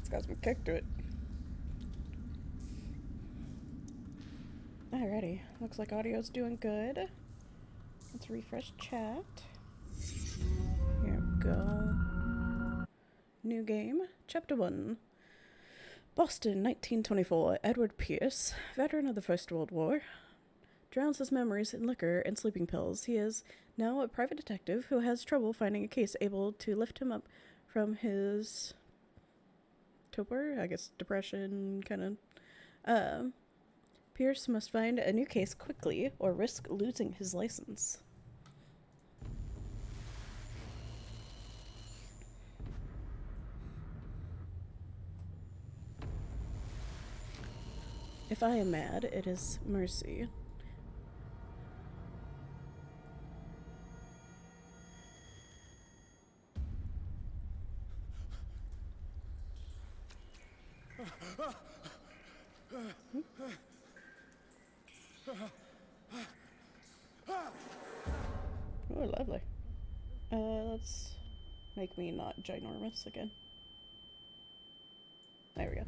It's got some kick to it. Alrighty, looks like audio's doing good. Let's refresh chat. Here we go. New game, Chapter 1. Boston, 1924. Edward Pierce, veteran of the First World War, drowns his memories in liquor and sleeping pills. He is now a private detective who has trouble finding a case able to lift him up from his torpor, I guess depression, kind of. Pierce must find a new case quickly or risk losing his license. If I am mad, it is mercy. Oh, lovely. Let's make me not ginormous again. There we go.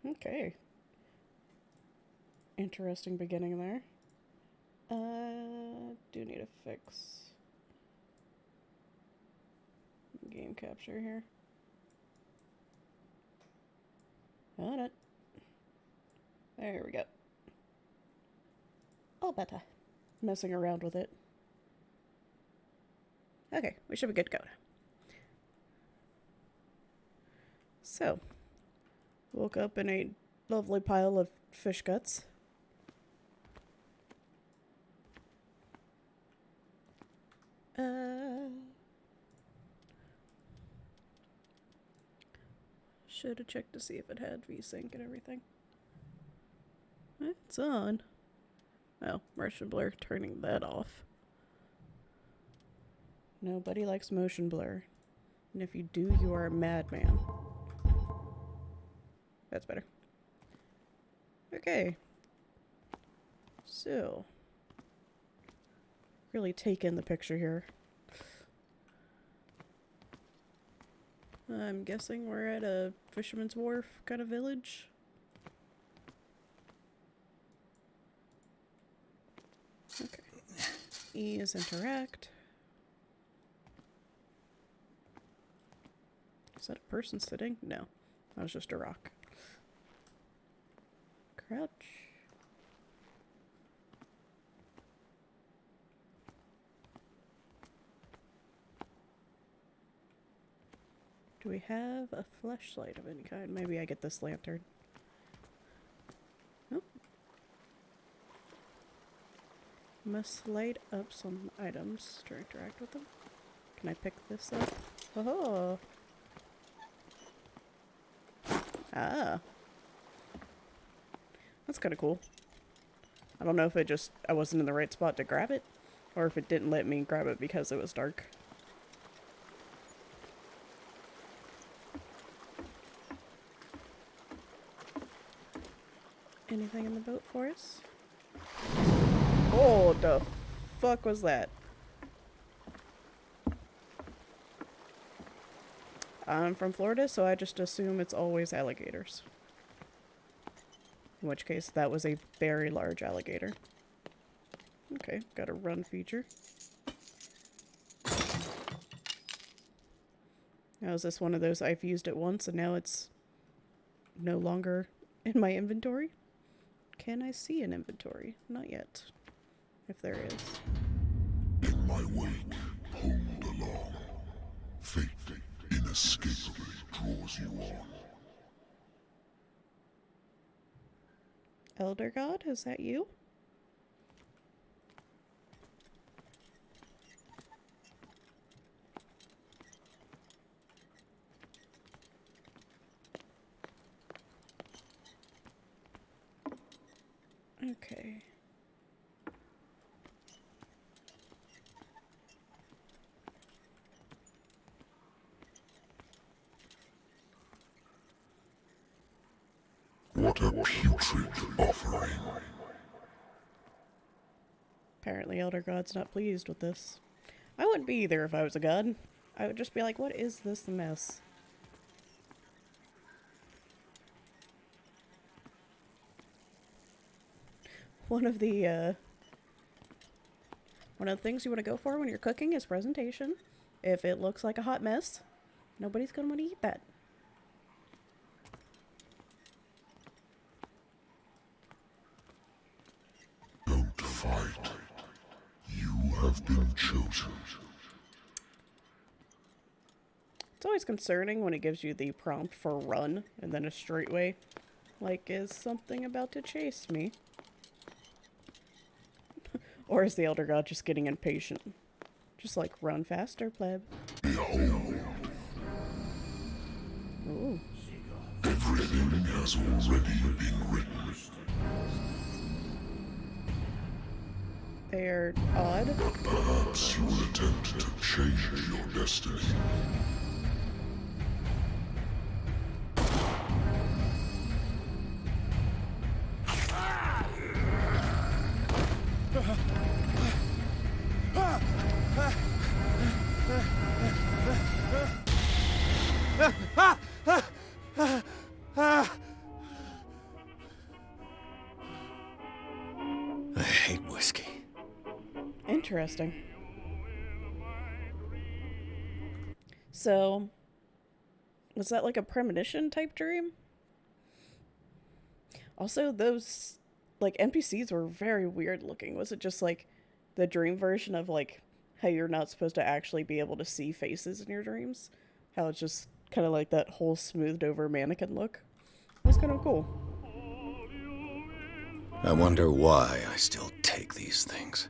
Okay. Interesting beginning there. Do need to fix game capture here. Got it. There we go. All better. Messing around with it. Okay, we should be good to go. So, woke up in a lovely pile of fish guts. Should have checked to see if it had VSync and everything. It's on. Oh, motion blur, turning that off. Nobody likes motion blur. And if you do, you are a madman. That's better. Okay. So, really take in the picture here. I'm guessing we're at a fisherman's wharf kind of village. Okay. E is interact. Is that a person sitting? No. That was just a rock. Crouch. Do we have a flashlight of any kind? Maybe I get this lantern. Nope. Must light up some items to interact with them. Can I pick this up? Oh. Ah. That's kind of cool. I don't know if it just, I wasn't in the right spot to grab it, or if it didn't let me grab it because it was dark. Anything in the boat for us? Oh, the fuck was that? I'm from Florida, so I just assume it's always alligators. In which case, that was a very large alligator. Okay, got a run feature. Now, is this one of those I've used it once and now it's no longer in my inventory? Can I see an inventory? Not yet. If there is. In my wake, pulled along. Fate inescapably draws you on. Elder God, is that you? Okay. What a putrid offering. Apparently Elder God's not pleased with this. I wouldn't be either if I was a god. I would just be like, what is this mess? One of the things you want to go for when you're cooking is presentation. If it looks like a hot mess, nobody's going to want to eat that. Don't fight. You have been chosen. It's always concerning when it gives you the prompt for run and then a straightway. Like, is something about to chase me? Or is the Elder God just getting impatient? Just like, run faster, pleb. Behold. Ooh. Everything has already been written. They're odd. But perhaps you will attempt to change your destiny. I hate whiskey. Interesting. So, was that like a premonition type dream? Also, those, like, NPCs were very weird looking. Was it just like the dream version of like how you're not supposed to actually be able to see faces in your dreams? How it's just kind of like that whole smoothed over mannequin look? It was kind of cool. I wonder why I still take these things.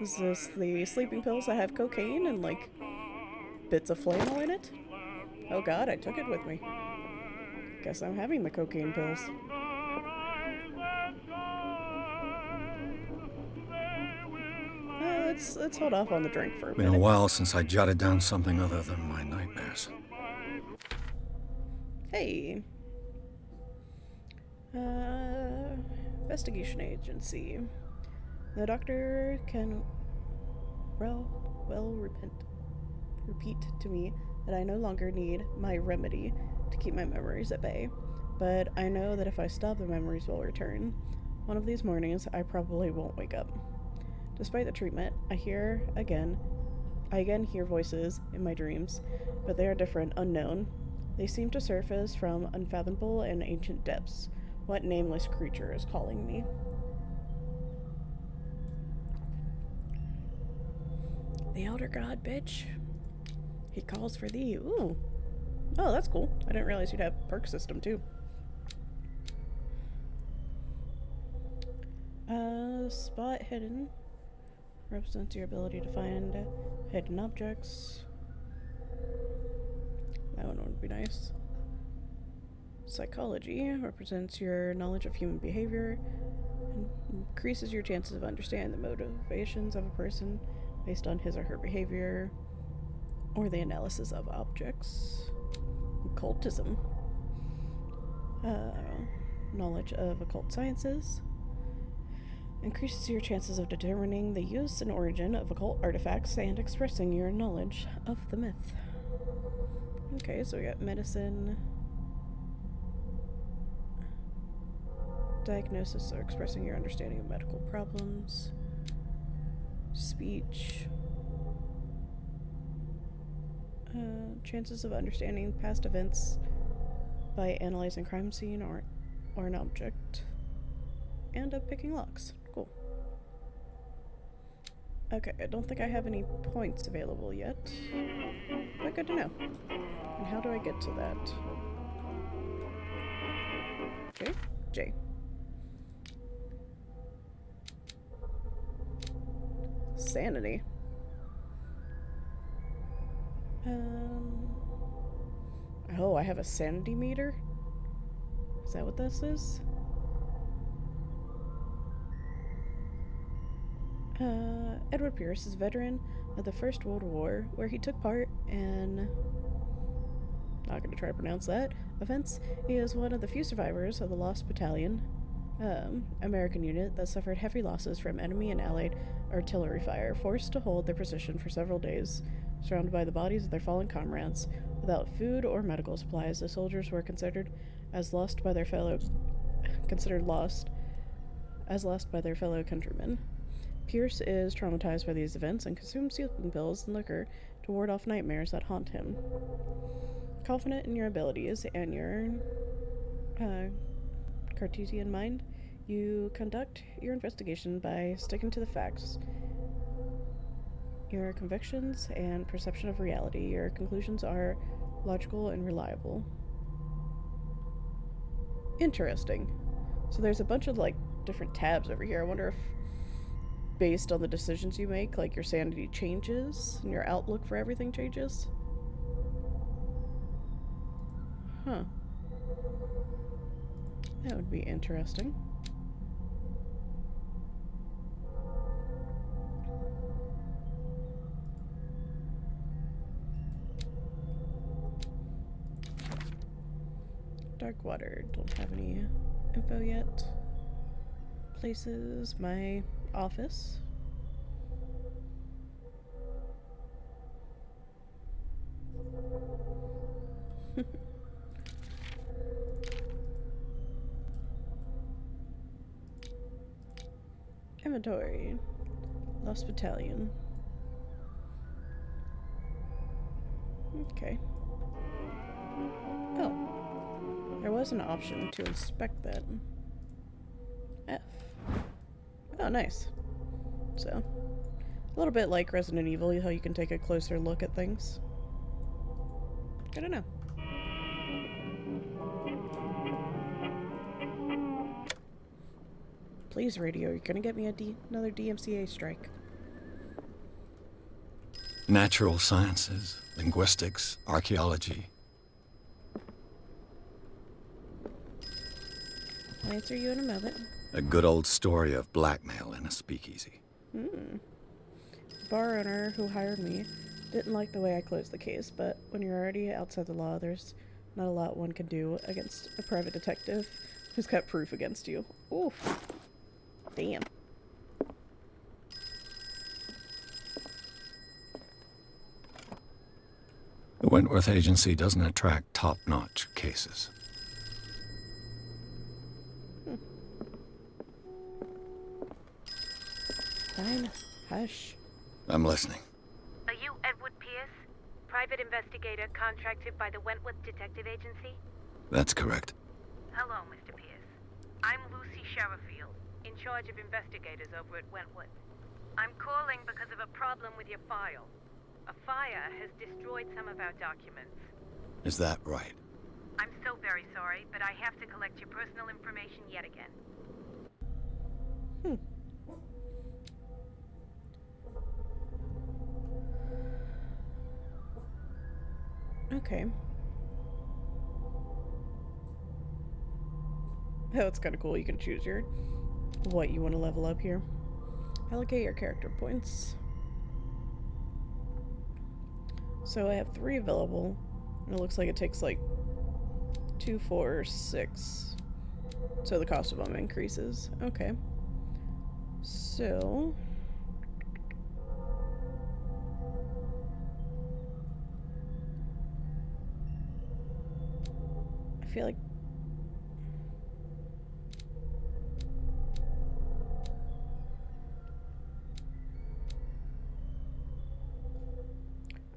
Is this the sleeping pills that have cocaine and like bits of flannel in it? Oh god, I took it with me. Guess I'm having the cocaine pills. Let's hold off on the drink for a Been a minute. while since I jotted down something other than my nightmares. Hey. Investigation agency. The doctor can repeat to me that I no longer need my remedy to keep my memories at bay. But I know that if I stop, the memories will return. One of these mornings, I probably won't wake up. Despite the treatment, I again hear voices in my dreams, but they are different, unknown. They seem to surface from unfathomable and ancient depths. What nameless creature is calling me? The Elder God, bitch. He calls for thee. Ooh. Oh, that's cool. I didn't realize you'd have a perk system, too. Spot hidden. Represents your ability to find hidden objects. That one would be nice. Psychology represents your knowledge of human behavior and increases your chances of understanding the motivations of a person based on his or her behavior or the analysis of objects. Occultism. Knowledge of occult sciences. Increases your chances of determining the use and origin of occult artifacts and expressing your knowledge of the myth. Okay, so we got medicine. Diagnosis, or expressing your understanding of medical problems. Speech. Chances of understanding past events by analyzing crime scene or an object. And of picking locks. Cool. Okay, I don't think I have any points available yet. But good to know. And how do I get to that? Okay, J. Sanity. Oh, I have a sanity meter? Is that what this is? Edward Pierce is a veteran of the First World War, where he took part in not going to try to pronounce that, offense. He is one of the few survivors of the Lost Battalion, American unit that suffered heavy losses from enemy and allied artillery fire, forced to hold their position for several days, surrounded by the bodies of their fallen comrades. Without food or medical supplies, the soldiers were considered lost by their fellow countrymen. Pierce is traumatized by these events and consumes sleeping pills and liquor to ward off nightmares that haunt him. Confident in your abilities and your Cartesian mind, you conduct your investigation by sticking to the facts, your convictions, and perception of reality. Your conclusions are logical and reliable. Interesting. So there's a bunch of, like, different tabs over here. I wonder if, based on the decisions you make, like, your sanity changes and your outlook for everything changes. Huh. That would be interesting. Dark water. Don't have any info yet. Places. My office. Inventory. Lost Battalion. Okay. Oh. There was an option to inspect that. F. Oh, nice. So, a little bit like Resident Evil, how you can take a closer look at things. I don't know. Please, radio, you're gonna get me another DMCA strike. Natural sciences, linguistics, archaeology. I'll answer you in a moment. A good old story of blackmail in a speakeasy. The bar owner who hired me didn't like the way I closed the case, but when you're already outside the law, there's not a lot one can do against a private detective who's got proof against you. Oof. Damn. The Wentworth Agency doesn't attract top-notch cases. Fine. Hush. I'm listening. Are you Edward Pierce, private investigator contracted by the Wentworth Detective Agency? That's correct. Hello, Mr. Pierce. I'm Lucy Sherifield, in charge of investigators over at Wentworth. I'm calling because of a problem with your file. A fire has destroyed some of our documents. Is that right? I'm so very sorry, but I have to collect your personal information yet again. Okay. Oh, it's kind of cool. You can choose what you want to level up here. Allocate your character points. So I have 3 available, and it looks like it takes like 2, 4, 6. So the cost of them increases. Okay. So I feel like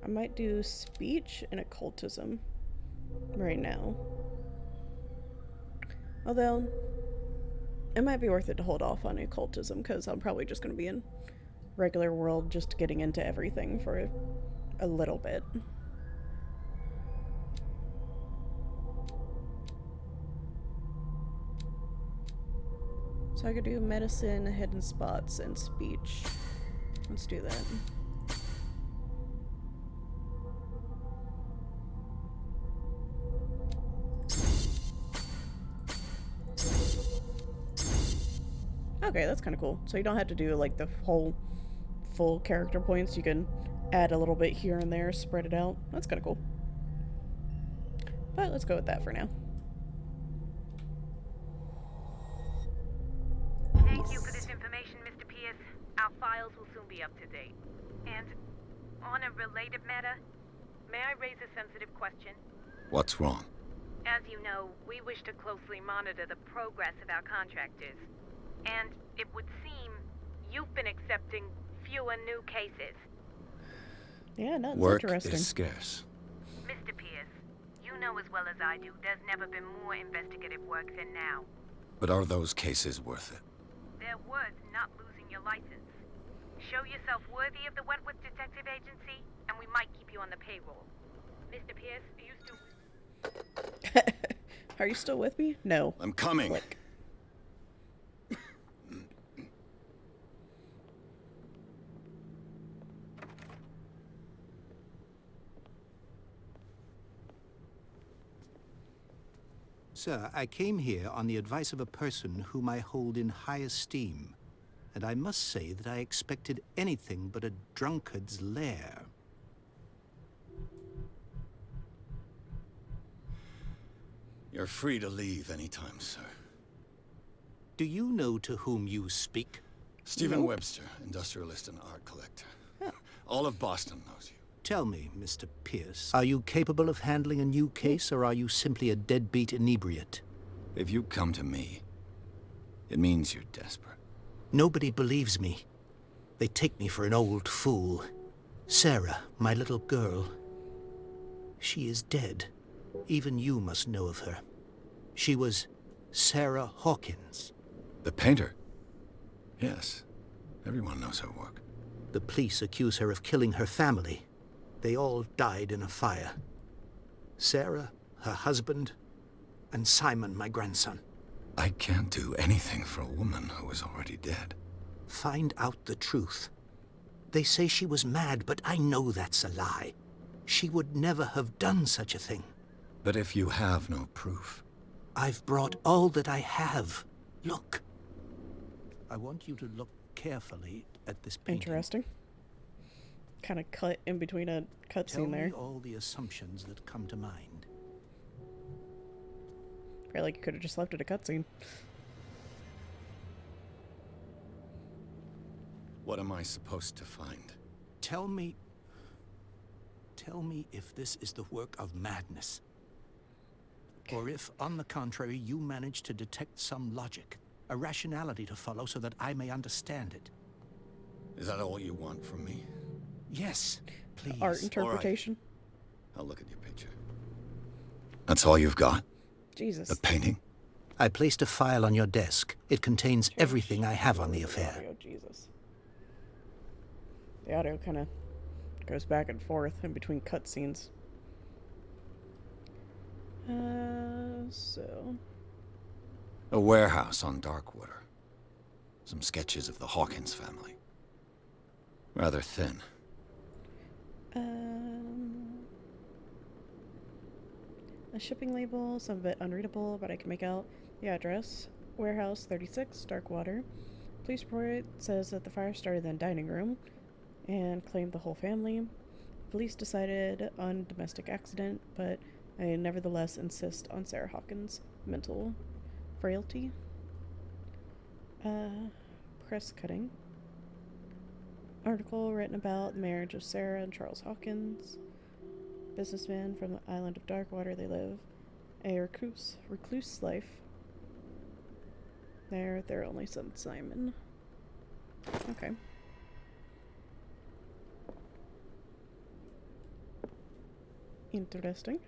I might do speech and occultism right now. Although, it might be worth it to hold off on occultism, because I'm probably just going to be in regular world just getting into everything for a little bit. So I could do medicine, hidden spots, and speech. Let's do that. Okay, that's kind of cool. So you don't have to do like the whole full character points. You can add a little bit here and there, spread it out. That's kind of cool. But let's go with that for now. Thank you for this information, Mr. Pierce. Our files will soon be up to date. And on a related matter, may I raise a sensitive question? What's wrong? As you know, we wish to closely monitor the progress of our contractors. And it would seem you've been accepting fewer new cases. Yeah, that's Work interesting. is scarce. Mr. Pierce, you know as well as I do, there's never been more investigative work than now. But are those cases worth it? They're worth not losing your license. Show yourself worthy of the Wentworth Detective Agency, and we might keep you on the payroll. Mr. Pierce, are you still... Are you still with me? No. I'm coming. Click. Sir, I came here on the advice of a person whom I hold in high esteem, and I must say that I expected anything but a drunkard's lair. You're free to leave anytime, sir. Do you know to whom you speak? Stephen Webster, industrialist and art collector. All of Boston knows you. Tell me, Mr. Pierce, are you capable of handling a new case, or are you simply a deadbeat inebriate? If you come to me, it means you're desperate. Nobody believes me. They take me for an old fool. Sarah, my little girl, she is dead. Even you must know of her. She was Sarah Hawkins. The painter? Yes. Everyone knows her work. The police accuse her of killing her family. They all died in a fire. Sarah, her husband, and Simon, my grandson. I can't do anything for a woman who is already dead. Find out the truth. They say she was mad, but I know that's a lie. She would never have done such a thing. But if you have no proof... I've brought all that I have. Look. I want you to look carefully at this painting. Interesting. Kind of cut in between a Tell cutscene me there. all the assumptions that come to mind. Feel like you could have just left it a cutscene. What am I supposed to find? Tell me if this is the work of madness. Or if, on the contrary, you manage to detect some logic, a rationality to follow so that I may understand it. Is that all you want from me? Yes, please. Art interpretation. I'll look at your picture. That's all you've got? Jesus. The painting? I placed a file on your desk. It contains everything I have on the affair. Audio, Jesus. The audio kind of goes back and forth in between cutscenes. So... A warehouse on Darkwater. Some sketches of the Hawkins family. Rather thin. A shipping label, some of it unreadable, but I can make out the address. Warehouse 36, Darkwater. Police report says that the fire started in the dining room and claimed the whole family. Police decided on domestic accident, but I nevertheless insist on Sarah Hawkins' mental frailty. Press cutting. Article written about the marriage of Sarah and Charles Hawkins. Businessmen from the island of Darkwater. They live a recluse life. They're their only son, Simon. Okay. Interesting.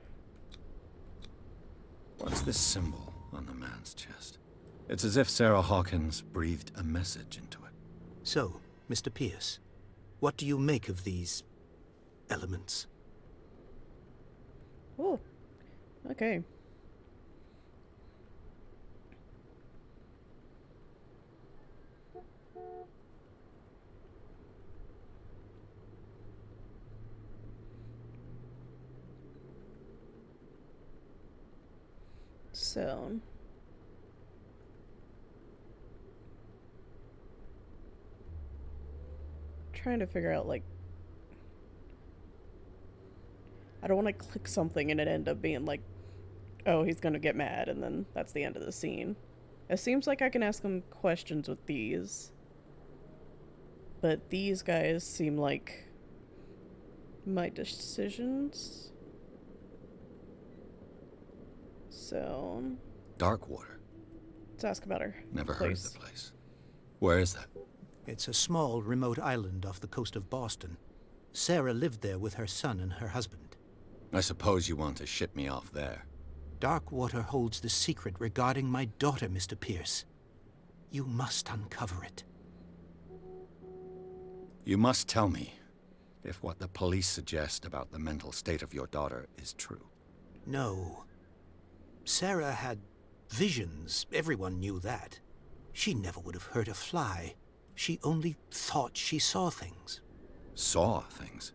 What's this symbol on the man's chest? It's as if Sarah Hawkins breathed a message into it. So, Mr. Pierce, what do you make of these elements? Oh, okay. So, trying to figure out, like, I don't want to click something and it end up being like oh, he's gonna get mad, and then that's the end of the scene. It seems like I can ask him questions with these. But these guys seem like my decisions. So, Darkwater. let's ask about her Never heard place. of the place. Where is that? It's a small, remote island off the coast of Boston. Sarah lived there with her son and her husband. I suppose you want to ship me off there. Darkwater holds the secret regarding my daughter, Mr. Pierce. You must uncover it. You must tell me if what the police suggest about the mental state of your daughter is true. No. Sarah had visions. Everyone knew that. She never would have hurt a fly. She only thought she saw things. Saw things?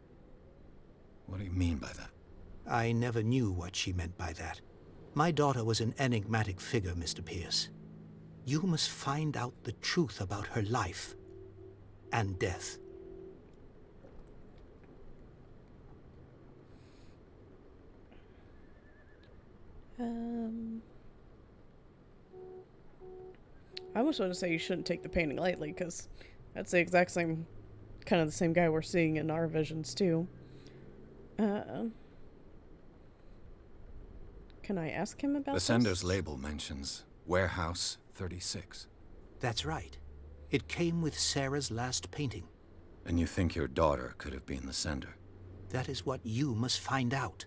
What do you mean by that? I never knew what she meant by that. My daughter was an enigmatic figure, Mr. Pierce. You must find out the truth about her life and death. I almost want to say you shouldn't take the painting lightly, because that's the exact same, kind of the same guy we're seeing in our visions, too. Can I ask him about The this? sender's label mentions Warehouse 36. That's right. It came with Sarah's last painting. And you think your daughter could have been the sender? That is what you must find out.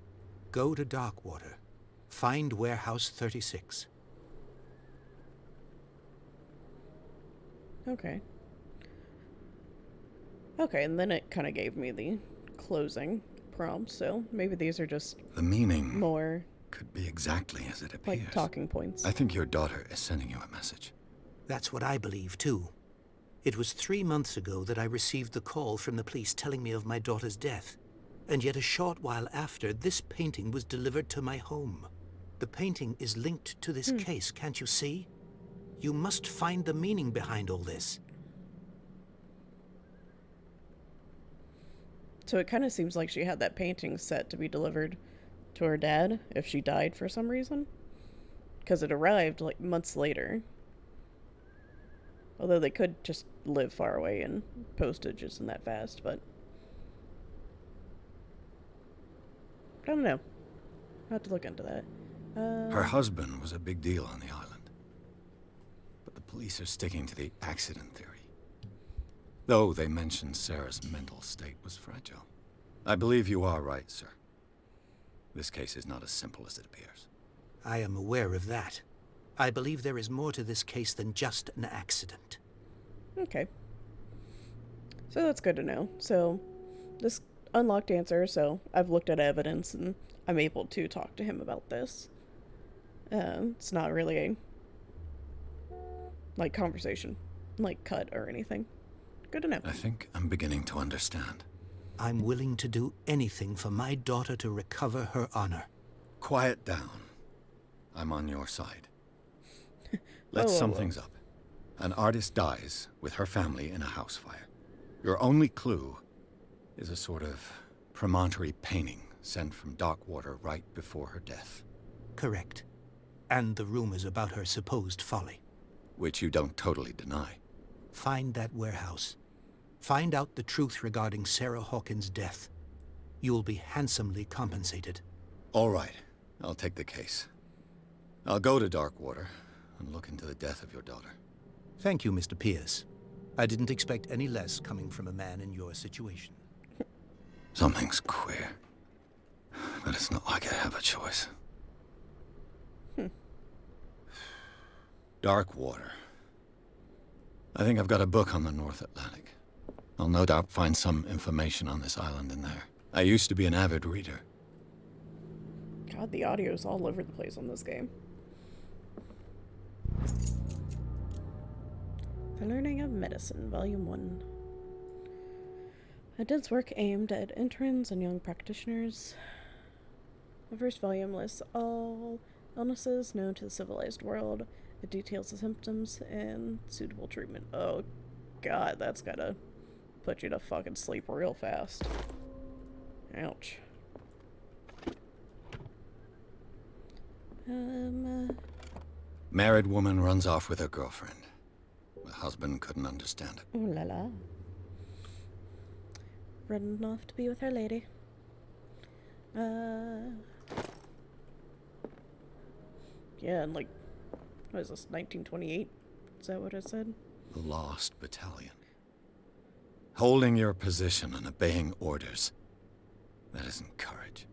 Go to Darkwater. Find Warehouse 36. Okay. Okay, and then it kind of gave me the closing prompt, so maybe these are just The meaning more could be exactly as it appears. like talking points. I think your daughter is sending you a message. That's what I believe, too. It was 3 months ago that I received the call from the police telling me of my daughter's death. And yet a short while after, this painting was delivered to my home. The painting is linked to this case, can't you see? You must find the meaning behind all this. So it kind of seems like she had that painting set to be delivered to her dad if she died for some reason. Because it arrived like months later. Although they could just live far away and postage isn't that fast, but I don't know. I'll have to look into that. Her husband was a big deal on the island. But the police are sticking to the accident theory. Though they mentioned Sarah's mental state was fragile. I believe you are right, sir. This case is not as simple as it appears. I am aware of that. I believe there is more to this case than just an accident. Okay. So that's good to know. So, this unlocked answer, so I've looked at evidence and I'm able to talk to him about this. It's not really a, like, conversation, like, cut or anything. Good to know. I think I'm beginning to understand. I'm willing to do anything for my daughter to recover her honor. Quiet down. I'm on your side. Let's Whoa, sum whoa. things up. An artist dies with her family in a house fire. Your only clue is a sort of promontory painting sent from Darkwater right before her death. Correct. And the rumors about her supposed folly. Which you don't totally deny. Find that warehouse. Find out the truth regarding Sarah Hawkins' death. You will be handsomely compensated. All right, I'll take the case. I'll go to Darkwater and look into the death of your daughter. Thank you, Mr. Pierce. I didn't expect any less coming from a man in your situation. Something's queer. But it's not like I have a choice. Darkwater. I think I've got a book on the North Atlantic. I'll no doubt find some information on this island in there. I used to be an avid reader. God, the audio's all over the place on this game. The Learning of Medicine, Volume 1. A dense work aimed at interns and young practitioners. The first volume lists all illnesses known to the civilized world. It details the symptoms and suitable treatment. Oh, God, that's gotta put you to fucking sleep real fast. Ouch. Married woman runs off with her girlfriend. The husband couldn't understand it. Ooh la la. Running off to be with her lady. Yeah, and like, what is this, 1928? Is that what it said? The Lost Battalion. Holding your position and obeying orders. That isn't courage.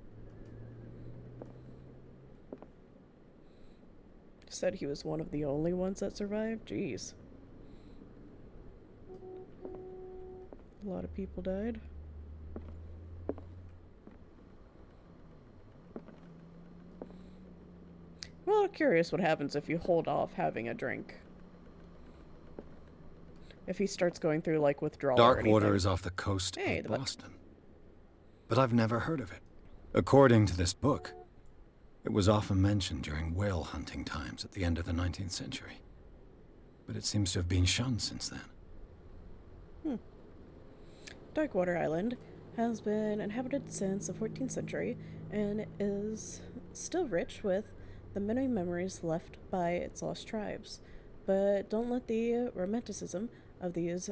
Said he was one of the only ones that survived? Jeez. A lot of people died. Well, curious what happens if you hold off having a drink. If he starts going through, like, withdrawal or anything. Darkwater is off the coast Hey, of the Boston. But I've never heard of it. According to this book, it was often mentioned during whale hunting times at the end of the 19th century. But it seems to have been shunned since then. Darkwater Island has been inhabited since the 14th century and is still rich with the many memories left by its lost tribes. But don't let the romanticism of these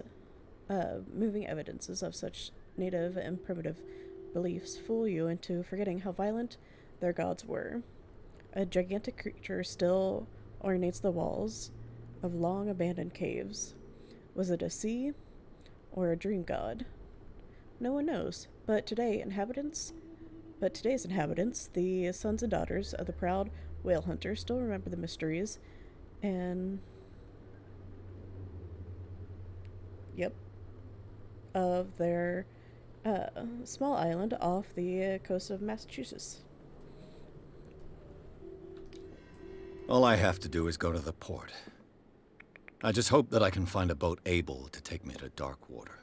moving evidences of such native and primitive beliefs fool you into forgetting how violent their gods were. A gigantic creature still ornates the walls of long abandoned caves. Was it a sea or a dream god? No one knows, but today's inhabitants, the sons and daughters of the proud whale hunter, still remember the mysteries and of their small island off the coast of Massachusetts. All I have to do is go to the port. I just hope that I can find a boat able to take me to Darkwater.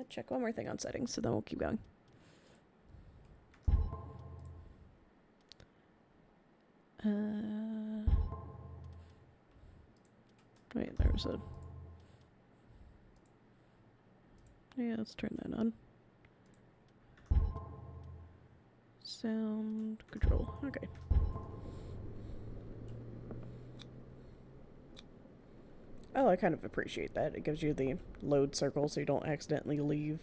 Check one more thing on settings, so then we'll keep going. Wait, there's a... Yeah, let's turn that on. Sound control. Okay. Oh, I kind of appreciate that. It gives you the load circle so you don't accidentally leave.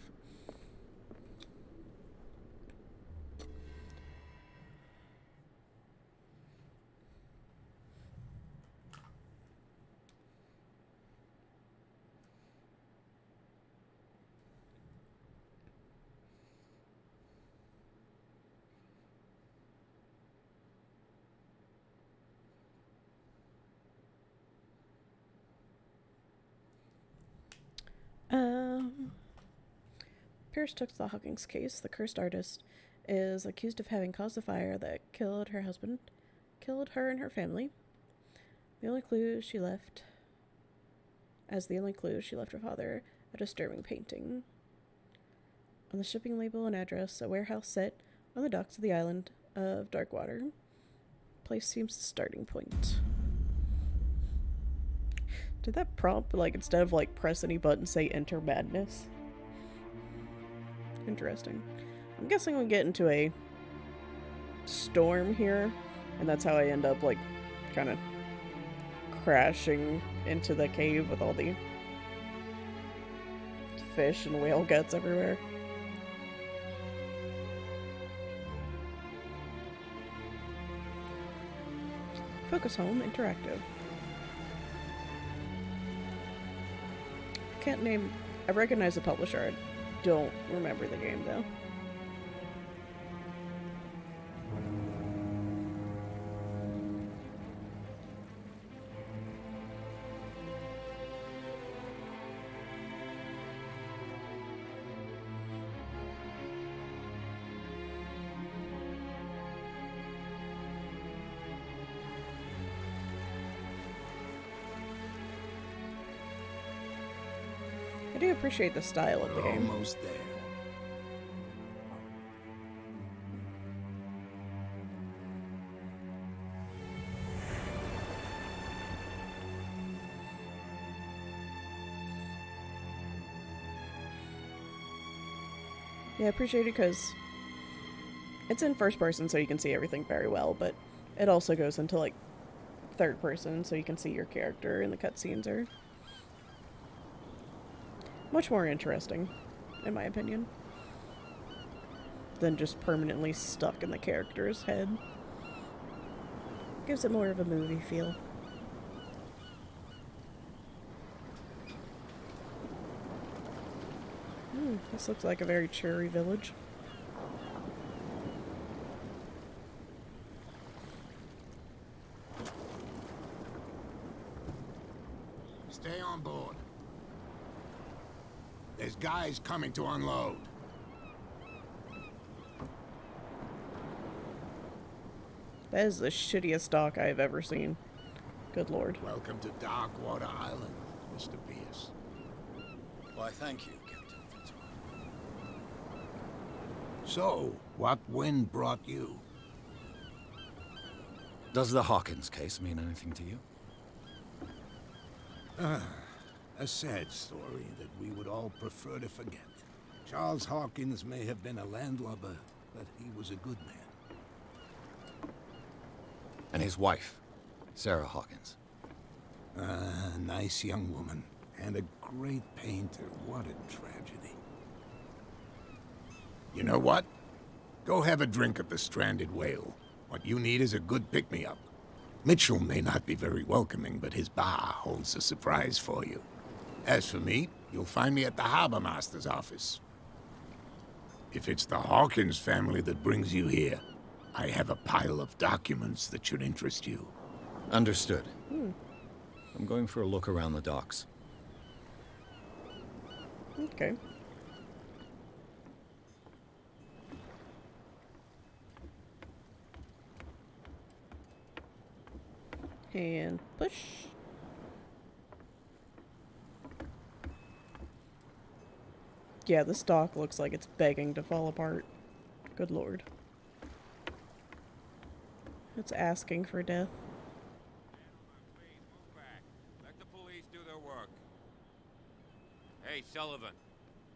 Pierce took the Hawkins case. The cursed artist is accused of having caused the fire that killed her husband, killed her and her family. The only clue she left her father a disturbing painting. On the shipping label and address, a warehouse set on the docks of the island of Darkwater. Place seems the starting point. Did that prompt, like, instead of, like, press any button, say enter madness? Interesting. I'm guessing we get into a storm here, and that's how I end up, like, kind of crashing into the cave with all the fish and whale guts everywhere. Focus Home Interactive. Can't name... I recognize the publisher. I don't remember the game, though. I do appreciate the style of the game. Almost there. Yeah, I appreciate it because It's in first person, so you can see everything very well, but it also goes into, like, third person, so you can see your character, and the cutscenes are much more interesting, in my opinion, than just permanently stuck in the character's head. Gives it more of a movie feel. This looks like a very cheery village. Stay on board. There's guys coming to unload. That is the shittiest dock I've ever seen. Good lord. Welcome to Darkwater Island, Mr. Pierce. Why, thank you, Captain Pt1. So, what wind brought you? Does the Hawkins case mean anything to you? A sad story that we would all prefer to forget. Charles Hawkins may have been a landlubber, but he was a good man. And his wife, Sarah Hawkins. A nice young woman, and a great painter. What a tragedy. You know what? Go have a drink at the Stranded Whale. What you need is a good pick-me-up. Mitchell may not be very welcoming, but his bar holds a surprise for you. As for me, you'll find me at the Harbor Master's office. If it's the Hawkins family that brings you here, I have a pile of documents that should interest you. Understood. I'm going for a look around the docks. Okay. And push. Yeah, this dock looks like it's begging to fall apart. Good lord. It's asking for death. Please move back. Let the police do their work. Hey, Sullivan.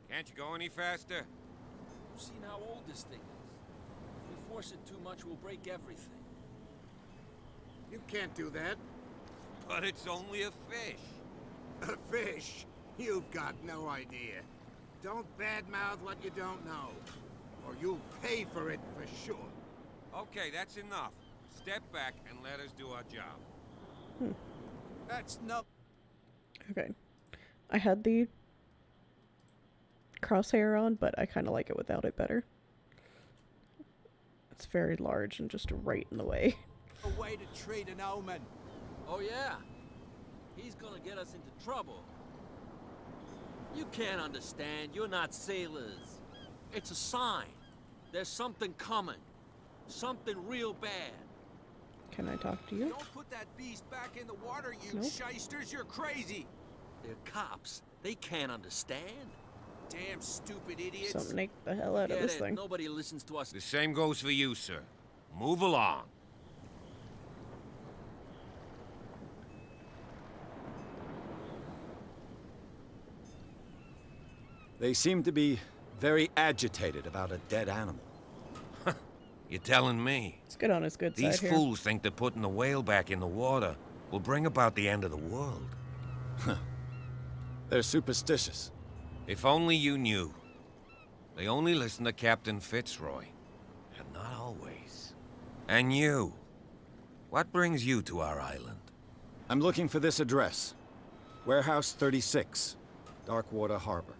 Can't you go any faster? You've seen how old this thing is. If we force it too much, we'll break everything. You can't do that. But it's only a fish. A fish? You've got no idea. Don't badmouth what you don't know, or you'll pay for it for sure. Okay, that's enough. Step back and let us do our job. That's no... Okay. I had the crosshair on, but I kind of like it without it better. It's very large and just right in the way. A way to treat an omen. Oh yeah? He's gonna get us into trouble. You can't understand. You're not sailors. It's a sign. There's something coming. Something real bad. Can I talk to you? Don't put that beast back in the water, you Nope. shysters. You're crazy. They're cops. They can't understand. Damn stupid idiots. Something make the hell out of Get this it? thing. Nobody listens to us. The same goes for you, sir. Move along. They seem to be very agitated about a dead animal. You're telling me? Let's get on his good These side here. fools think that putting the whale back in the water will bring about the end of the world. They're superstitious. If only you knew. They only listen to Captain Fitzroy. And not always. And you. What brings you to our island? I'm looking for this address. Warehouse 36, Darkwater Harbor.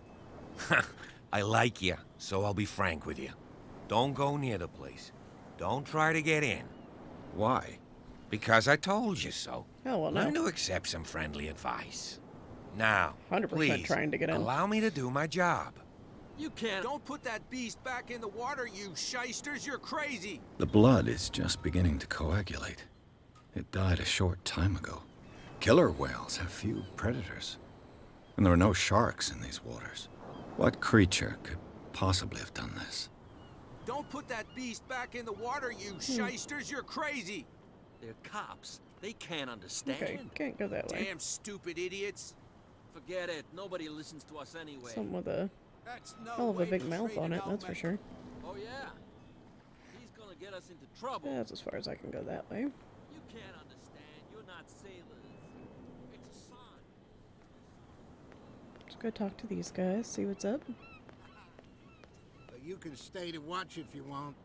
I like you, so I'll be frank with you. Don't go near the place. Don't try to get in. Why? Because I told you so. Oh, well, Learn no. to accept some friendly advice. Now, 100% please, trying to get in. allow me to do my job. You can't. Don't put that beast back in the water, you shysters. You're crazy. The blood is just beginning to coagulate. It died a short time ago. Killer whales have few predators. And there are no sharks in these waters. What creature could possibly have done this? Don't put that beast back in the water, you shysters. You're crazy. They're cops. They can't understand. Okay, can't go that way. Damn stupid idiots. Forget it. Nobody listens to us anyway. Something with a That's no hell of a way big to mouth treat on an it, that's for omen. sure. Oh yeah? He's get us into trouble. That's as far as I can go that way. You can't understand. You're not sailors. It's a sign. Let's go talk to these guys, see what's up. You can stay to watch if you want.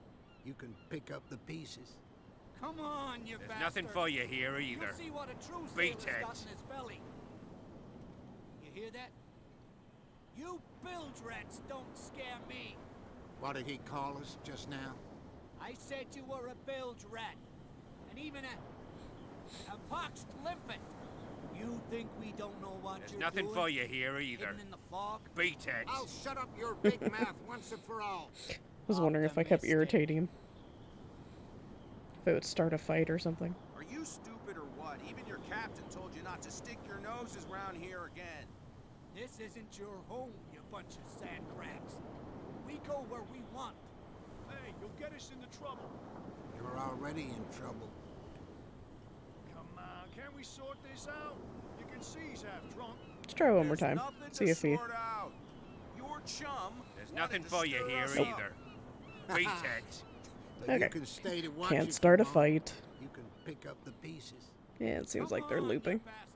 You can pick up the pieces. Come on, you There's bastard. nothing for you here either. You'll see what a true Beat sailor's it. got in his belly. You hear that? You bilge rats don't scare me. What did he call us just now? I said you were a bilge rat. And even a poxed limpet. You think we don't know what There's you're nothing doing? for you here either. Hidden in the fog? Beat it. I'll shut up your big mouth once and for all. I was wondering if I kept irritating him. If it would start a fight or something. Are you stupid or what? Even your captain told you not to stick your noses round here again. This isn't your home, you bunch of sand crabs. We go where we want. Hey, you'll get us into trouble. You're already in trouble. Come on, can't we sort this out? You can see he's half drunk. Let's try one more There's time. nothing See to if he... sort out. Your chum. There's wanted nothing to for you stir here us up. either. Beat it. But Okay. you can stay to watch Can't if start a you want. fight. You can pick up the pieces. Yeah, it seems like they're Come on, you looping. bastard.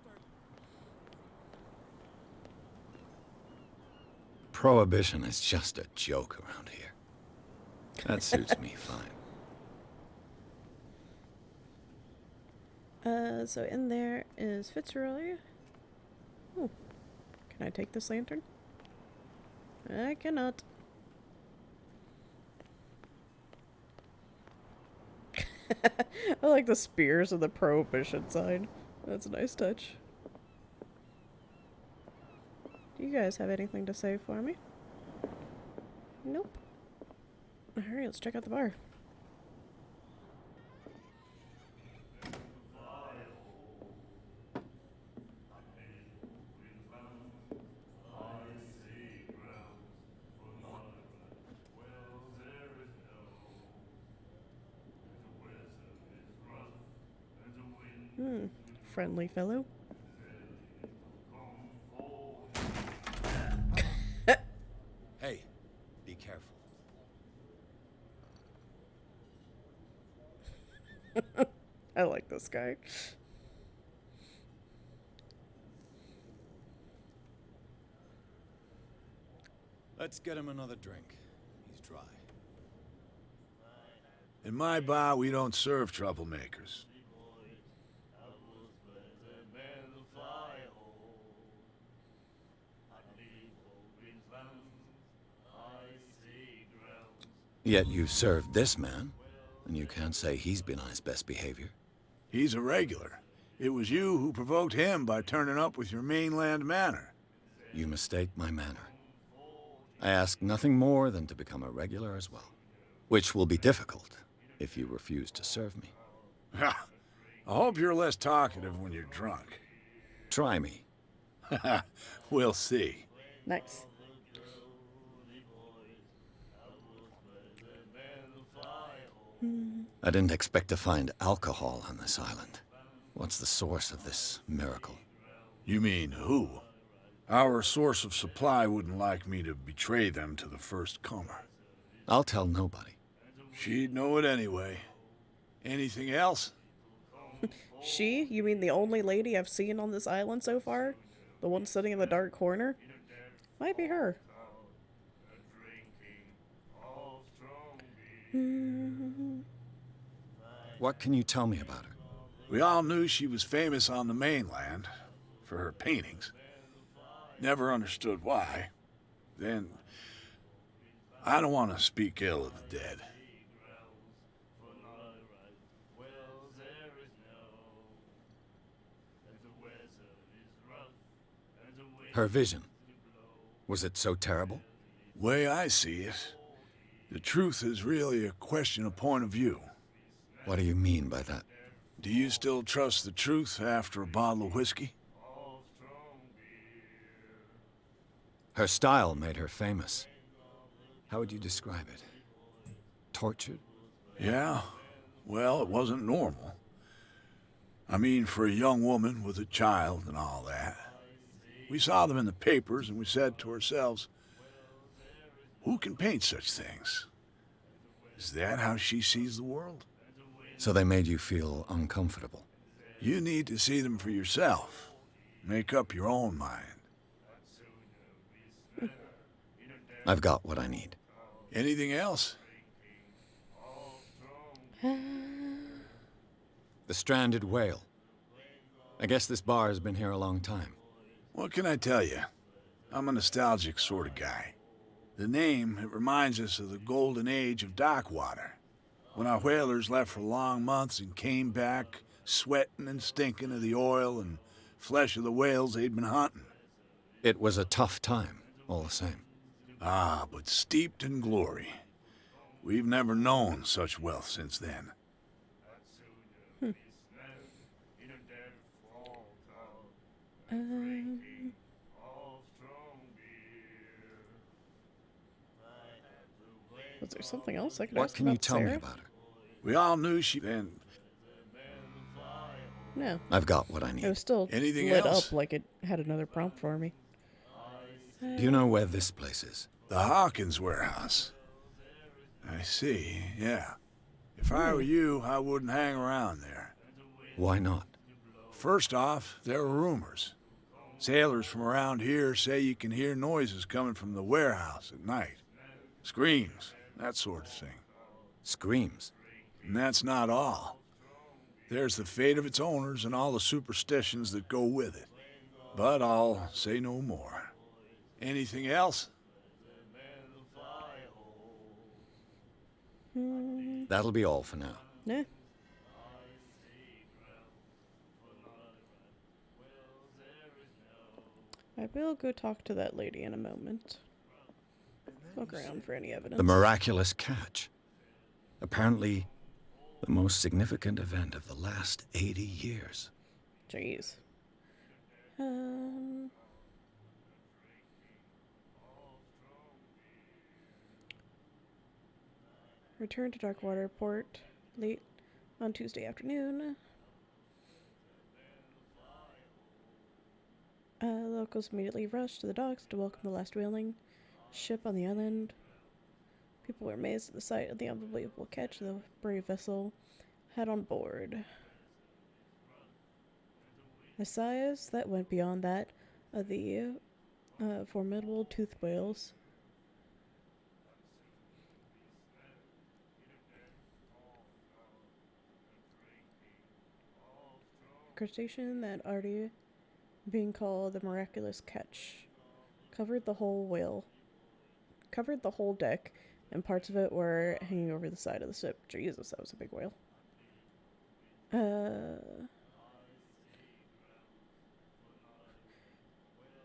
Prohibition is just a joke around here. That suits me fine. So in there is Fitzroy. Ooh. Can I take this lantern? I cannot. I like the spears of the Prohibition sign. That's a nice touch. Do you guys have anything to say for me? Nope. Alright, let's check out the bar. Friendly fellow. Hey, be careful. I like this guy. Let's get him another drink. He's dry. In my bar, we don't serve troublemakers. Yet you served this man, and you can't say he's been on his best behavior. He's a regular. It was you who provoked him by turning up with your mainland manner. You mistake my manner. I ask nothing more than to become a regular as well, which will be difficult if you refuse to serve me. I hope you're less talkative when you're drunk. Try me. We'll see. Nice. I didn't expect to find alcohol on this island. What's the source of this miracle? You mean who? Our source of supply wouldn't like me to betray them to the first comer. I'll tell nobody. She'd know it anyway. Anything else? She? You mean the only lady I've seen on this island so far? The one sitting in the dark corner? Might be her. What can you tell me about her? We all knew she was famous on the mainland for her paintings. Never understood why. Then, I don't want to speak ill of the dead. Her vision. Was it so terrible? Way I see it, the truth is really a question of point of view. What do you mean by that? Do you still trust the truth after a bottle of whiskey? Her style made her famous. How would you describe it? Tortured? Yeah, well, it wasn't normal. I mean, for a young woman with a child and all that. We saw them in the papers and we said to ourselves, who can paint such things? Is that how she sees the world? So they made you feel uncomfortable. You need to see them for yourself. Make up your own mind. I've got what I need. Anything else? The stranded whale. I guess this bar has been here a long time. What can I tell you? I'm a nostalgic sort of guy. The name, it reminds us of the golden age of dockwater, when our whalers left for long months and came back sweating and stinking of the oil and flesh of the whales they'd been hunting. It was a tough time, all the same. Ah, but steeped in glory. We've never known such wealth since then. Was there something else I could What ask can you about tell me Sarah? about her? We all knew she then. No. I've got what I It need. was still Anything lit else? up like it had another prompt for me. Do you know where this place is? The Hawkins warehouse. I see, yeah. If I were you, I wouldn't hang around there. Why not? First off, there are rumors. Sailors from around here say you can hear noises coming from the warehouse at night. Screams, that sort of thing. Screams. And that's not all. There's the fate of its owners and all the superstitions that go with it. But I'll say no more. Anything else? That'll be all for now. Yeah. I will go talk to that lady in a moment. Look around for any evidence. The miraculous catch. Apparently, the most significant event of the last 80 years. Jeez. Return to Darkwater Port late on Tuesday afternoon. Locals immediately rushed to the docks to welcome the last whaling ship on the island. People were amazed at the sight of the unbelievable catch the brave vessel had on board. A size that went beyond that of the formidable toothed whales. Crustacean that already being called the miraculous catch covered the whole deck, and parts of it were hanging over the side of the ship. Jesus, that was a big whale.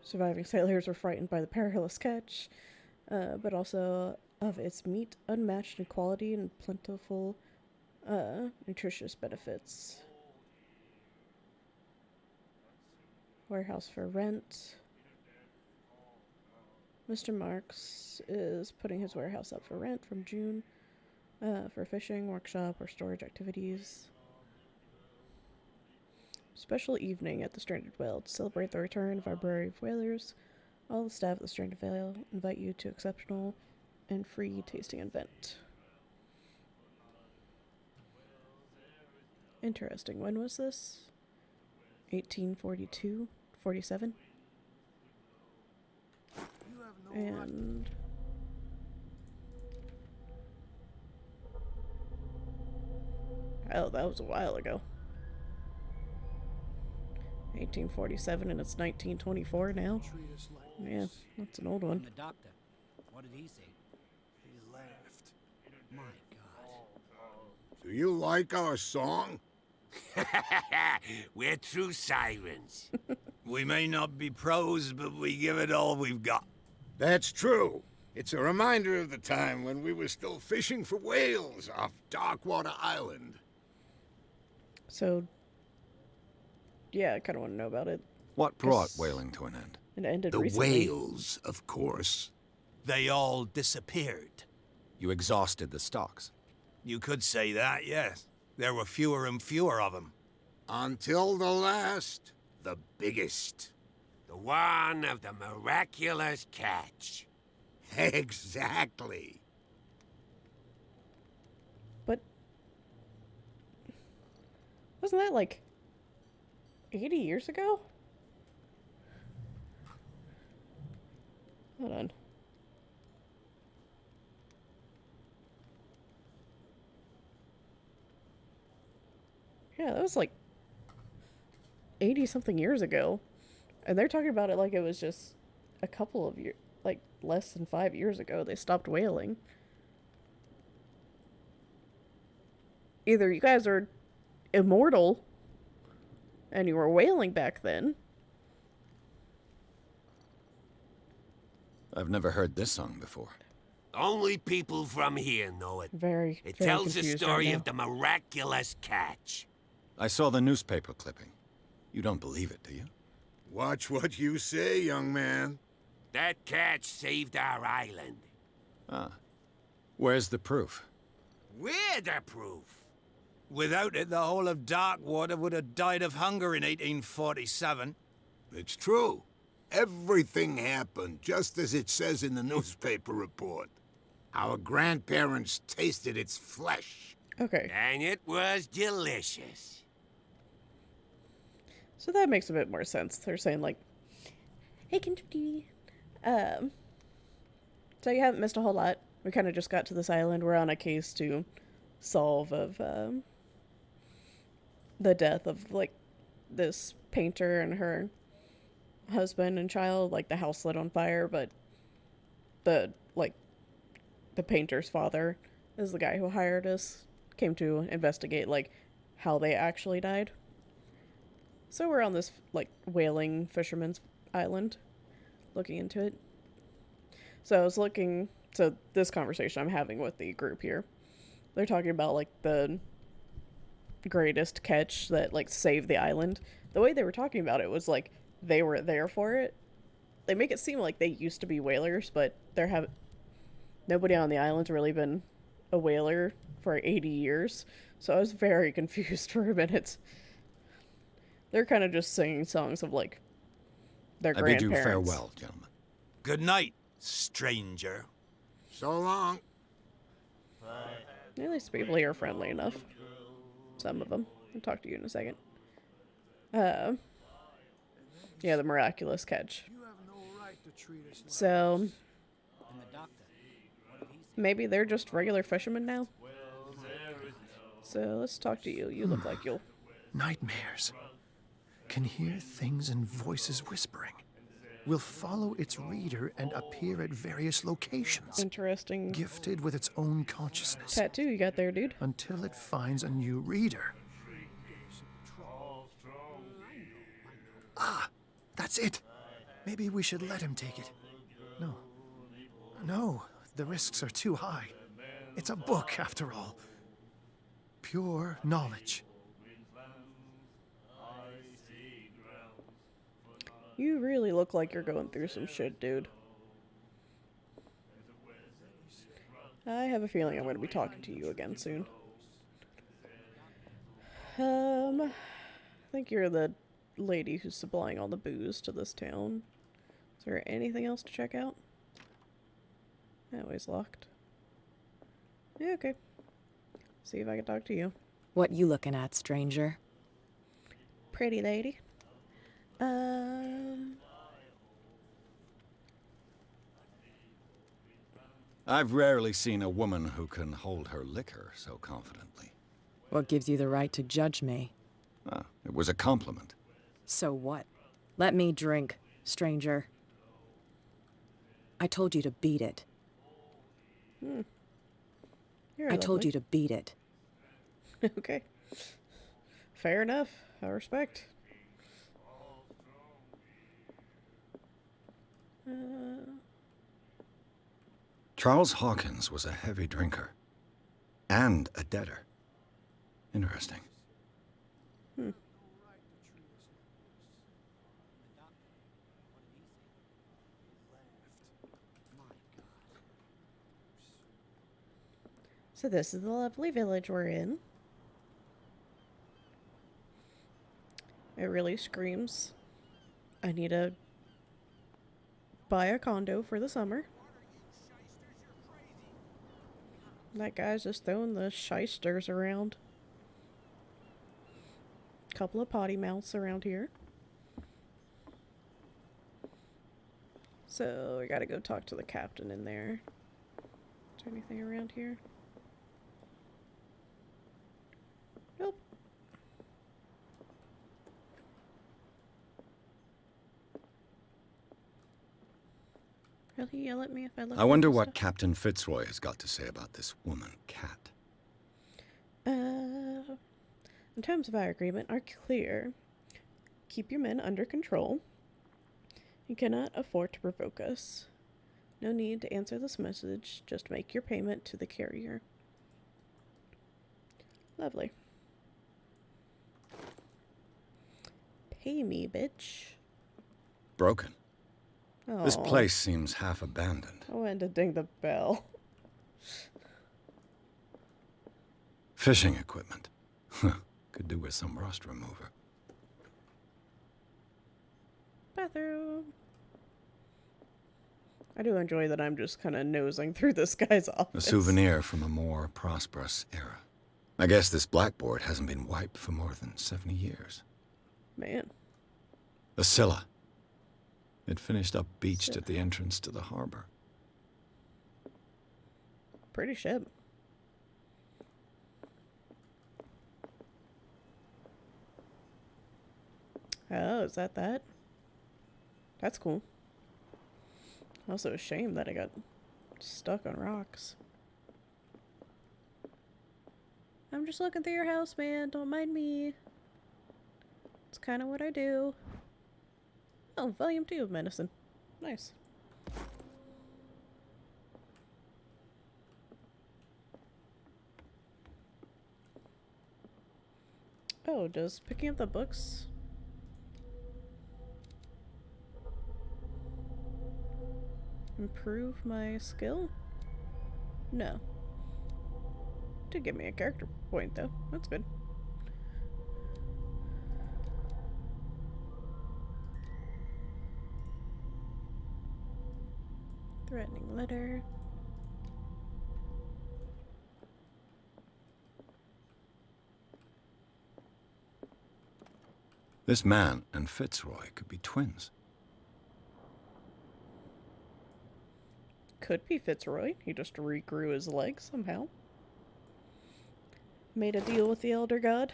Surviving sailors were frightened by the perilous catch, but also of its meat unmatched in quality and plentiful nutritious benefits. Warehouse for rent. Mr. Marks is putting his warehouse up for rent from June for fishing, workshop, or storage activities. Special evening at the Stranded Whale to celebrate the return of our Brave of Whalers. All the staff at the Stranded Whale invite you to exceptional and free tasting event. Interesting. When was this? 1842? 47? And oh, that was a while ago. 1847 and it's 1924 now. Yeah, that's an old one. The doctor. What did he say? He laughed. My God. Do you like our song? We're true sirens. We may not be pros, but we give it all we've got. That's true. It's a reminder of the time when we were still fishing for whales off Darkwater Island. So, yeah, I kind of want to know about it. What brought whaling to an end? It ended The recently. whales, of course. They all disappeared. You exhausted the stocks. You could say that, yes. There were fewer and fewer of them. Until the last, the biggest. The one of the miraculous catch. Exactly. Wasn't that like 80 years ago? Hold on. Yeah, that was like 80 something years ago. And they're talking about it like it was just a couple of years, like less than 5 years ago, they stopped whaling. Either you guys are immortal and you were whaling back then. I've never heard this song before. Only people from here know it. Very, It very tells the confused story right of the miraculous catch. I saw the newspaper clipping. You don't believe it, do you? Watch what you say, young man. That catch saved our island. Ah. Where's the proof? We're the proof. Without it, the whole of Darkwater would have died of hunger in 1847. It's true. Everything happened just as it says in the newspaper report. Our grandparents tasted its flesh. Okay. And it was delicious. So that makes a bit more sense. They're saying like, hey, Kentucky. So you haven't missed a whole lot. We kind of just got to this island. We're on a case to solve of the death of like this painter and her husband and child. Like the house lit on fire, but the painter's father is the guy who hired us. Came to investigate like how they actually died. So we're on this like whaling fisherman's island, looking into it. So I was looking. So this conversation I'm having with the group here, they're talking about like the greatest catch that like saved the island. The way they were talking about it was like they were there for it. They make it seem like they used to be whalers, but nobody on the island's really been a whaler for 80 years. So I was very confused for a minute. They're kind of just singing songs of like their grandparents. I bid you farewell, gentlemen. Good night, stranger. So long. At least people here are friendly enough. Some of them. I'll talk to you in a second. Yeah, the miraculous catch. So, maybe they're just regular fishermen now? So, let's talk to you. You look like you'll... Nightmares. Can hear things and voices whispering. Will follow its reader and appear at various locations. Interesting. Gifted with its own consciousness. Tattoo you got there, dude. Until it finds a new reader. Ah, that's it. Maybe we should let him take it. No. No, the risks are too high. It's a book, after all. Pure knowledge. You really look like you're going through some shit, dude. I have a feeling I'm going to be talking to you again soon. I think you're the lady who's supplying all the booze to this town. Is there anything else to check out? Always locked. Yeah, okay. See if I can talk to you. What you looking at, stranger? Pretty lady. I've rarely seen a woman who can hold her liquor so confidently. What gives you the right to judge me? Ah, it was a compliment. So what? Let me drink, stranger. I told you to beat it. You're I told you to beat it. Okay. Fair enough. I respect. Charles Hawkins was a heavy drinker. And a debtor. Interesting. So this is the lovely village we're in. It really screams, I need to buy a condo for the summer. That guy's just throwing the shysters around. Couple of potty mouths around here. So I gotta go talk to the captain in there. Is there anything around here? Nope. Will he yell at me if I look? I wonder at what stuff? Captain Fitzroy has got to say about this woman, Cat. The terms of our agreement are clear. Keep your men under control. You cannot afford to provoke us. No need to answer this message. Just make your payment to the carrier. Lovely. Pay me, bitch. Broken. This Aw. place seems half abandoned. I went to ding the bell. Fishing equipment. Could do with some rust remover. Bathroom. I do enjoy that I'm just kind of nosing through this guy's A office. souvenir from a more prosperous era. I guess this blackboard hasn't been wiped for more than 70 years. Man. The Scylla. It finished up beached at the entrance to the harbor. Pretty ship. Oh, is that? That's cool. Also a shame that I got stuck on rocks. I'm just looking through your house, man. Don't mind me. It's kind of what I do. Oh, volume 2 of medicine. Nice. Oh, does picking up the books improve my skill? No. Did give me a character point though. That's good. Threatening letter. This man and Fitzroy could be twins. Could be Fitzroy. He just regrew his leg somehow. Made a deal with the Elder God.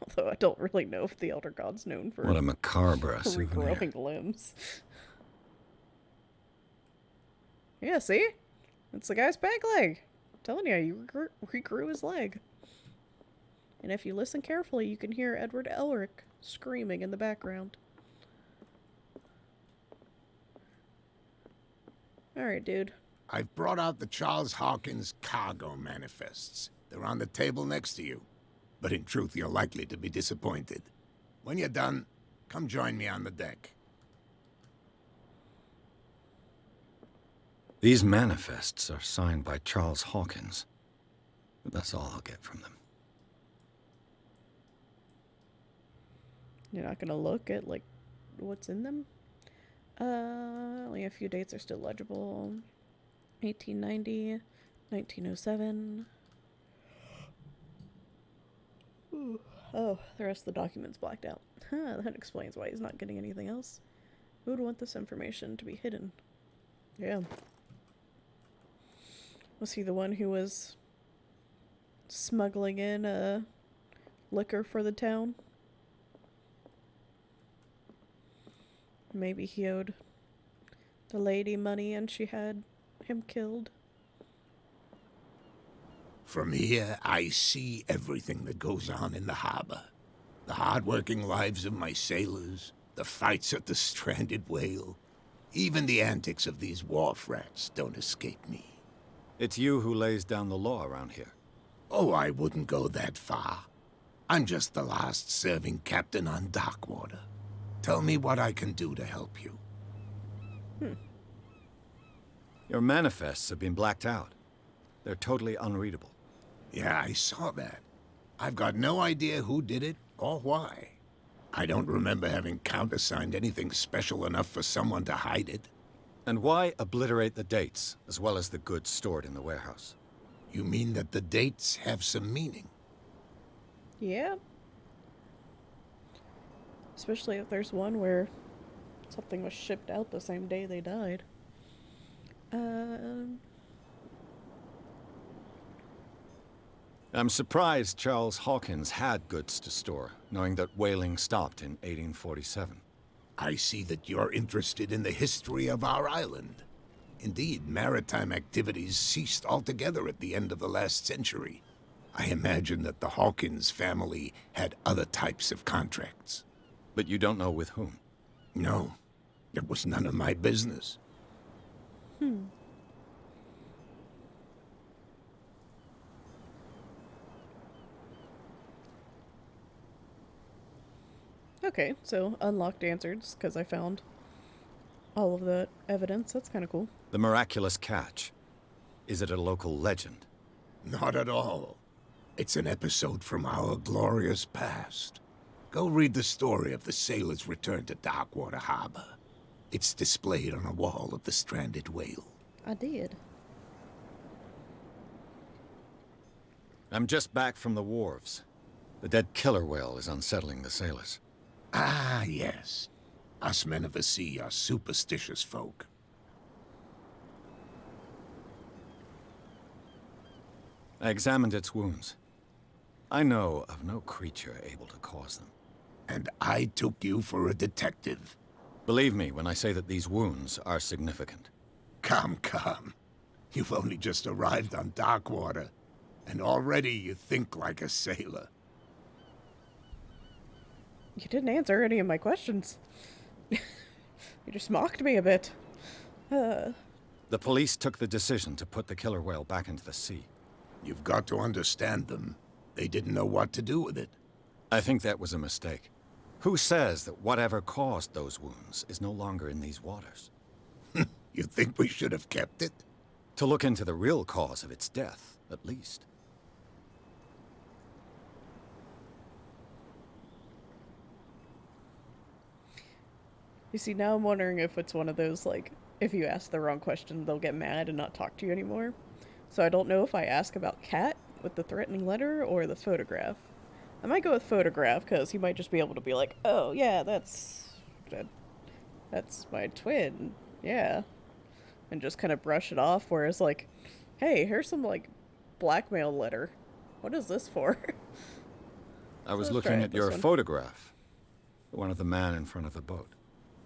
Although I don't really know if the Elder God's known for What a macabre souvenir. regrowing limbs. Yeah, see? It's the guy's back leg. I'm telling you, he regrew his leg. And if you listen carefully, you can hear Edward Elric screaming in the background. Alright, dude. I've brought out the Charles Hawkins cargo manifests. They're on the table next to you. But in truth, you're likely to be disappointed. When you're done, come join me on the deck. These manifests are signed by Charles Hawkins. But that's all I'll get from them. You're not gonna look at, like, what's in them? Only a few dates are still legible. 1890, 1907. Ooh. Oh, the rest of the document's blacked out. Huh, that explains why he's not getting anything else. Who would want this information to be hidden? Yeah. Was he the one who was smuggling in, liquor for the town? Maybe he owed the lady money and she had him killed. From here, I see everything that goes on in the harbor. The hard-working lives of my sailors, the fights at the stranded whale. Even the antics of these wharf rats don't escape me. It's you who lays down the law around here. Oh, I wouldn't go that far. I'm just the last serving captain on Darkwater. Tell me what I can do to help you. Your manifests have been blacked out. They're totally unreadable. Yeah, I saw that. I've got no idea who did it or why. I don't remember having countersigned anything special enough for someone to hide it. And why obliterate the dates, as well as the goods stored in the warehouse? You mean that the dates have some meaning? Yeah. Especially if there's one where something was shipped out the same day they died. I'm surprised Charles Hawkins had goods to store, knowing that whaling stopped in 1847. I see that you're interested in the history of our island. Indeed, maritime activities ceased altogether at the end of the last century. I imagine that the Hawkins family had other types of contracts. But you don't know with whom? No, it was none of my business. Okay, so unlocked answers, because I found all of the evidence. That's kind of cool. The miraculous catch. Is it a local legend? Not at all. It's an episode from our glorious past. Go read the story of the sailor's return to Darkwater Harbor. It's displayed on a wall of the stranded whale. I did. I'm just back from the wharves. The dead killer whale is unsettling the sailors. Ah, yes. Us men of the sea are superstitious folk. I examined its wounds. I know of no creature able to cause them. And I took you for a detective. Believe me when I say that these wounds are significant. Come, come. You've only just arrived on Darkwater, and already you think like a sailor. You didn't answer any of my questions. You just mocked me a bit. The police took the decision to put the killer whale back into the sea. You've got to understand them. They didn't know what to do with it. I think that was a mistake. Who says that whatever caused those wounds is no longer in these waters? You think we should have kept it? To look into the real cause of its death, at least. You see, now I'm wondering if it's one of those, like, if you ask the wrong question, they'll get mad and not talk to you anymore. So I don't know if I ask about Cat with the threatening letter or the photograph. I might go with photograph, because he might just be able to be like, oh, yeah, that's my twin, yeah. And just kind of brush it off, whereas, like, hey, here's some, like, blackmail letter. What is this for? I was looking at your photograph. The one of the man in front of the boat.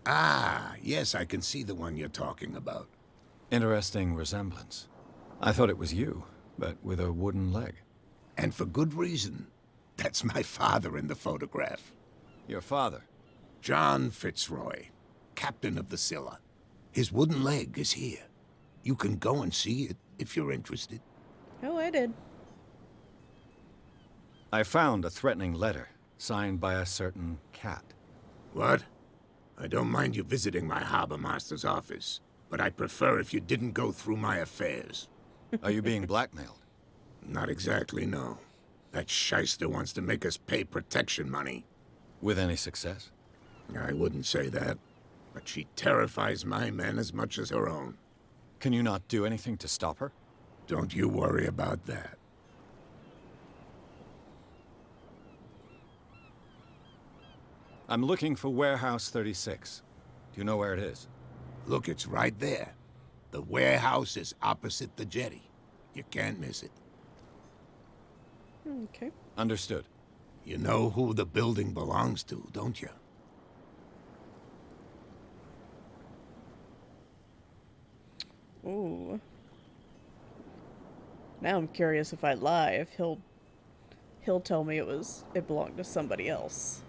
Ah, yes, I can see the one you're talking about. Interesting resemblance. I thought it was you, but with a wooden leg. And for good reason. That's my father in the photograph. Your father? John Fitzroy, captain of the Scylla. His wooden leg is here. You can go and see it if you're interested. Oh, I did. I found a threatening letter signed by a certain Cat. What? I don't mind you visiting my harbor master's office, but I'd prefer if you didn't go through my affairs. Are you being blackmailed? Not exactly, no. That shyster wants to make us pay protection money. With any success? I wouldn't say that, but she terrifies my men as much as her own. Can you not do anything to stop her? Don't you worry about that. I'm looking for Warehouse 36. Do you know where it is? Look, it's right there. The warehouse is opposite the jetty. You can't miss it. Okay. Understood. You know who the building belongs to, don't you? Ooh. Now I'm curious if I lie, if he'll tell me it belonged to somebody else.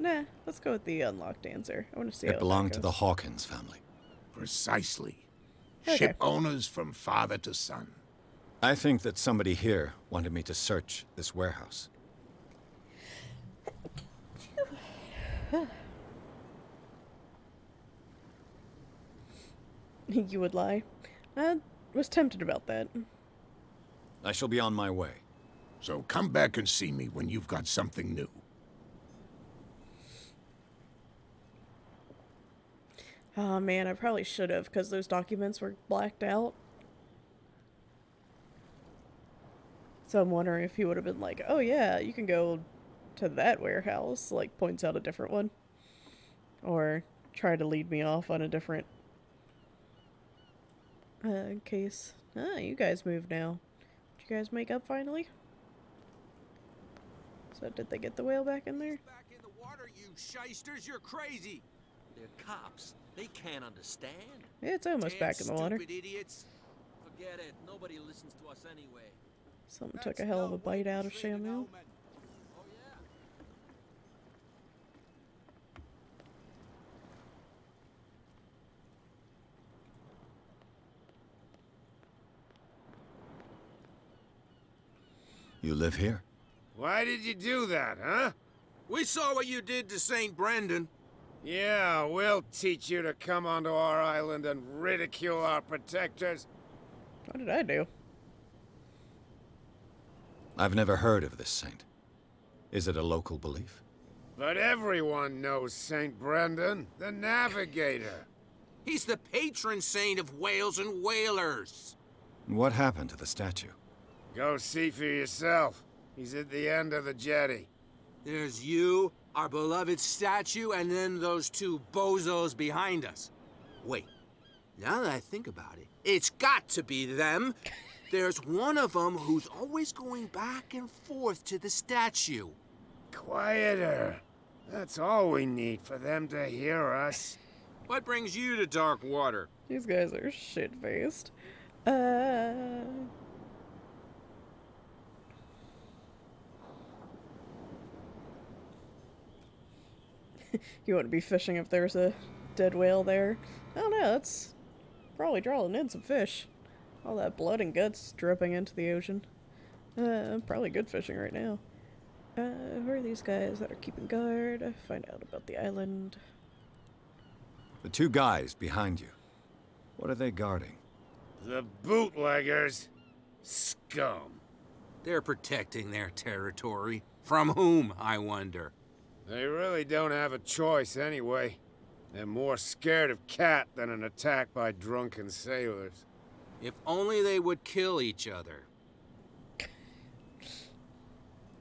Nah, let's go with the unlocked answer. I want to see how It belonged to that the goes. Hawkins family. Precisely. Okay. Ship owners from father to son. I think that somebody here wanted me to search this warehouse. You would lie? I was tempted about that. I shall be on my way. So come back and see me when you've got something new. Oh man, I probably should have, because those documents were blacked out. So I'm wondering if he would have been like, oh yeah, you can go to that warehouse, like points out a different one. Or try to lead me off on a different case. Ah, you guys moved now. Did you guys make up finally? So did they get the whale back in there? Back in the water, you shysters, you're crazy. They're cops. They can't understand. It's almost back in the water. Stupid idiots. Forget it. Nobody listens to us anyway. Something took a hell of a bite out of Shamu. Oh, yeah. You live here? Why did you do that, huh? We saw what you did to St. Brendan. Yeah, we'll teach you to come onto our island and ridicule our protectors. What did I do? I've never heard of this saint. Is it a local belief? But everyone knows St. Brendan, the navigator. He's the patron saint of whales and whalers. What happened to the statue? Go see for yourself. He's at the end of the jetty. There's you, our beloved statue, and then those two bozos behind us. Wait, now that I think about it, it's got to be them. There's one of them who's always going back and forth to the statue. Quieter. That's all we need for them to hear us. What brings you to dark water? These guys are shit-faced. You wouldn't be fishing if there's a dead whale there. I don't know, that's probably drawing in some fish. All that blood and guts dripping into the ocean. Probably good fishing right now. Who are these guys that are keeping guard? Find out about the island. The two guys behind you. What are they guarding? The bootleggers. Scum. They're protecting their territory. From whom, I wonder? They really don't have a choice anyway. They're more scared of Cat than an attack by drunken sailors. If only they would kill each other.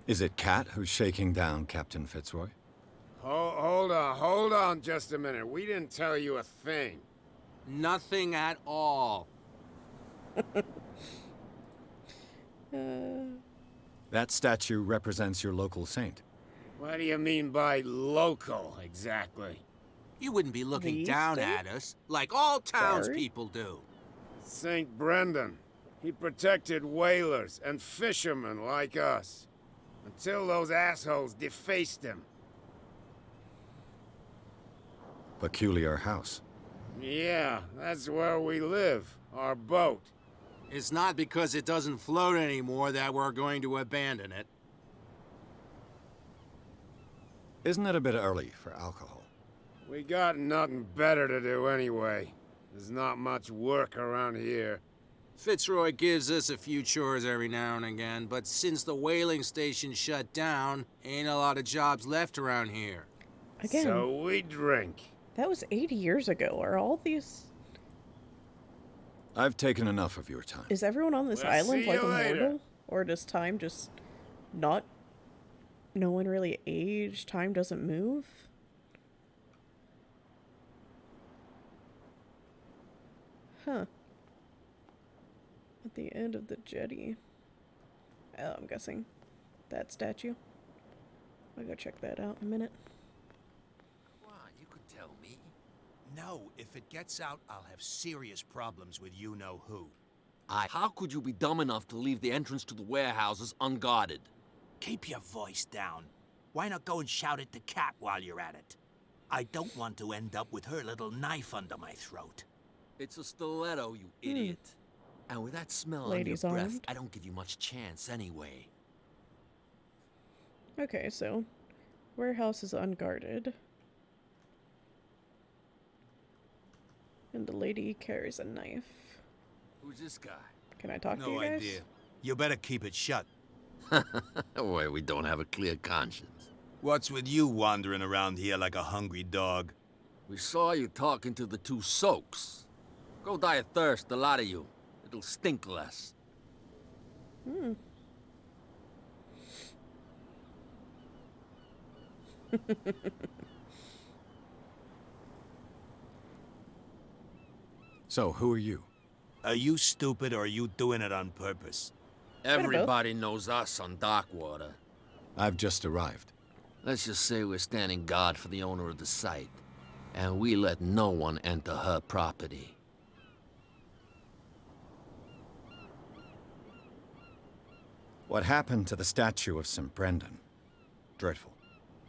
Is it Cat who's shaking down Captain Fitzroy? Hold on just a minute. We didn't tell you a thing. Nothing at all. That statue represents your local saint. What do you mean by local, exactly? You wouldn't be looking These down things? at us, like all townspeople do. St. Brendan. He protected whalers and fishermen like us. Until those assholes defaced him. Peculiar house. Yeah, that's where we live. Our boat. It's not because it doesn't float anymore that we're going to abandon it. Isn't it a bit early for alcohol? We got nothing better to do anyway. There's not much work around here. Fitzroy gives us a few chores every now and again, but since the whaling station shut down, ain't a lot of jobs left around here. Again, So we drink. that was 80 years ago. Are all these... I've taken enough of your time. Is everyone on this We'll island see like you later. immortal? Or does time just not... No one really age? Time doesn't move? Huh. At the end of the jetty. Oh, I'm guessing that statue. I'll go check that out in a minute. Why, you could tell me. No, if it gets out, I'll have serious problems with you-know-who. How could you be dumb enough to leave the entrance to the warehouses unguarded? Keep your voice down. Why not go and shout at the cat while you're at it? I don't want to end up with her little knife under my throat. It's a stiletto, you idiot. And with that smell Ladies on your breath, armed. I don't give you much chance anyway. Okay, so warehouse is unguarded. And the lady carries a knife. Who's this guy? Can I talk to No you guys? idea. You better keep it shut. Why, we don't have a clear conscience. What's with you wandering around here like a hungry dog? We saw you talking to the two soaks. Go die of thirst, the lot of you. It'll stink less. Hmm. So, who are you? Are you stupid or are you doing it on purpose? Everybody knows us on Darkwater. I've just arrived. Let's just say we're standing guard for the owner of the site. And we let no one enter her property. What happened to the statue of St. Brendan? Dreadful.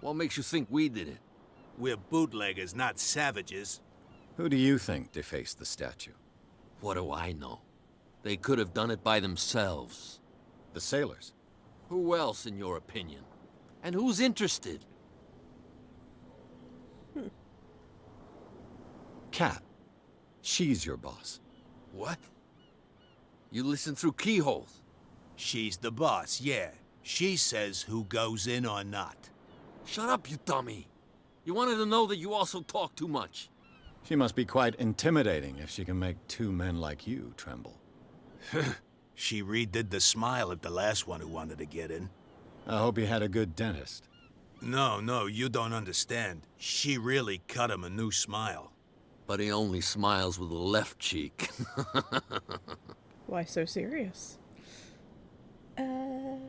What makes you think we did it? We're bootleggers, not savages. Who do you think defaced the statue? What do I know? They could have done it by themselves. The sailors? Who else, in your opinion? And who's interested? Cat. She's your boss. What? You listen through keyholes? She's the boss, yeah. She says who goes in or not. Shut up, you dummy. You wanted to know that you also talk too much. She must be quite intimidating if she can make two men like you tremble. She redid the smile at the last one who wanted to get in. I hope he had a good dentist. No, you don't understand. She really cut him a new smile. But he only smiles with the left cheek. Why so serious? I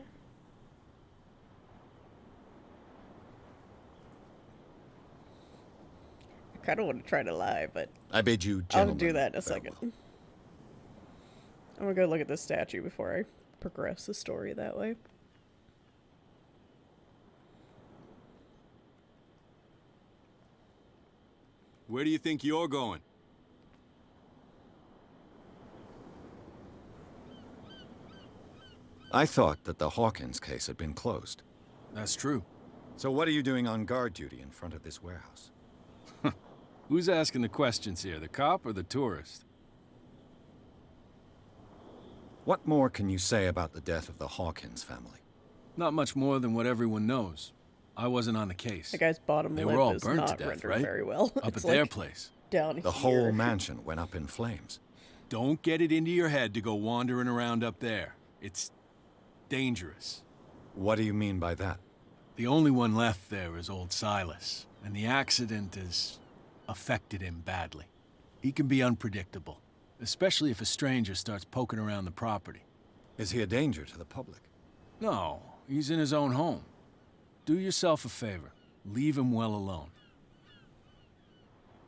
kind of want to try to lie, but I bid you I'll gentlemen do that in a farewell. second. I'm gonna go look at this statue before I progress the story that way. Where do you think you're going? I thought that the Hawkins case had been closed. That's true. So what are you doing on guard duty in front of this warehouse? Who's asking the questions here, the cop or the tourist? What more can you say about the death of the Hawkins family? Not much more than what everyone knows. I wasn't on the case. The guy's bottom They lip were all is burnt not to death, rendered right? very well. Up It's at their like place. Down The here. whole mansion went up in flames. Don't get it into your head to go wandering around up there. It's dangerous. What do you mean by that? The only one left there is old Silas, and the accident has affected him badly. He can be unpredictable, especially if a stranger starts poking around the property. Is he a danger to the public? No, he's in his own home. Do yourself a favor. Leave him well alone.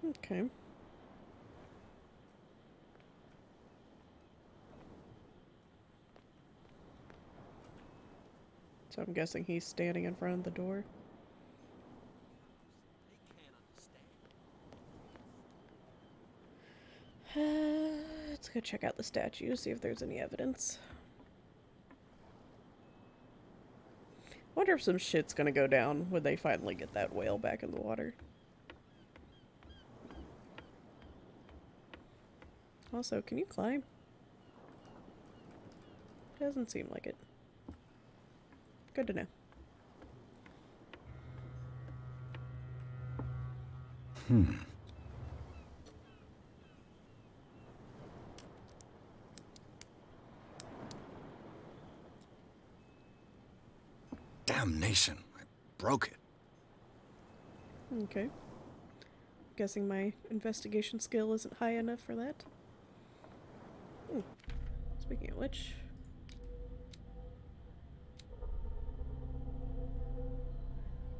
Okay. So I'm guessing he's standing in front of the door. Let's go check out the statue, see if there's any evidence. Wonder if some shit's gonna go down when they finally get that whale back in the water. Also, can you climb? Doesn't seem like it. Good to know. Damnation. I broke it. Okay. Guessing my investigation skill isn't high enough for that. Ooh. Speaking of which...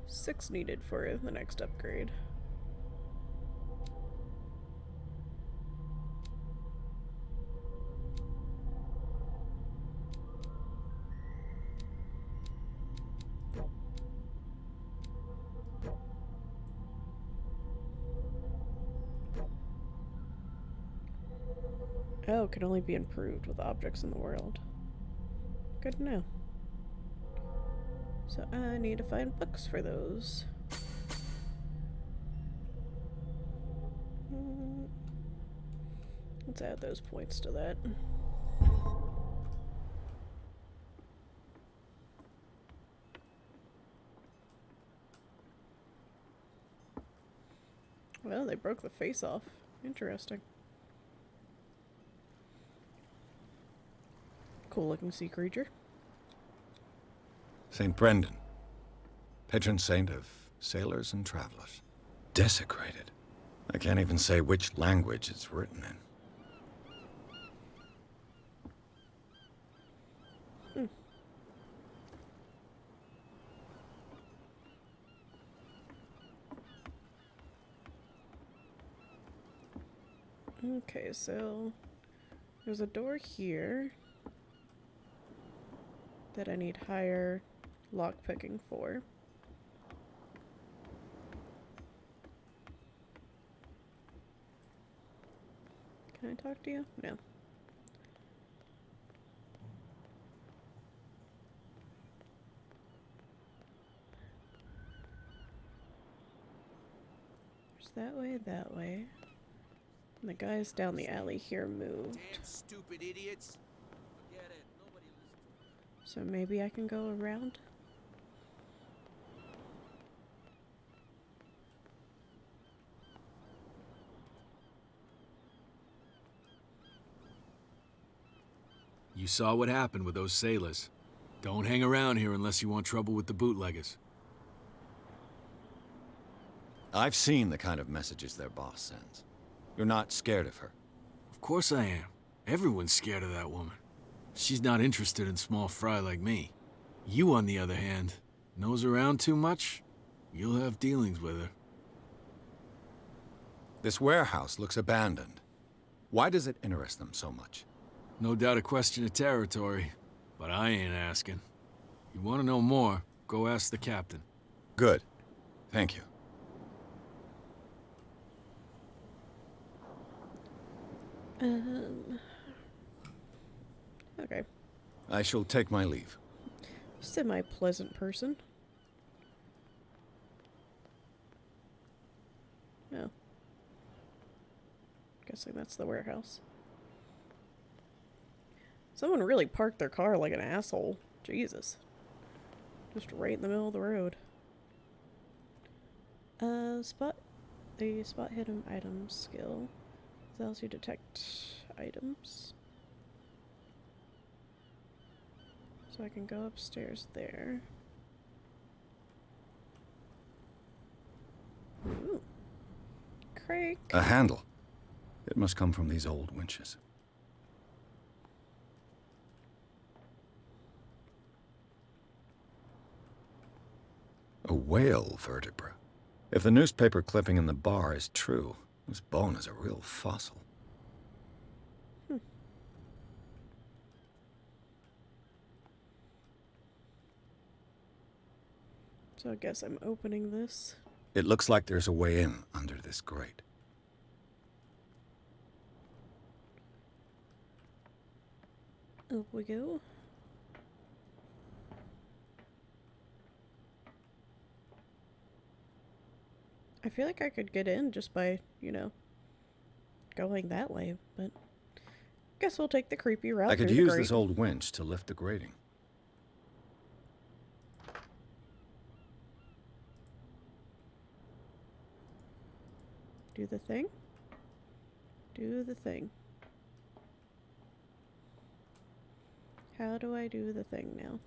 $6 needed for the next upgrade. Oh, can only be improved with objects in the world. Good to know. So I need to find books for those. Let's add those points to that. Well, they broke the face off. Interesting. Cool looking sea creature. St. Brendan, patron saint of sailors and travelers. Desecrated. I can't even say which language it's written in. Okay, so there's a door here that I need higher lockpicking for. Can I talk to you? No. There's that way, that way. And the guys down the alley here moved. Damn stupid idiots. Forget it. Nobody listens. So maybe I can go around? You saw what happened with those sailors. Don't hang around here unless you want trouble with the bootleggers. I've seen the kind of messages their boss sends. You're not scared of her. Of course I am. Everyone's scared of that woman. She's not interested in small fry like me. You, on the other hand, nose around too much, you'll have dealings with her. This warehouse looks abandoned. Why does it interest them so much? No doubt a question of territory, but I ain't asking. You want to know more, go ask the captain. Good. Thank you. Okay. I shall take my leave. Semi-pleasant person. Oh. Guessing that's the warehouse. Someone really parked their car like an asshole. Jesus. Just right in the middle of the road. Spot hidden items skill. This allows you to detect items. So I can go upstairs there. Ooh. Crake. A handle. It must come from these old winches. A whale vertebra. If the newspaper clipping in the bar is true, this bone is a real fossil. So I guess I'm opening this. It looks like there's a way in under this grate. Up we go. I feel like I could get in just by, you know, going that way, but guess we'll take the creepy route. I could through the use grate. this old winch to lift the grating. Do the thing. Do the thing. How do I do the thing now?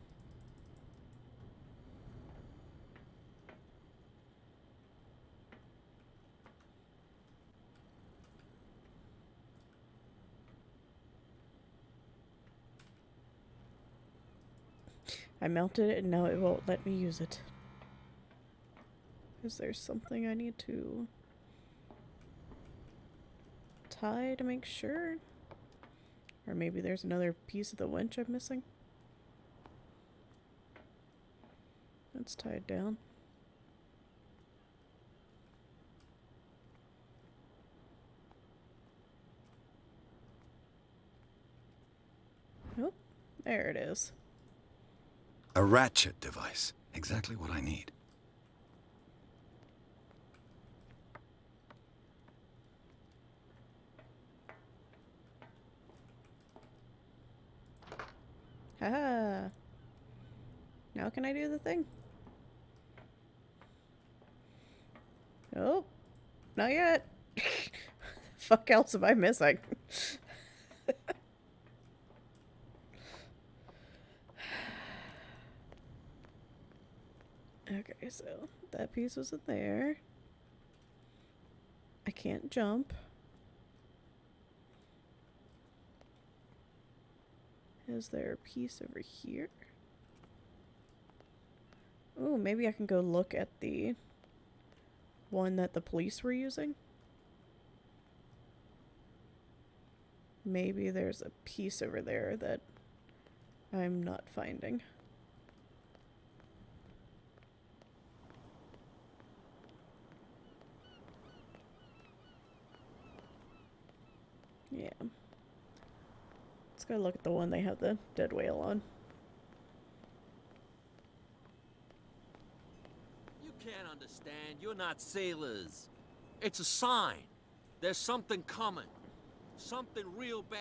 I mounted it and now it won't let me use it. Is there something I need to tie to make sure? Or maybe there's another piece of the winch I'm missing? That's tied down. Oh, there it is. A ratchet device. Exactly what I need. Haha. Now can I do the thing? Oh. not yet. Fuck else am I missing? Okay, so that piece wasn't there. I can't jump. Is there a piece over here? Oh, maybe I can go look at the one that the police were using. Maybe there's a piece over there that I'm not finding. Yeah. Let's go look at the one they have the dead whale on. You can't understand. You're not sailors. It's a sign. There's something coming. Something real bad.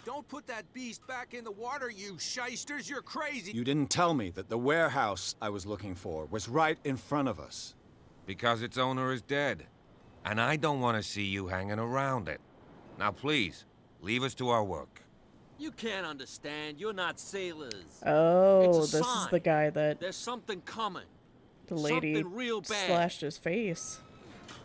Don't put that beast back in the water, you shysters. You're crazy. You didn't tell me that the warehouse I was looking for was right in front of us. Because its owner is dead. And I don't want to see you hanging around it. Now please, leave us to our work. You can't understand. You're not sailors. Oh, It's a this sign. is the guy that There's something coming. the lady Something real bad. slashed his face.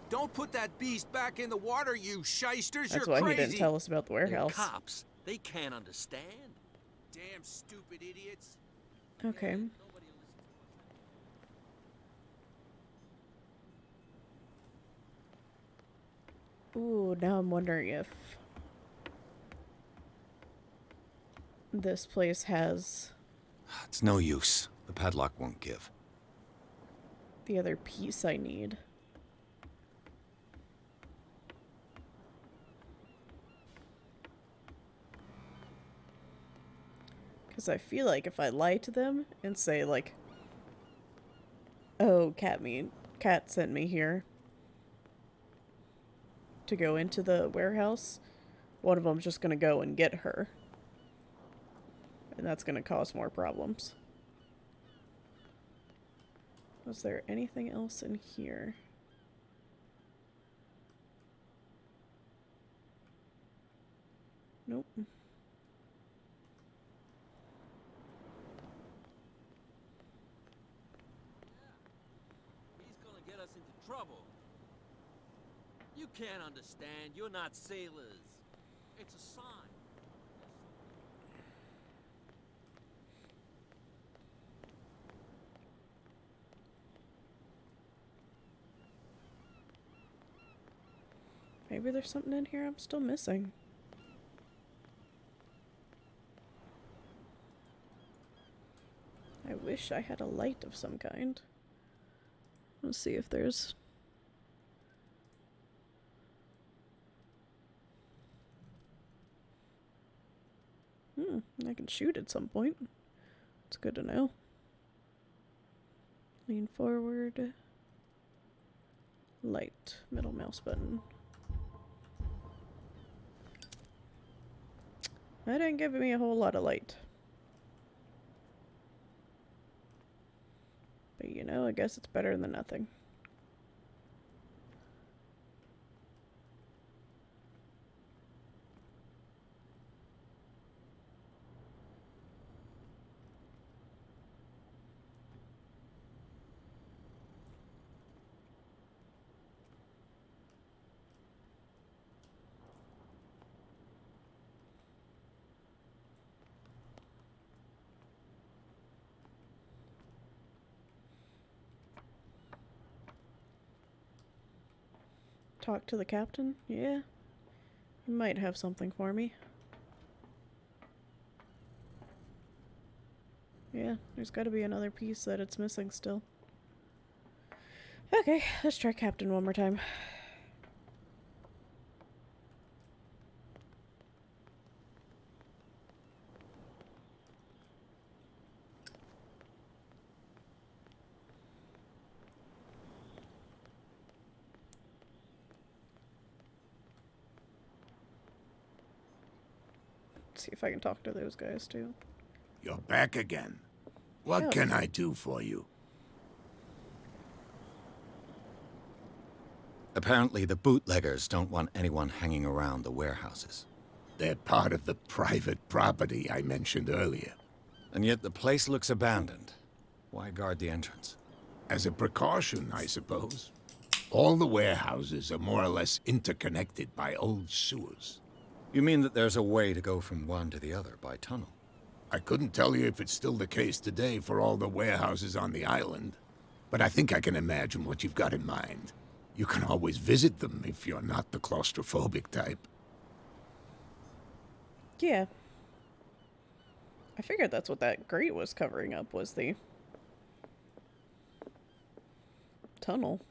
Don't put that beast back in the water, you shysters. That's You're why crazy. he didn't tell us about the They're warehouse. cops. They can't understand. Damn stupid idiots. Okay. Ooh, now I'm wondering if this place has It's no use. The padlock won't give. the other piece I need. Because I feel like if I lie to them and say, like, oh, Cat sent me here to go into the warehouse, one of them's just going to go and get her. And that's going to cause more problems. Was there anything else in here? Nope. He's gonna get us into trouble. You can't understand. You're not sailors. It's a sign. Maybe there's something in here I'm still missing. I wish I had a light of some kind. Let's see if there's... I can shoot at some point. It's good to know. Lean forward. Light. Middle mouse button. That didn't give me a whole lot of light. But you know, I guess it's better than nothing. Talk to the captain? Yeah. He might have something for me. Yeah, there's gotta be another piece that it's missing still. Okay, let's try captain one more time. See if I can talk to those guys too. You're back again. What Yeah. can I do for you? Apparently, the bootleggers don't want anyone hanging around the warehouses. They're part of the private property I mentioned earlier. And yet the place looks abandoned. Why guard the entrance? As a precaution, I suppose. All the warehouses are more or less interconnected by old sewers. You mean that there's a way to go from one to the other by tunnel? I couldn't tell you if it's still the case today for all the warehouses on the island, but I think I can imagine what you've got in mind. You can always visit them if you're not the claustrophobic type. Yeah. I figured that's what that grate was covering up, was the tunnel.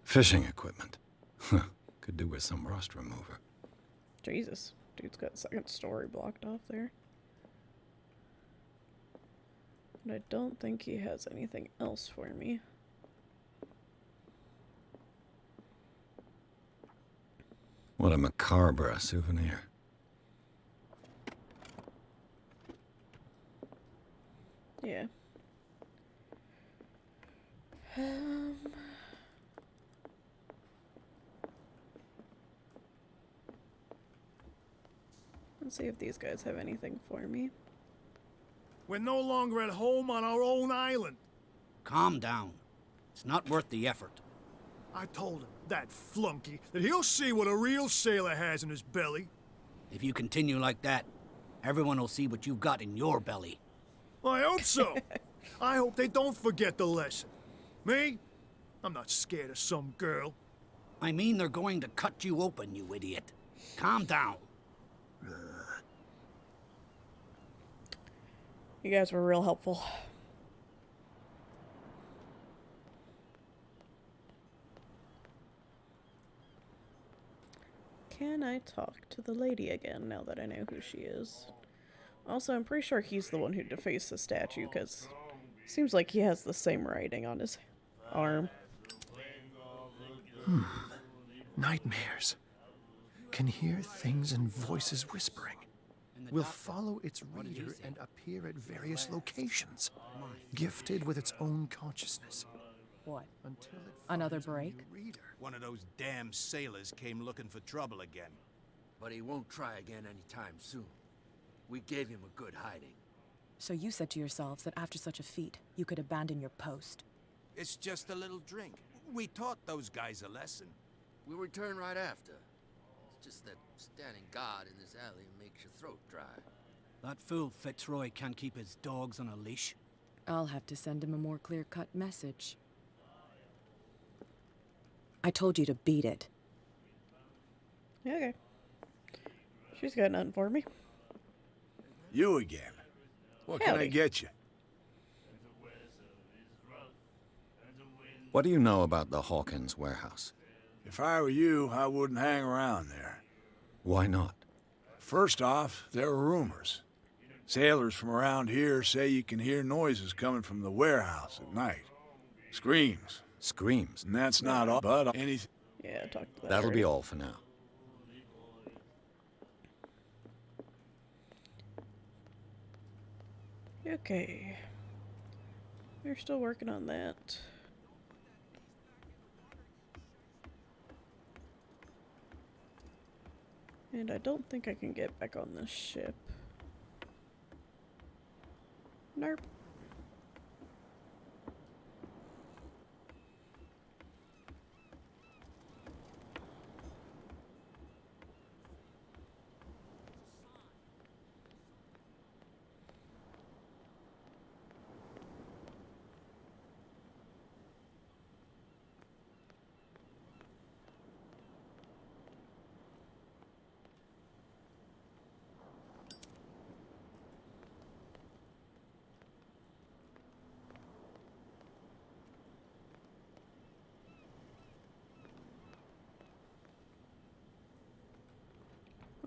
Fishing equipment. Could do with some rust remover. Jesus. Dude's got the second story blocked off there. But I don't think he has anything else for me. What a macabre souvenir. Yeah. Let's see if these guys have anything for me. We're no longer at home on our own island. Calm down. It's not worth the effort. I told him, that flunky, that he'll see what a real sailor has in his belly. If you continue like that, everyone will see what you've got in your belly. I hope so. I hope they don't forget the lesson. Me? I'm not scared of some girl. I mean they're going to cut you open, you idiot. Calm down. You guys were real helpful. Can I talk to the lady again now that I know who she is? Also, I'm pretty sure he's the one who defaced the statue, because it seems like he has the same writing on his arm. Nightmares. Can hear things and voices whispering. Will follow its reader and appear at various locations, gifted with its own consciousness. What? Until it Another finds a break? new reader. One of those damn sailors came looking for trouble again. But he won't try again anytime soon. We gave him a good hiding. So you said to yourselves that after such a feat, you could abandon your post. It's just a little drink. We taught those guys a lesson. We'll return right after. It's just that standing guard in this alley makes your throat dry. That fool Fitzroy can't keep his dogs on a leash. I'll have to send him a more clear-cut message. I told you to beat it. Yeah, okay. She's got nothing for me. You again. What can I Howdy. get you? What do you know about the Hawkins warehouse? If I were you, I wouldn't hang around there. Why not? First off, there are rumors. Sailors from around here say you can hear noises coming from the warehouse at night. Screams. Screams? And that's not all, but anything. Yeah, I talked to that That'll already. be all for now. Okay. They're still working on that. And I don't think I can get back on this ship. Nope.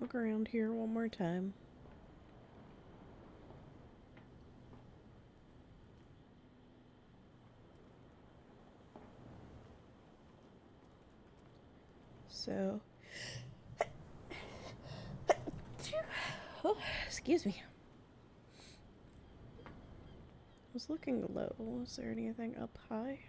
Look around here one more time. So, oh, excuse me. I was looking low. Was there anything up high?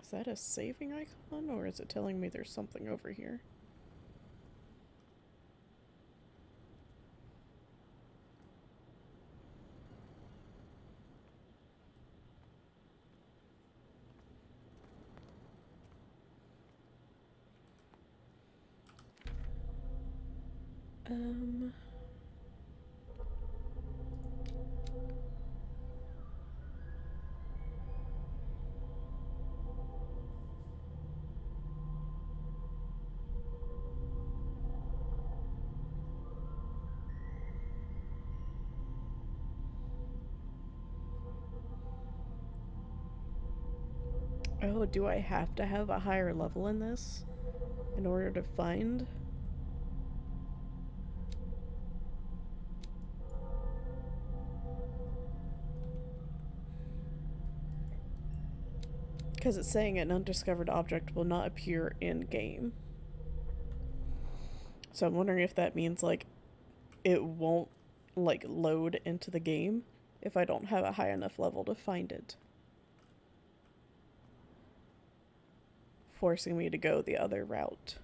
Is that a saving icon, or is it telling me there's something over here? Oh, do I have to have a higher level in this in order to find? Because it's saying an undiscovered object will not appear in game. So I'm wondering if that means, like, it won't, like, load into the game if I don't have a high enough level to find it. Forcing me to go the other route.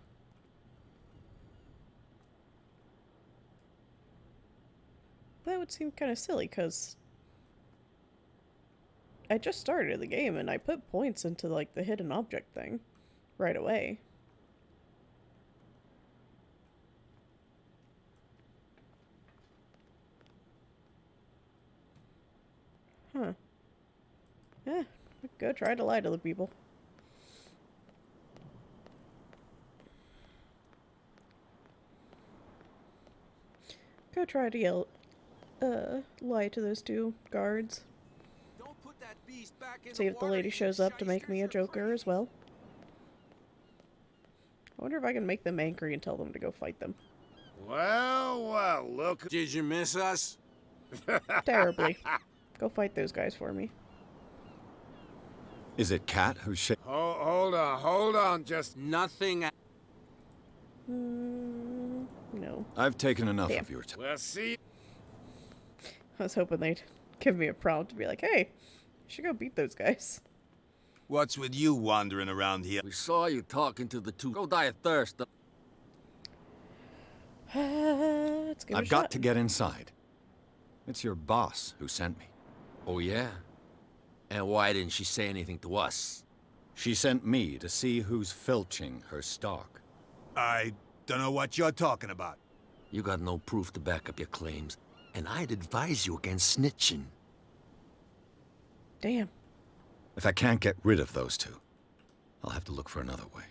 That would seem kind of silly, because I just started the game and I put points into, like, the hidden object thing right away. Huh. Yeah, go try to lie to the people. Go try to lie to those two guards. See if the lady shows up to make me a joker as well. I wonder if I can make them angry and tell them to go fight them. Well, well, look. Did you miss us? Terribly. Go fight those guys for me. Is it Cat who's Hold on, just nothing. No. I've taken enough Damn. of your time. We'll see. I was hoping they'd give me a prompt to be like, hey, you should go beat those guys. What's with you wandering around here? We saw you talking to the two. Go die of thirst. Let's give it a I've got shot. to get inside. It's your boss who sent me. Oh, yeah? And why didn't she say anything to us? She sent me to see who's filching her stock. I don't know what you're talking about. You got no proof to back up your claims, and I'd advise you against snitching. Damn. If I can't get rid of those two, I'll have to look for another way.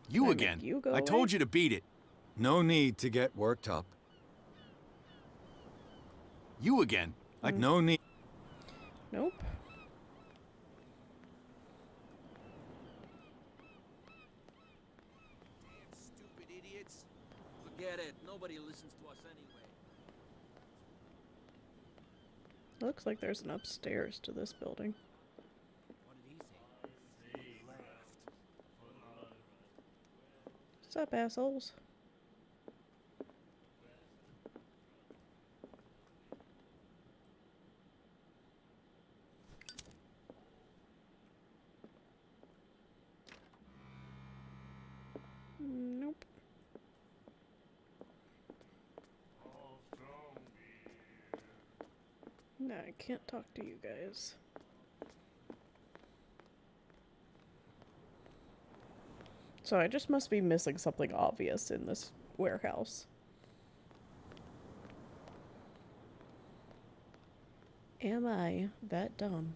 You again. You go I told away? you to beat it. No need to get worked up. You again. No need. Nope. Damn stupid idiots. Forget it. Nobody listens to us anyway. Looks like there's an upstairs to this building. What's up, assholes? Nope. No, I can't talk to you guys. So I just must be missing something obvious in this warehouse. Am I that dumb?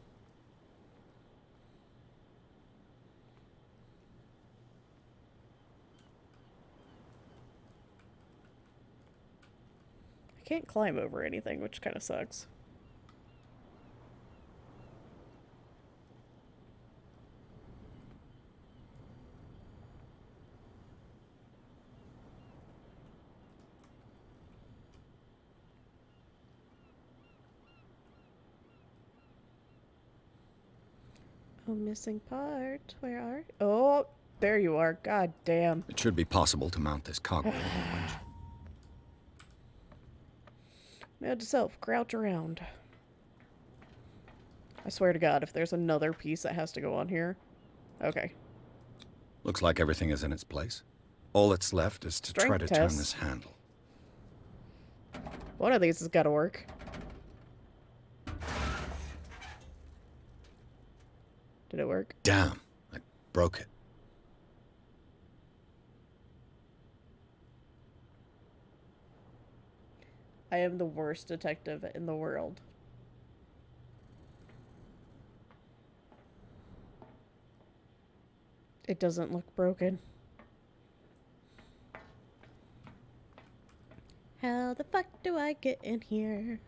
I can't climb over anything, which kind of sucks. Oh, missing part. Where are? Oh, there you are. God damn. It should be possible to mount this cogwheel on a winch. Note to self, crouch around. I swear to God, if there's another piece that has to go on here. Okay. Looks like everything is in its place. All that's left is to try Strength to test. turn this handle. One of these has got to work. Did it work? Damn, I broke it. I am the worst detective in the world. It doesn't look broken. How the fuck do I get in here?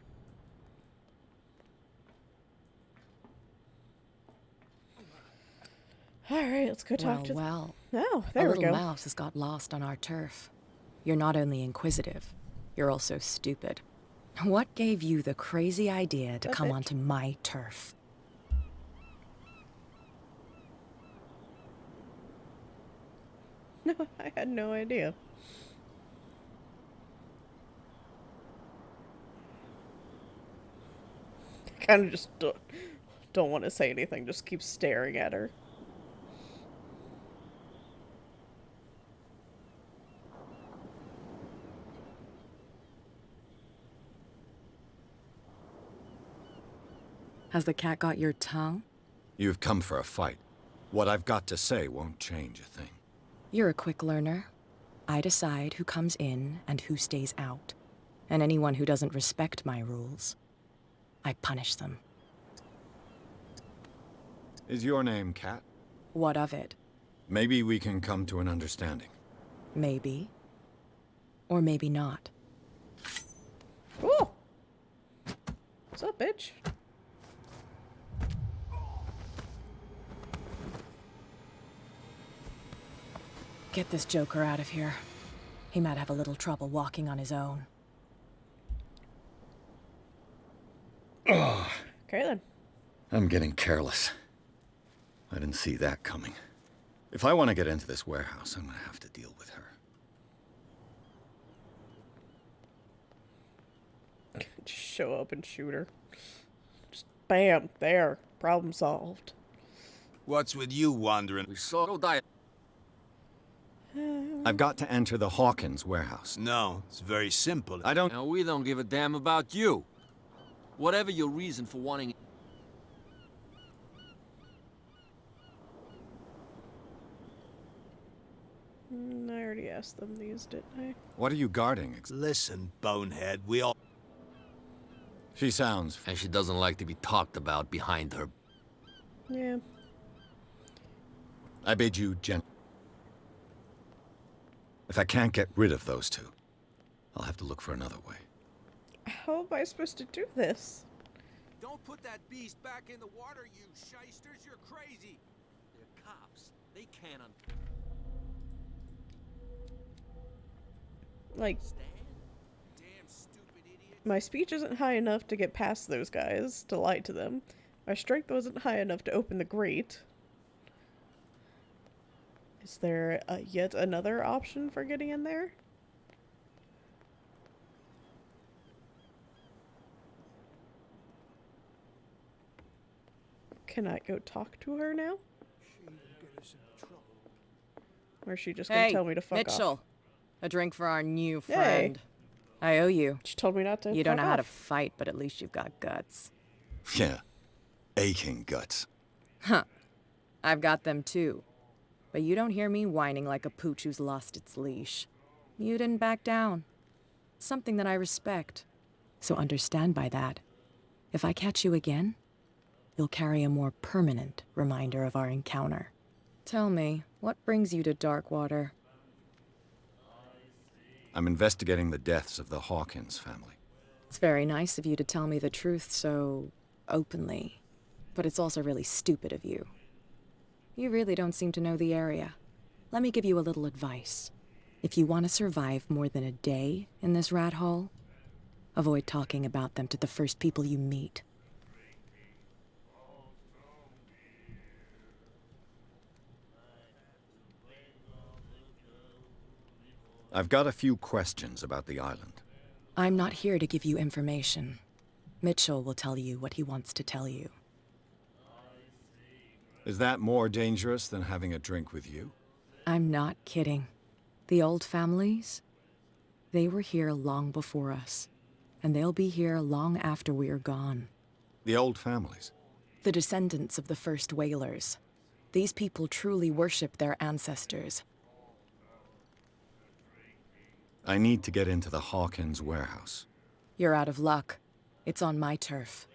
Alright, let's go talk to them. Well, Oh, there a we little go. mouse has got lost on our turf. You're not only inquisitive, you're also stupid. What gave you the crazy idea to That come bitch. onto my turf? No, I had no idea. I kind of just don't want to say anything, just keep staring at her. Has the cat got your tongue? You've come for a fight. What I've got to say won't change a thing. You're a quick learner. I decide who comes in and who stays out. And anyone who doesn't respect my rules, I punish them. Is your name Cat? What of it? Maybe we can come to an understanding. Maybe. Or maybe not. Ooh! What's up, bitch? Get this joker out of here. He might have a little trouble walking on his own. Oh, Okay then. I'm getting careless. I didn't see that coming. If I want to get into this warehouse, I'm gonna have to deal with her. Just show up and shoot her. Just bam, there. Problem solved. What's with you wandering? We saw no diet. I've got to enter the Hawkins warehouse. No, it's very simple. I don't... And we don't give a damn about you. Whatever your reason for wanting... I already asked them these, didn't I? What are you guarding? Listen, bonehead, we all... She sounds... And she doesn't like to be talked about behind her. Yeah. I bid you If I can't get rid of those two, I'll have to look for another way. How am I supposed to do this? Don't put that beast back in the water, you shysters. You're crazy. They're cops. They can't Like, Damn stupid idiot. my speech isn't high enough to get past those guys, to lie to them. My strength wasn't high enough to open the grate. Is there yet another option for getting in there? Can I go talk to her now? Or is she just gonna tell me to fuck Mitchell, off? a drink for our new friend. I owe you. She told me not to. You don't know fuck how to off. fight, but at least you've got guts. Yeah. Aching guts. Huh. I've got them too. But you don't hear me whining like a pooch who's lost its leash. You didn't back down. Something that I respect. So understand by that. If I catch you again, you'll carry a more permanent reminder of our encounter. Tell me, what brings you to Darkwater? I'm investigating the deaths of the Hawkins family. It's very nice of you to tell me the truth so openly. But it's also really stupid of you. You really don't seem to know the area. Let me give you a little advice. If you want to survive more than a day in this rat hole, avoid talking about them to the first people you meet. I've got a few questions about the island. I'm not here to give you information. Mitchell will tell you what he wants to tell you. Is that more dangerous than having a drink with you? I'm not kidding. The old families, they were here long before us, and they'll be here long after we're gone. The old families? The descendants of the first whalers. These people truly worship their ancestors. I need to get into the Hawkins warehouse. You're out of luck. It's on my turf.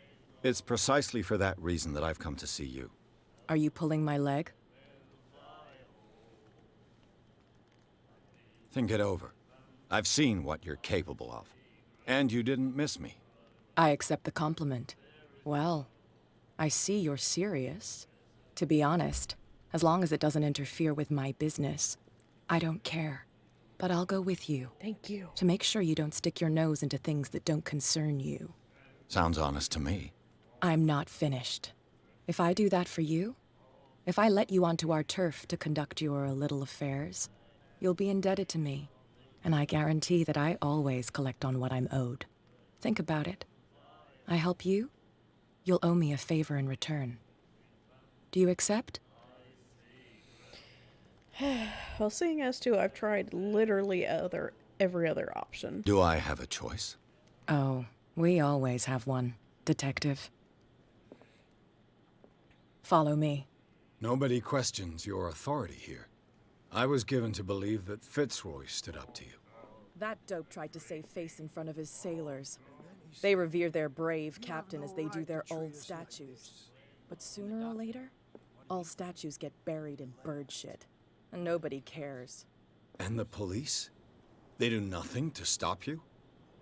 It's precisely for that reason that I've come to see you. Are you pulling my leg? Think it over. I've seen what you're capable of. And you didn't miss me. I accept the compliment. Well, I see you're serious. To be honest, as long as it doesn't interfere with my business, I don't care. But I'll go with you. Thank you. To make sure you don't stick your nose into things that don't concern you. Sounds honest to me. I'm not finished. If I do that for you, if I let you onto our turf to conduct your little affairs, you'll be indebted to me, and I guarantee that I always collect on what I'm owed. Think about it. I help you, you'll owe me a favor in return. Do you accept? Well, seeing as too, I've tried literally every other option. Do I have a choice? Oh, we always have one, Detective. Follow me. Nobody questions your authority here. I was given to believe that Fitzroy stood up to you. That dope tried to save face in front of his sailors. They revere their brave captain as they do their old statues. But sooner or later, all statues get buried in bird shit. And nobody cares. And the police? They do nothing to stop you?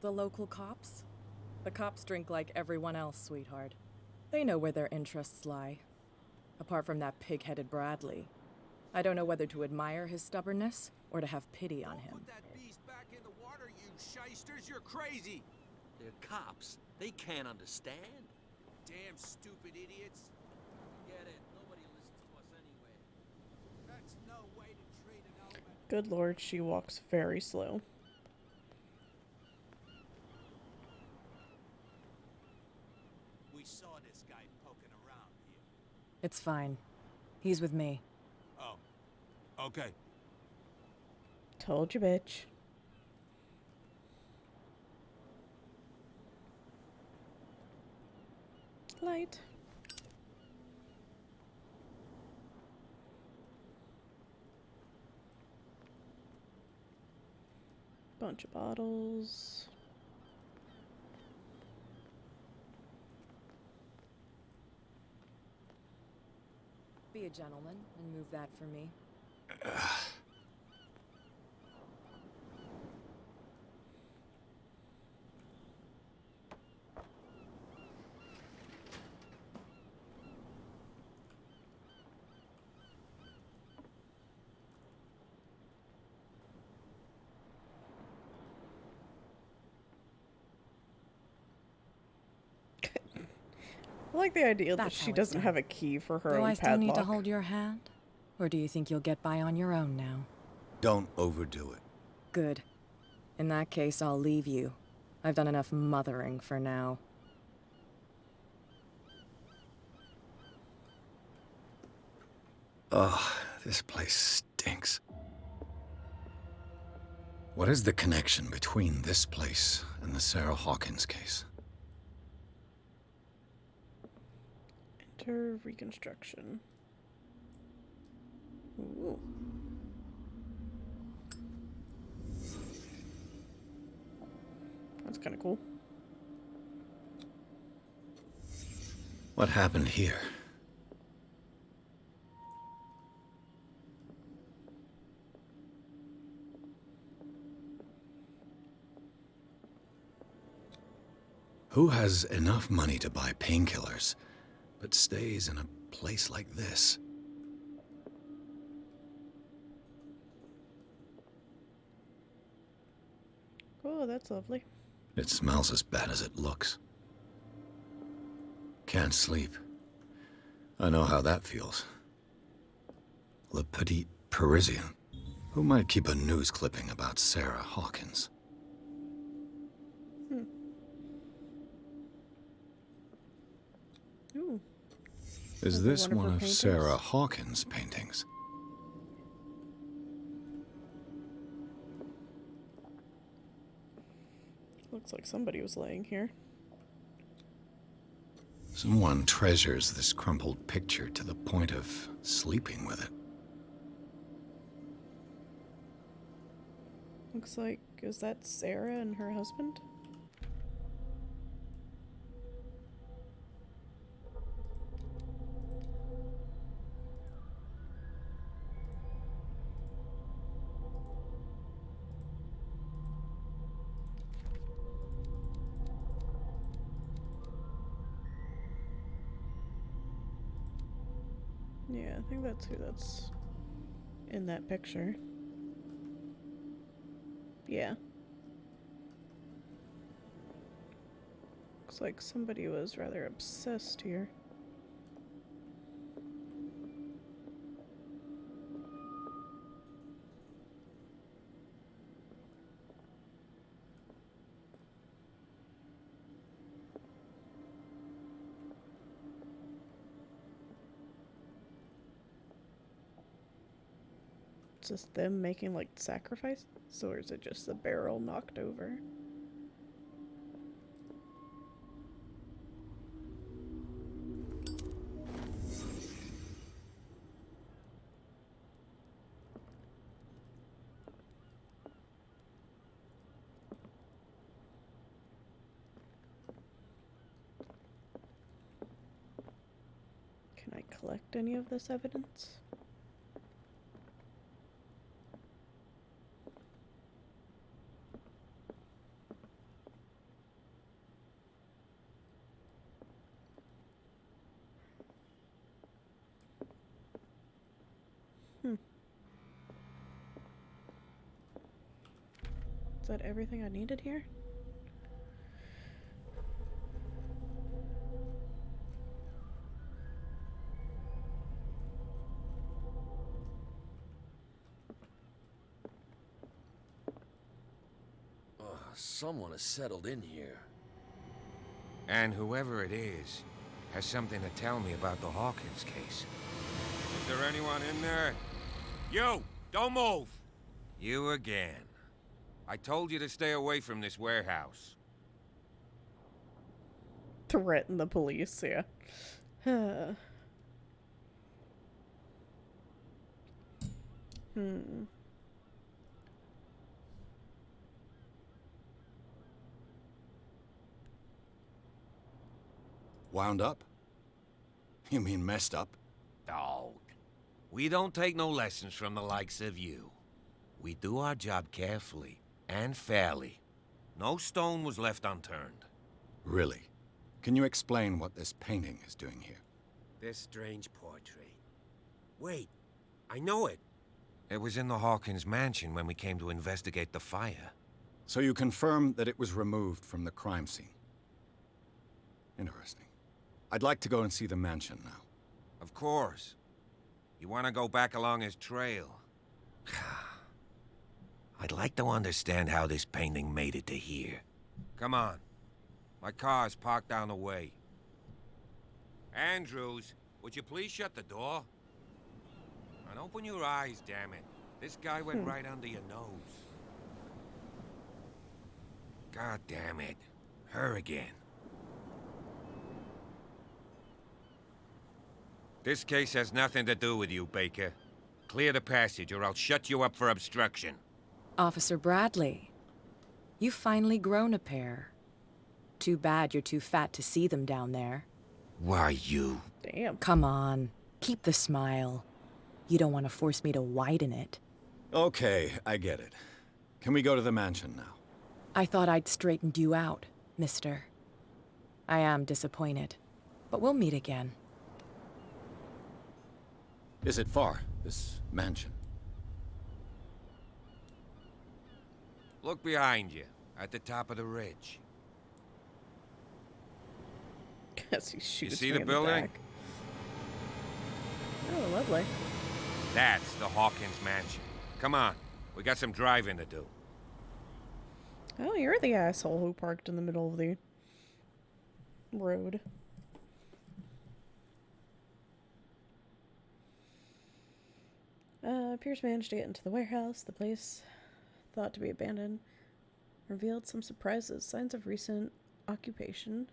The local cops? The cops drink like everyone else, sweetheart. They know where their interests lie. Apart from that pig-headed Bradley. I don't know whether to admire his stubbornness or to have pity on him. Put that beast back in the water, you shysters! You're crazy! They're cops. They can't understand. Damn stupid idiots! Forget it. Nobody listens to us anyway. That's no way to treat an elephant. Good lord, she walks very slow. We saw this guy poking around here. It's fine. He's with me. Oh. Okay. Told you, bitch. Light. Bunch of bottles. Be a gentleman and move that for me. I like the idea that That's she how it's doesn't done. have a key for her Do own I still padlock. need to hold your hand? Or do you think you'll get by on your own now? Don't overdo it. Good. In that case, I'll leave you. I've done enough mothering for now. Ugh, this place stinks. What is the connection between this place and the Sarah Hawkins case? Enter reconstruction. Ooh. That's kind of cool. What happened here? Who has enough money to buy painkillers, but stays in a place like this? Oh, that's lovely. It smells as bad as it looks. Can't sleep. I know how that feels. Le Petit Parisien. Who might keep a news clipping about Sarah Hawkins? Ooh. Is Another this one of one her of paintings? Sarah Hawkins' paintings? Looks like somebody was laying here. Someone treasures this crumpled picture to the point of sleeping with it. Looks like, is that Sarah and her husband? Yeah, I think that's who that's in that picture. Yeah. Looks like somebody was rather obsessed here. Is this them making like sacrifices, or is it just the barrel knocked over? Can I collect any of this evidence? Is that everything I needed here? Someone has settled in here. And whoever it is has something to tell me about the Hawkins case. Is there anyone in there? You! Don't move! You again. I told you to stay away from this warehouse. Threaten the police, yeah. Wound up? You mean messed up? Dog. We don't take no lessons from the likes of you. We do our job carefully and fairly. No stone was left unturned. Really? Can you explain what this painting is doing here? This strange portrait. Wait, I know it. It was in the Hawkins mansion when we came to investigate the fire. So you confirm that it was removed from the crime scene? Interesting. I'd like to go and see the mansion now. Of course. You want to go back along his trail? I'd like to understand how this painting made it to here. Come on. My car's parked down the way. Andrews, would you please shut the door? And open your eyes, damn it. This guy went right under your nose. God damn it. Her again. This case has nothing to do with you, Baker. Clear the passage or I'll shut you up for obstruction. Officer Bradley, you've finally grown a pair. Too bad you're too fat to see them down there. Why, you... Damn. Come on, keep the smile. You don't want to force me to widen it. Okay, I get it. Can we go to the mansion now? I thought I'd straightened you out, mister. I am disappointed, but we'll meet again. Is it far, this mansion? Look behind you, at the top of the ridge. Guess he shoots You see me the in building? back. Oh, lovely. That's the Hawkins mansion. Come on, we got some driving to do. Oh, you're the asshole who parked in the middle of the road. Pierce managed to get into the warehouse. The place, thought to be abandoned, revealed some surprises, signs of recent occupation,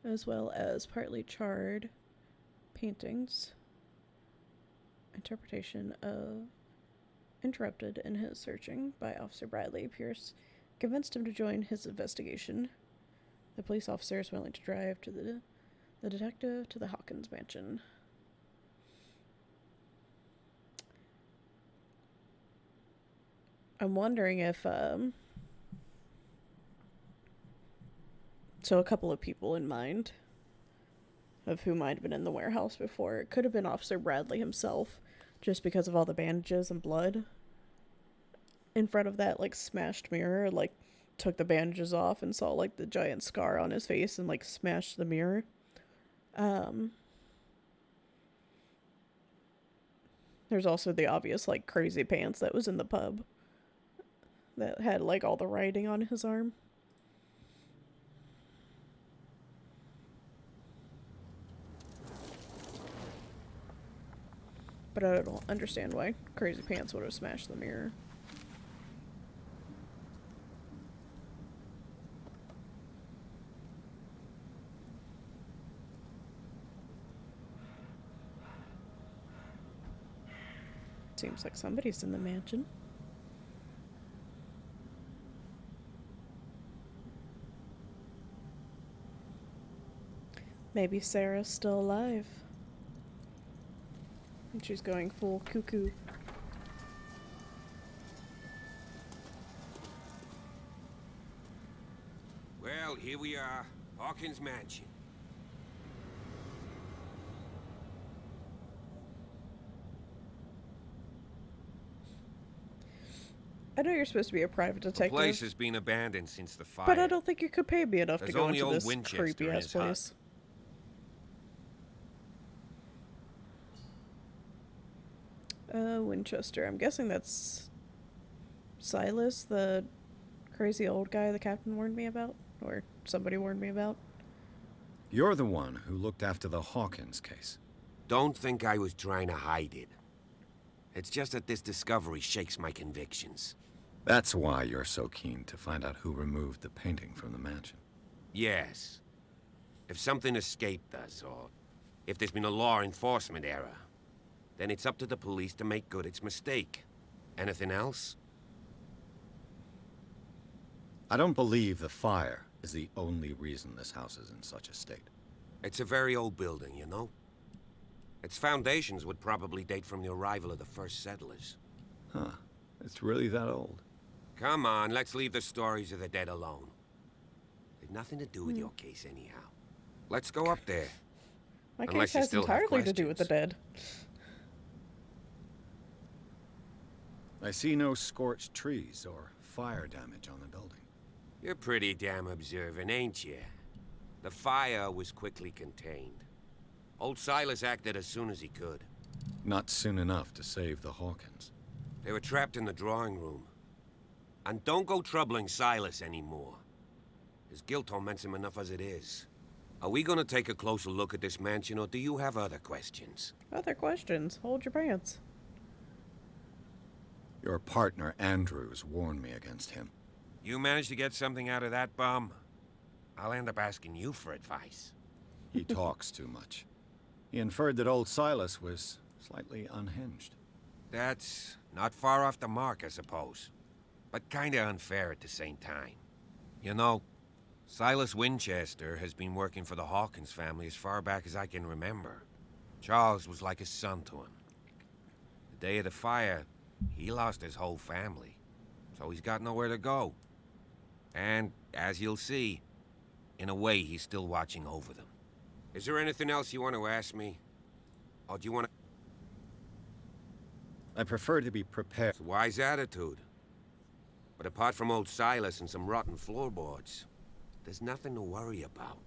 as well as partly charred paintings. Interpretation of interrupted in his searching by Officer Bradley. Pierce convinced him to join his investigation. The police officer is willing to drive to the detective to the Hawkins mansion. I'm wondering if, so a couple of people in mind of who might have been in the warehouse before. It could have been Officer Bradley himself, just because of all the bandages and blood in front of that, like, smashed mirror. Like, took the bandages off and saw, like, the giant scar on his face and, like, smashed the mirror. There's also the obvious, like, crazy pants that was in the pub that had, like, all the writing on his arm. But I don't understand why Crazy Pants would have smashed the mirror. Seems like somebody's in the mansion. Maybe Sarah's still alive. And she's going full cuckoo. Well, here we are. Hawkins Mansion. I know you're supposed to be a private detective. The place has been abandoned since the fire. But I don't think you could pay me enough to go only into old this Winchester creepy in ass his hut. place. Winchester. I'm guessing that's Silas, the crazy old guy the captain warned me about, or somebody warned me about. You're the one who looked after the Hawkins case. Don't think I was trying to hide it. It's just that this discovery shakes my convictions. That's why you're so keen to find out who removed the painting from the mansion. Yes. If something escaped us, or if there's been a law enforcement error, then it's up to the police to make good its mistake. Anything else? I don't believe the fire is the only reason this house is in such a state. It's a very old building, you know? Its foundations would probably date from the arrival of the first settlers. Huh. It's really that old. Come on, let's leave the stories of the dead alone. They've nothing to do with your case anyhow. Let's go up there. My Unless case you has still have entirely to do with the questions. dead. I see no scorched trees or fire damage on the building. You're pretty damn observant, ain't you? The fire was quickly contained. Old Silas acted as soon as he could. Not soon enough to save the Hawkins. They were trapped in the drawing room. And don't go troubling Silas anymore. His guilt torments him enough as it is. Are we gonna take a closer look at this mansion, or do you have other questions? Other questions? Hold your pants. Your partner, Andrews, warned me against him. You managed to get something out of that bum? I'll end up asking you for advice. He talks too much. He inferred that old Silas was slightly unhinged. That's not far off the mark, I suppose. But kinda unfair at the same time. You know, Silas Winchester has been working for the Hawkins family as far back as I can remember. Charles was like a son to him. The day of the fire, he lost his whole family, so he's got nowhere to go. And, as you'll see, in a way, he's still watching over them. Is there anything else you want to ask me? Or do you want to... I prefer to be prepared. It's a wise attitude. But apart from old Silas and some rotten floorboards, there's nothing to worry about.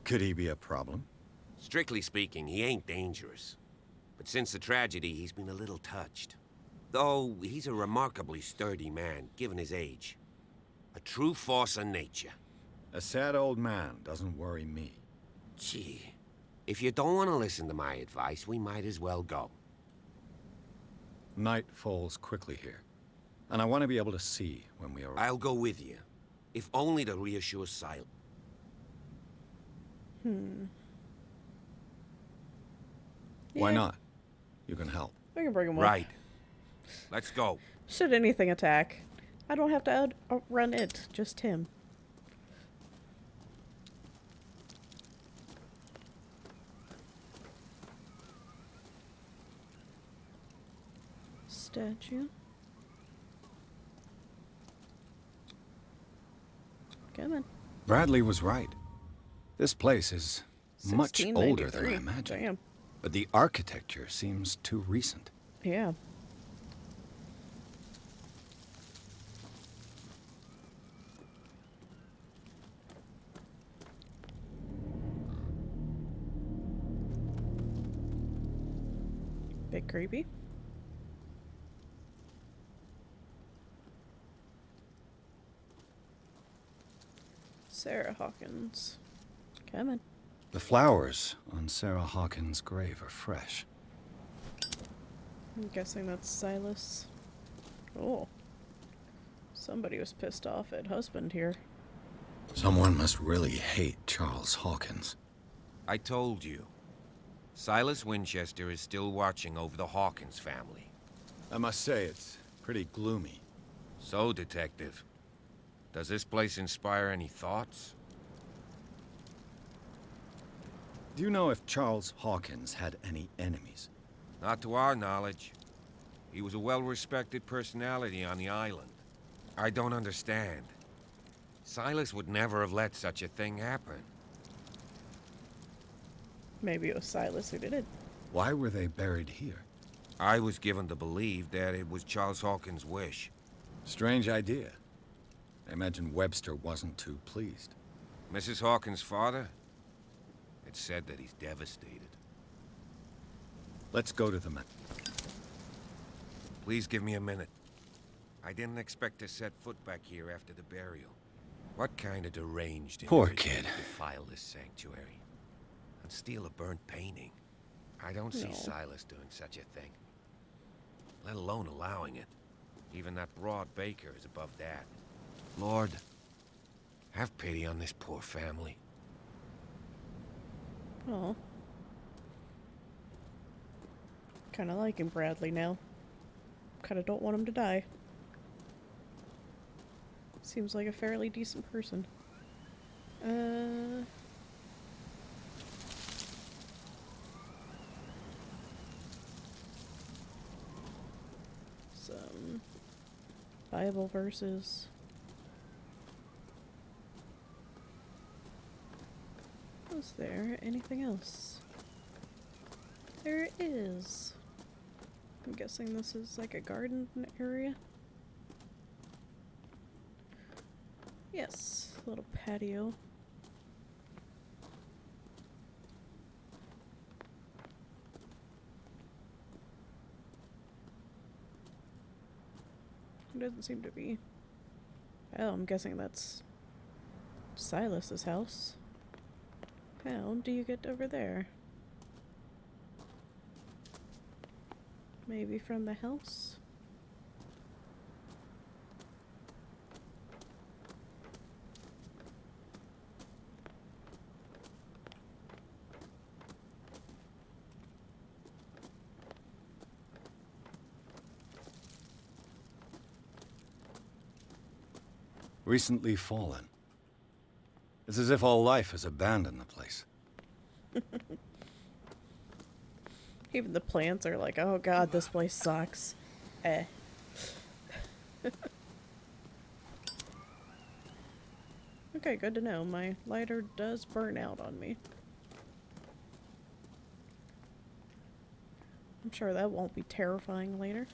Could he be a problem? Strictly speaking, he ain't dangerous. But since the tragedy, he's been a little touched. Though, he's a remarkably sturdy man, given his age. A true force of nature. A sad old man doesn't worry me. Gee, if you don't want to listen to my advice, we might as well go. Night falls quickly here, and I want to be able to see when we arrive. I'll go with you, if only to reassure Silas. Why Yeah. not? You can help. We can bring him up. Right. Let's go. Should anything attack, I don't have to outrun it, just him. Statue. Come on. Bradley was right. This place is much older than I 1693. imagined. Damn. But the architecture seems too recent. Yeah. Bit creepy. Sarah Hawkins. Come on. The flowers on Sarah Hawkins' grave are fresh. I'm guessing that's Silas. Oh. Somebody was pissed off at husband here. Someone must really hate Charles Hawkins. I told you. Silas Winchester is still watching over the Hawkins family. I must say, it's pretty gloomy. So, Detective, does this place inspire any thoughts? Do you know if Charles Hawkins had any enemies? Not to our knowledge. He was a well-respected personality on the island. I don't understand. Silas would never have let such a thing happen. Maybe it was Silas who did it. Why were they buried here? I was given to believe that it was Charles Hawkins' wish. Strange idea. I imagine Webster wasn't too pleased. Mrs. Hawkins' father? It's said that he's devastated. Let's go to the men. Please give me a minute. I didn't expect to set foot back here after the burial. What kind of deranged Poor individual kid. would defile this sanctuary and steal a burnt painting? I don't see No. Silas doing such a thing, let alone allowing it. Even that broad baker is above that. Lord, have pity on this poor family. Oh. Kinda liking Bradley now. Kinda don't want him to die. Seems like a fairly decent person. Some Bible verses. Was there anything else? There is. I'm guessing this is like a garden area. Yes, a little patio. It doesn't seem to be. Oh, I'm guessing that's Silas's house. How do you get over there? Maybe from the house? Recently fallen. It's as if all life has abandoned the place. Even the plants are like, oh god, this place sucks. Eh. Okay, good to know. My lighter does burn out on me. I'm sure that won't be terrifying later.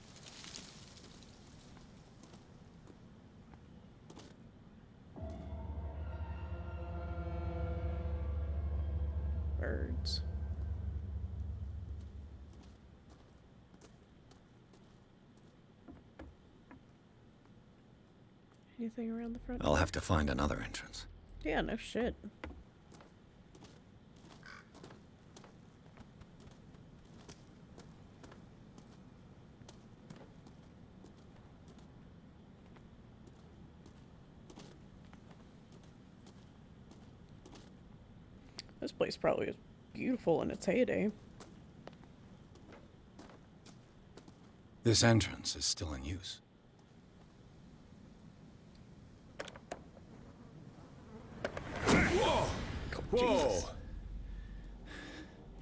Birds. Anything around the front? I'll have to find another entrance. Yeah, no shit. This place probably is beautiful in its heyday. This entrance is still in use. Whoa! Whoa!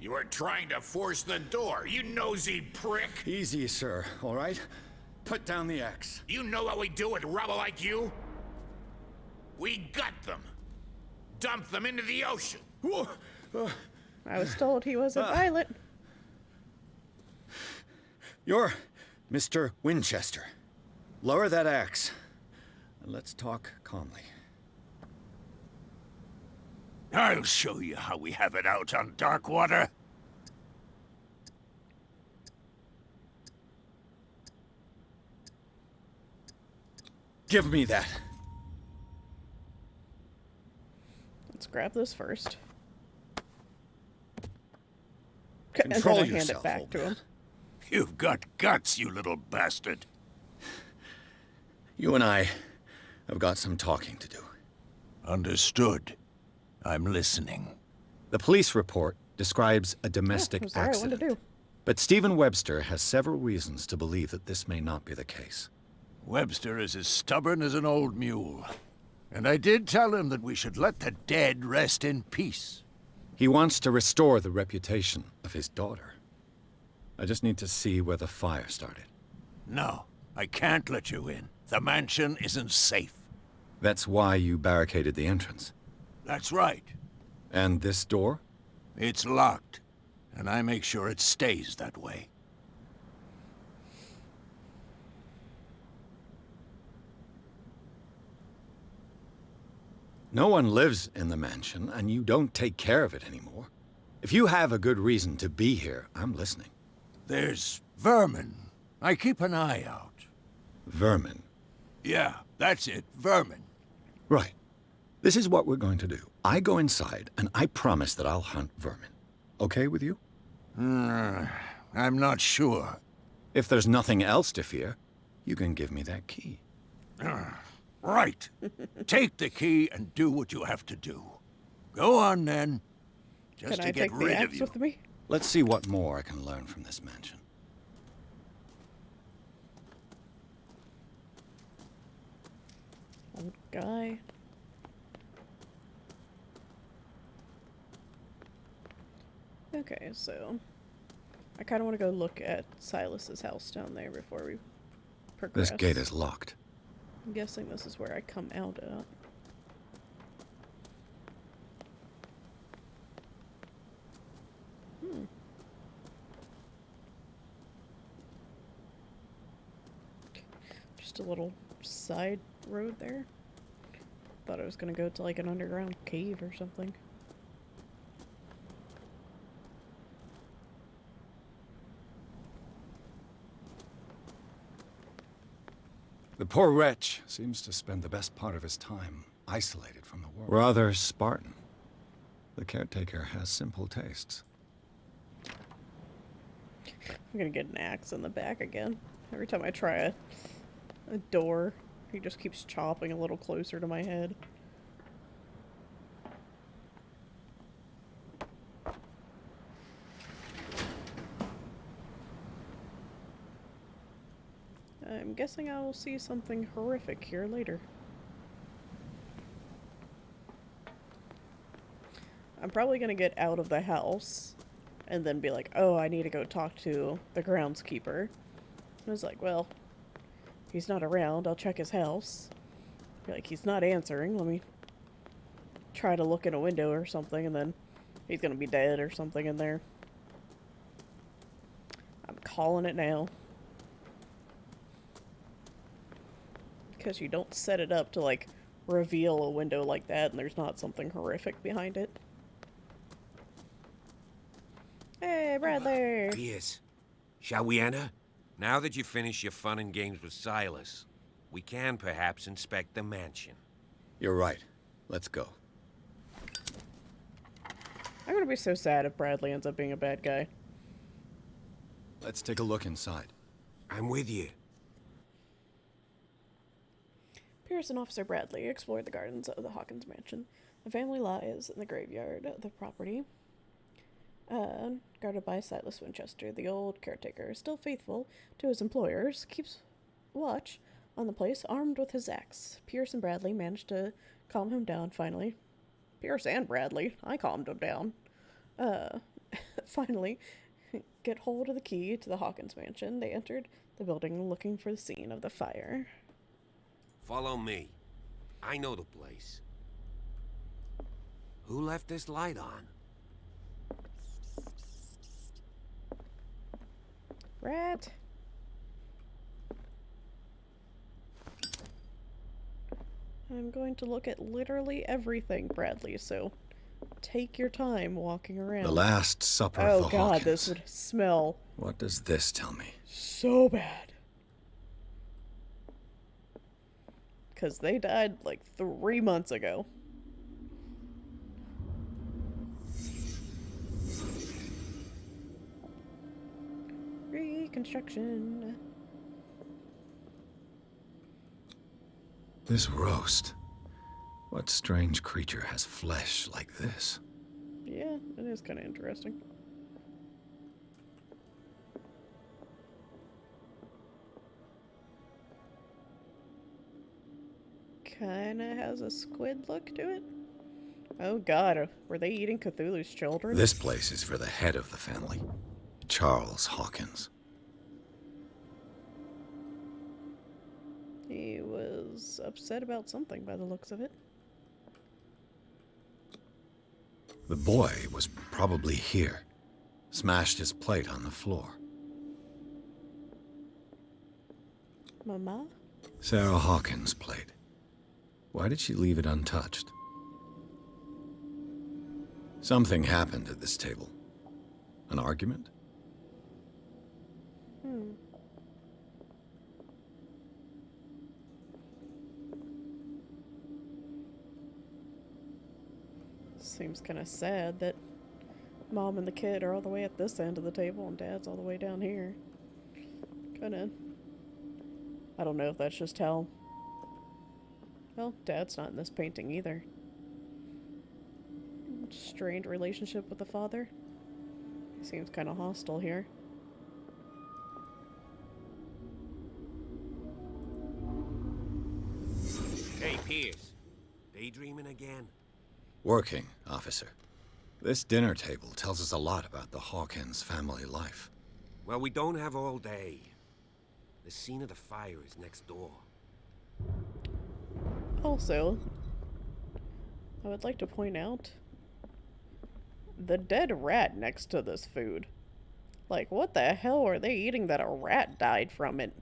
You are trying to force the door, you nosy prick! Easy, sir, all right? Put down the axe. You know what we do with rubble like you? We gut them. Dump them into the ocean. I was told he wasn't violent. You're Mr. Winchester. Lower that axe, and let's talk calmly. I'll show you how we have it out on Darkwater. Give me that. Let's grab this first. Control and then I yourself, hand it old back to him. You've got guts, you little bastard. You and I have got some talking to do. Understood. I'm listening. The police report describes a domestic was the right one to accident. do. But Stephen Webster has several reasons to believe that this may not be the case. Webster is as stubborn as an old mule. And I did tell him that we should let the dead rest in peace. He wants to restore the reputation of his daughter. I just need to see where the fire started. No, I can't let you in. The mansion isn't safe. That's why you barricaded the entrance. That's right. And this door? It's locked, and I make sure it stays that way. No one lives in the mansion, and you don't take care of it anymore. If you have a good reason to be here, I'm listening. There's vermin. I keep an eye out. Vermin? Yeah, that's it, vermin. Right. This is what we're going to do. I go inside, and I promise that I'll hunt vermin. Okay with you? I'm not sure. If there's nothing else to fear, you can give me that key. Right. Take the key and do what you have to do. Go on, then. Just Can to I get take the rid of axe you. with me? Let's see what more I can learn from this mansion. Old guy. Okay, so I kind of want to go look at Silas's house down there before we progress. This gate is locked. I'm guessing this is where I come out at. Just a little side road there. Thought I was gonna go to like an underground cave or something. The poor wretch seems to spend the best part of his time isolated from the world. Rather Spartan. The caretaker has simple tastes. I'm gonna get an axe in the back again. Every time I try a door, he just keeps chopping a little closer to my head. I'm guessing I will see something horrific here later. I'm probably gonna get out of the house and then be like, oh, I need to go talk to the groundskeeper. I was like, well, he's not around. I'll check his house. Be like, he's not answering. Let me try to look in a window or something, and then he's gonna be dead or something in there. I'm calling it now. Because you don't set it up to, like, reveal a window like that and there's not something horrific behind it. Hey, Bradley! Pierce, shall we enter? Now that you've finished your fun and games with Silas, we can perhaps inspect the mansion. You're right. Let's go. I'm gonna be so sad if Bradley ends up being a bad guy. Let's take a look inside. I'm with you. Pierce and Officer Bradley explored the gardens of the Hawkins mansion The family lies in the graveyard of the property, guarded by Silas Winchester. The old caretaker, still faithful to his employers, keeps watch on the place, armed with his axe. Pierce and Bradley manage to calm him down finally. Pierce and Bradley, I calmed him down. Finally, get hold of the key to the Hawkins mansion. They entered the building looking for the scene of the fire. Follow me. I know the place. Who left this light on? Rat. I'm going to look at literally everything, Bradley, so take your time walking around. The Last Supper of the Oh god, Hawkins. this would smell What does this tell me? so bad. Because they died like 3 months ago. Reconstruction. This roast. What strange creature has flesh like this? Yeah, it is kind of interesting. Kinda has a squid look to it. Oh god, were they eating Cthulhu's children? This place is for the head of the family, Charles Hawkins. He was upset about something by the looks of it. The boy was probably here. Smashed his plate on the floor. Mama? Sarah Hawkins' plate. Why did she leave it untouched? Something happened at this table. An argument? Seems kind of sad that Mom and the kid are all the way at this end of the table and Dad's all the way down here. Kinda... I don't know if that's just how... Well, Dad's not in this painting either. Strained relationship with the father. He seems kind of hostile here. Hey, Pierce. Daydreaming again? Working, officer. This dinner table tells us a lot about the Hawkins family life. Well, we don't have all day. The scene of the fire is next door. Also, I would like to point out the dead rat next to this food. Like, what the hell are they eating that a rat died from it?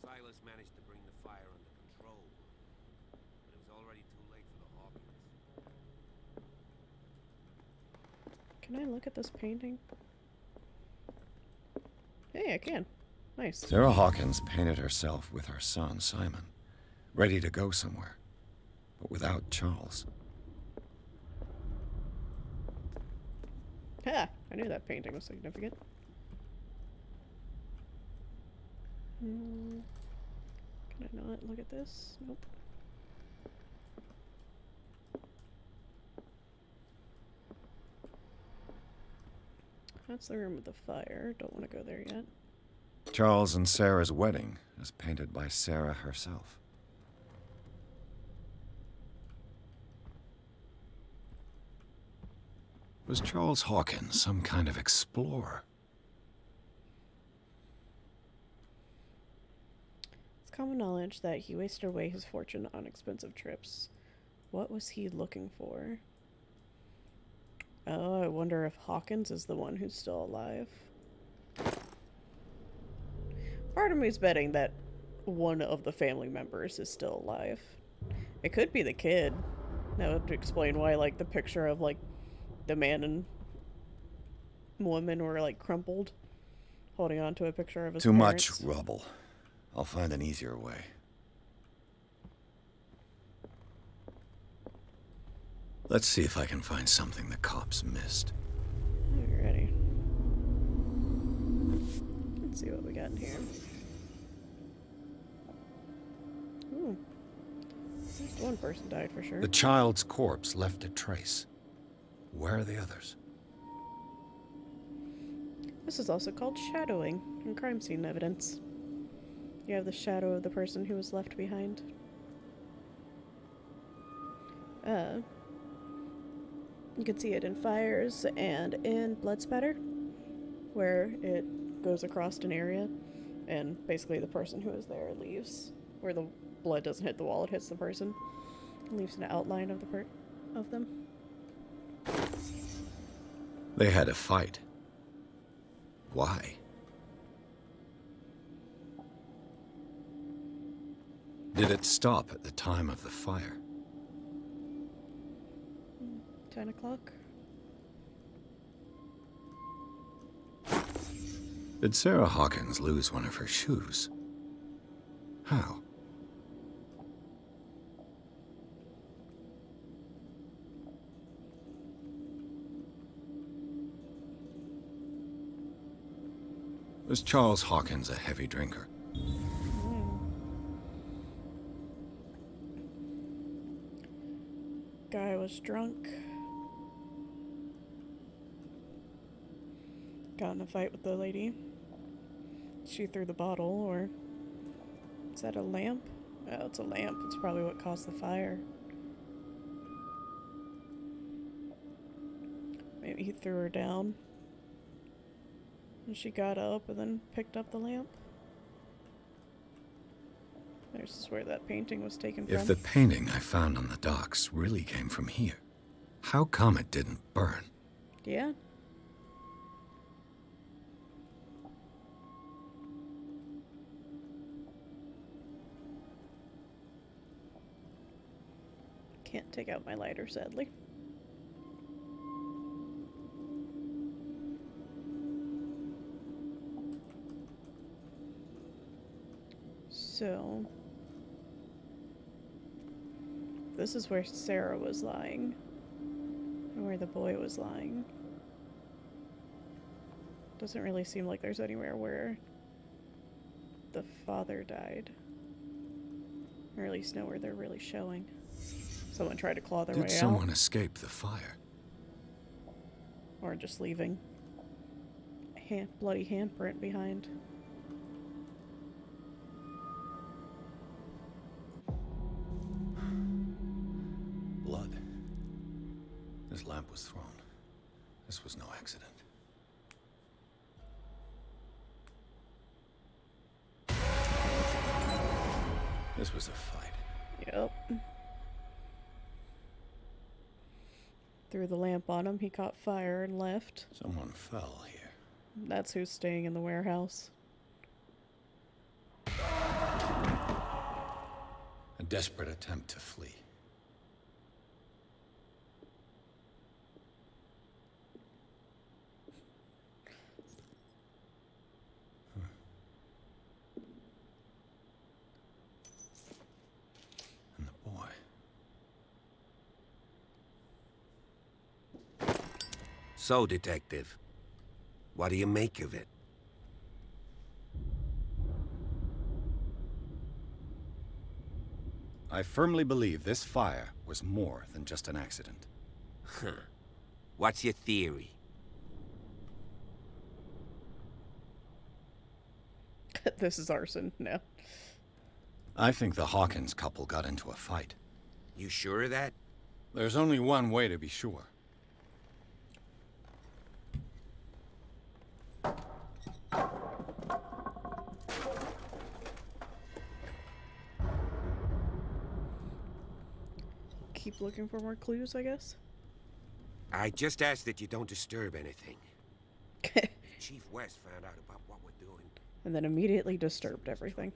Silas managed to bring the fire under control, but it was already too late for the Hawkins. Can I look at this painting? Hey, I can. Nice. Sarah Hawkins painted herself with her son, Simon, ready to go somewhere, but without Charles. Ha! I knew that painting was significant. Can I not look at this? Nope. That's the room with the fire. Don't want to go there yet. Charles and Sarah's wedding is painted by Sarah herself. Was Charles Hawkins some kind of explorer? It's common knowledge that he wasted away his fortune on expensive trips. What was he looking for? Oh, I wonder if Hawkins is the one who's still alive. Part of me's betting that one of the family members is still alive. It could be the kid. That would explain why, like, the picture of, like, the man and woman were, like, crumpled, holding on to a picture of his Too parents. much rubble. I'll find an easier way. Let's see if I can find something the cops missed. Alrighty. Let's see what we got in here. Ooh. At least one person died for sure. The child's corpse left a trace. Where are the others? This is also called shadowing in crime scene evidence. You have the shadow of the person who was left behind. You can see it in fires and in blood spatter, where it goes across an area, and basically the person who is there leaves. Where the blood doesn't hit the wall, it hits the person. It leaves an outline of of them. They had a fight. Why? Did it stop at the time of the fire? 10 o'clock. Did Sarah Hawkins lose one of her shoes? How? Was Charles Hawkins a heavy drinker? Guy was drunk. Got in a fight with the lady. She threw the bottle, or... Is that a lamp? Oh, it's a lamp. It's probably what caused the fire. Maybe he threw her down. And she got up and then picked up the lamp. There's where that painting was taken from. If the painting I found on the docks really came from here, how come it didn't burn? Yeah. Can't take out my lighter, sadly. So, this is where Sarah was lying, and where the boy was lying. Doesn't really seem like there's anywhere where the father died, or at least nowhere they're really showing. Someone tried to claw their way out. Did someone escape the fire? Or just leaving a bloody handprint behind. Blood. This lamp was thrown. This was no accident. This was a fight. Yep. Threw the lamp on him, he caught fire and left. Someone fell here. That's who's staying in the warehouse. A desperate attempt to flee. And the boy. So, Detective, what do you make of it? I firmly believe this fire was more than just an accident. Huh. What's your theory? This is arson, no. I think the Hawkins couple got into a fight. You sure of that? There's only one way to be sure. Keep looking for more clues, I guess. I just ask that you don't disturb anything. Chief West found out about what we're doing. And then immediately disturbed everything.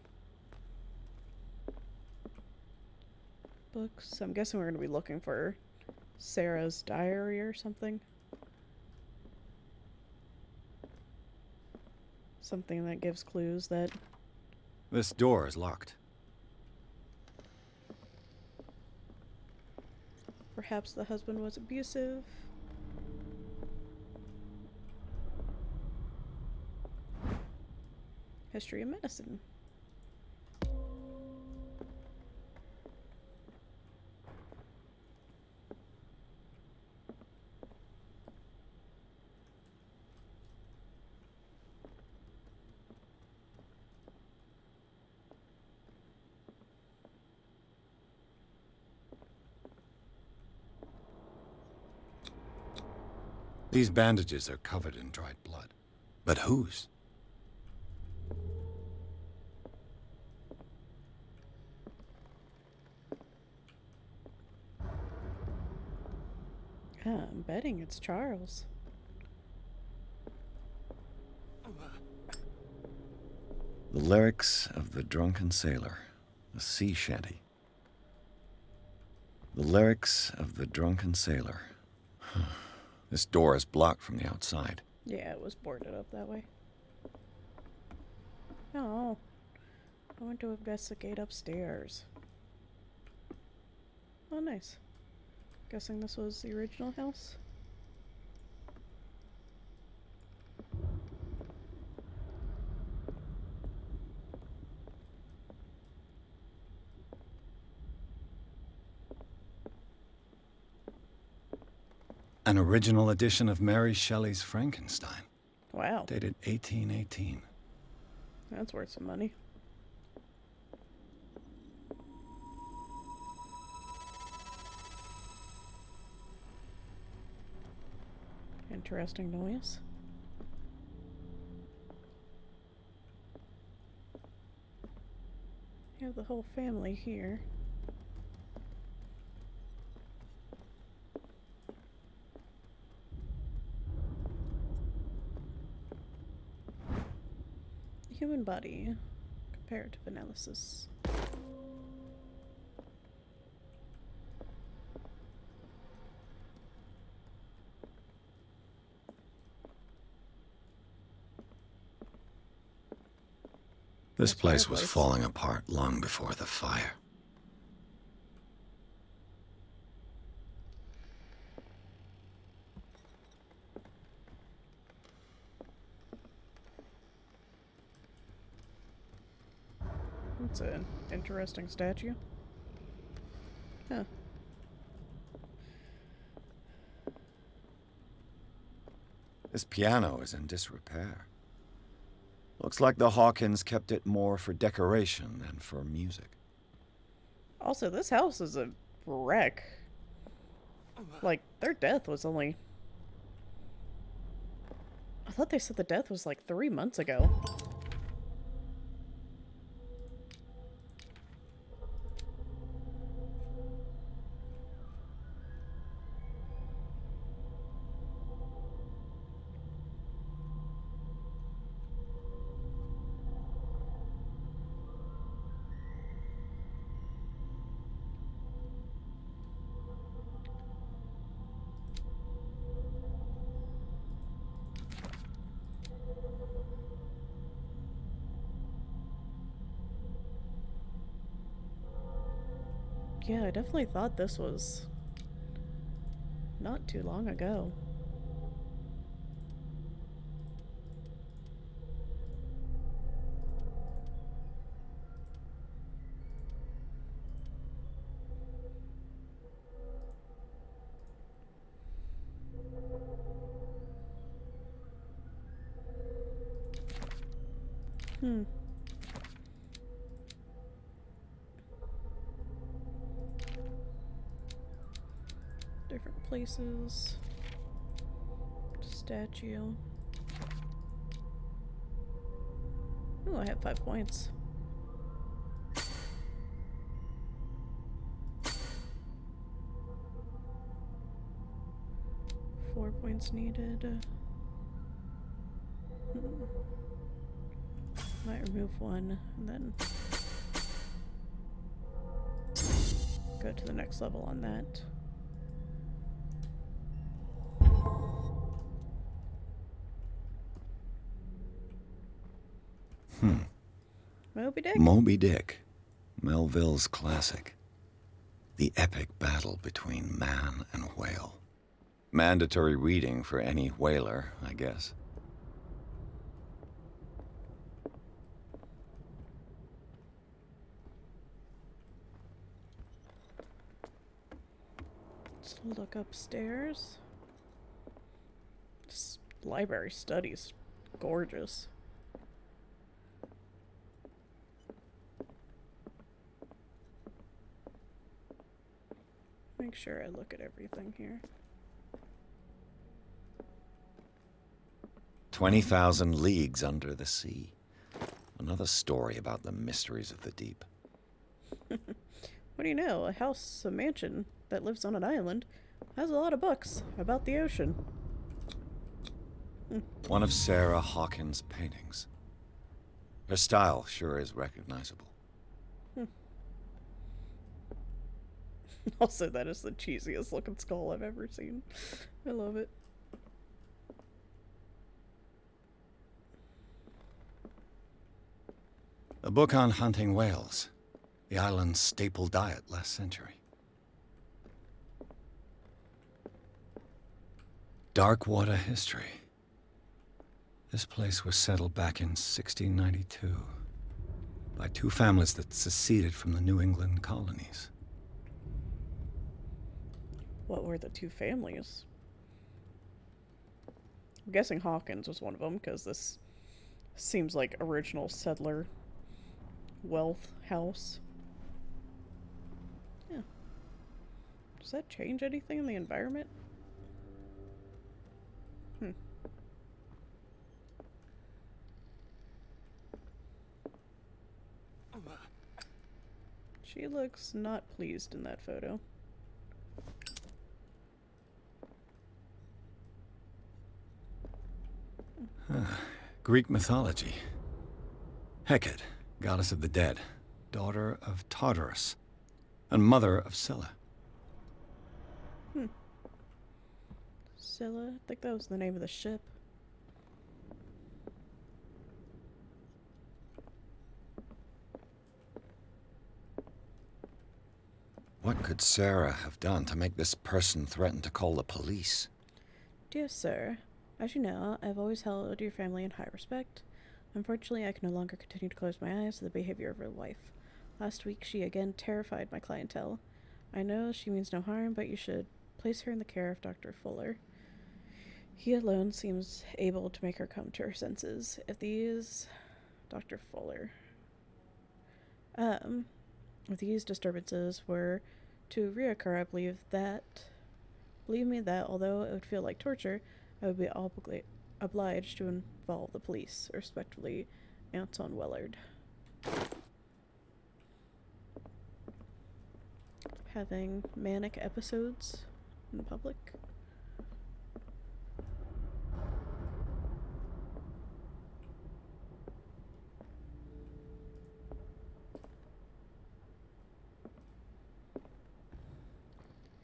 Books. I'm guessing we're going to be looking for Sarah's diary or something. Something that gives clues that... This door is locked. Perhaps the husband was abusive. History of medicine. These bandages are covered in dried blood. But whose? I'm betting it's Charles. The lyrics of the drunken sailor, a sea shanty. The lyrics of the drunken sailor. This door is blocked from the outside. Yeah, it was boarded up that way. Oh, I went to investigate upstairs. Oh, nice. Guessing this was the original house? An original edition of Mary Shelley's Frankenstein. Wow. Dated 1818. That's worth some money. Interesting noise. You have the whole family here. Human body. Comparative analysis. This place was falling apart long before the fire. That's an interesting statue. Huh. This piano is in disrepair. Looks like the Hawkins kept it more for decoration than for music. Also, this house is a wreck. Like, their death was only... I thought they said the death was like 3 months ago. Yeah, I definitely thought this was not too long ago. Hmm. Different places. Statue. Oh, I have 5 points. Four points needed. Might remove one and then go to the next level on that. Moby Dick? Moby Dick, Melville's classic. The epic battle between man and whale. Mandatory reading for any whaler, I guess. Let's look upstairs. This library study's gorgeous. Make sure I look at everything here. 20,000 leagues under the sea. Another story about the mysteries of the deep. What do you know? A house, a mansion that lives on an island, has a lot of books about the ocean. One of Sarah Hawkins' paintings. Her style sure is recognizable. Also, that is the cheesiest looking skull I've ever seen. I love it. A book on hunting whales, the island's staple diet last century. Dark water history. This place was settled back in 1692 by two families that seceded from the New England colonies. What were the two families? I'm guessing Hawkins was one of them, because this seems like original settler wealth house. Yeah. Does that change anything in the environment? She looks not pleased in that photo. Greek mythology. Hecate, goddess of the dead, daughter of Tartarus, and mother of Scylla. Scylla? I think that was the name of the ship. What could Sarah have done to make this person threaten to call the police? Dear sir, as you know, I've always held your family in high respect. Unfortunately, I can no longer continue to close my eyes to the behavior of your wife. Last week, she again terrified my clientele. I know she means no harm, but you should place her in the care of Dr. Fuller. He alone seems able to make her come to her senses. If these... Dr. Fuller. If these disturbances were to reoccur, I believe me that although it would feel like torture, I would be obliged to involve the police. Respectfully, Anton Wellard. Having manic episodes in public.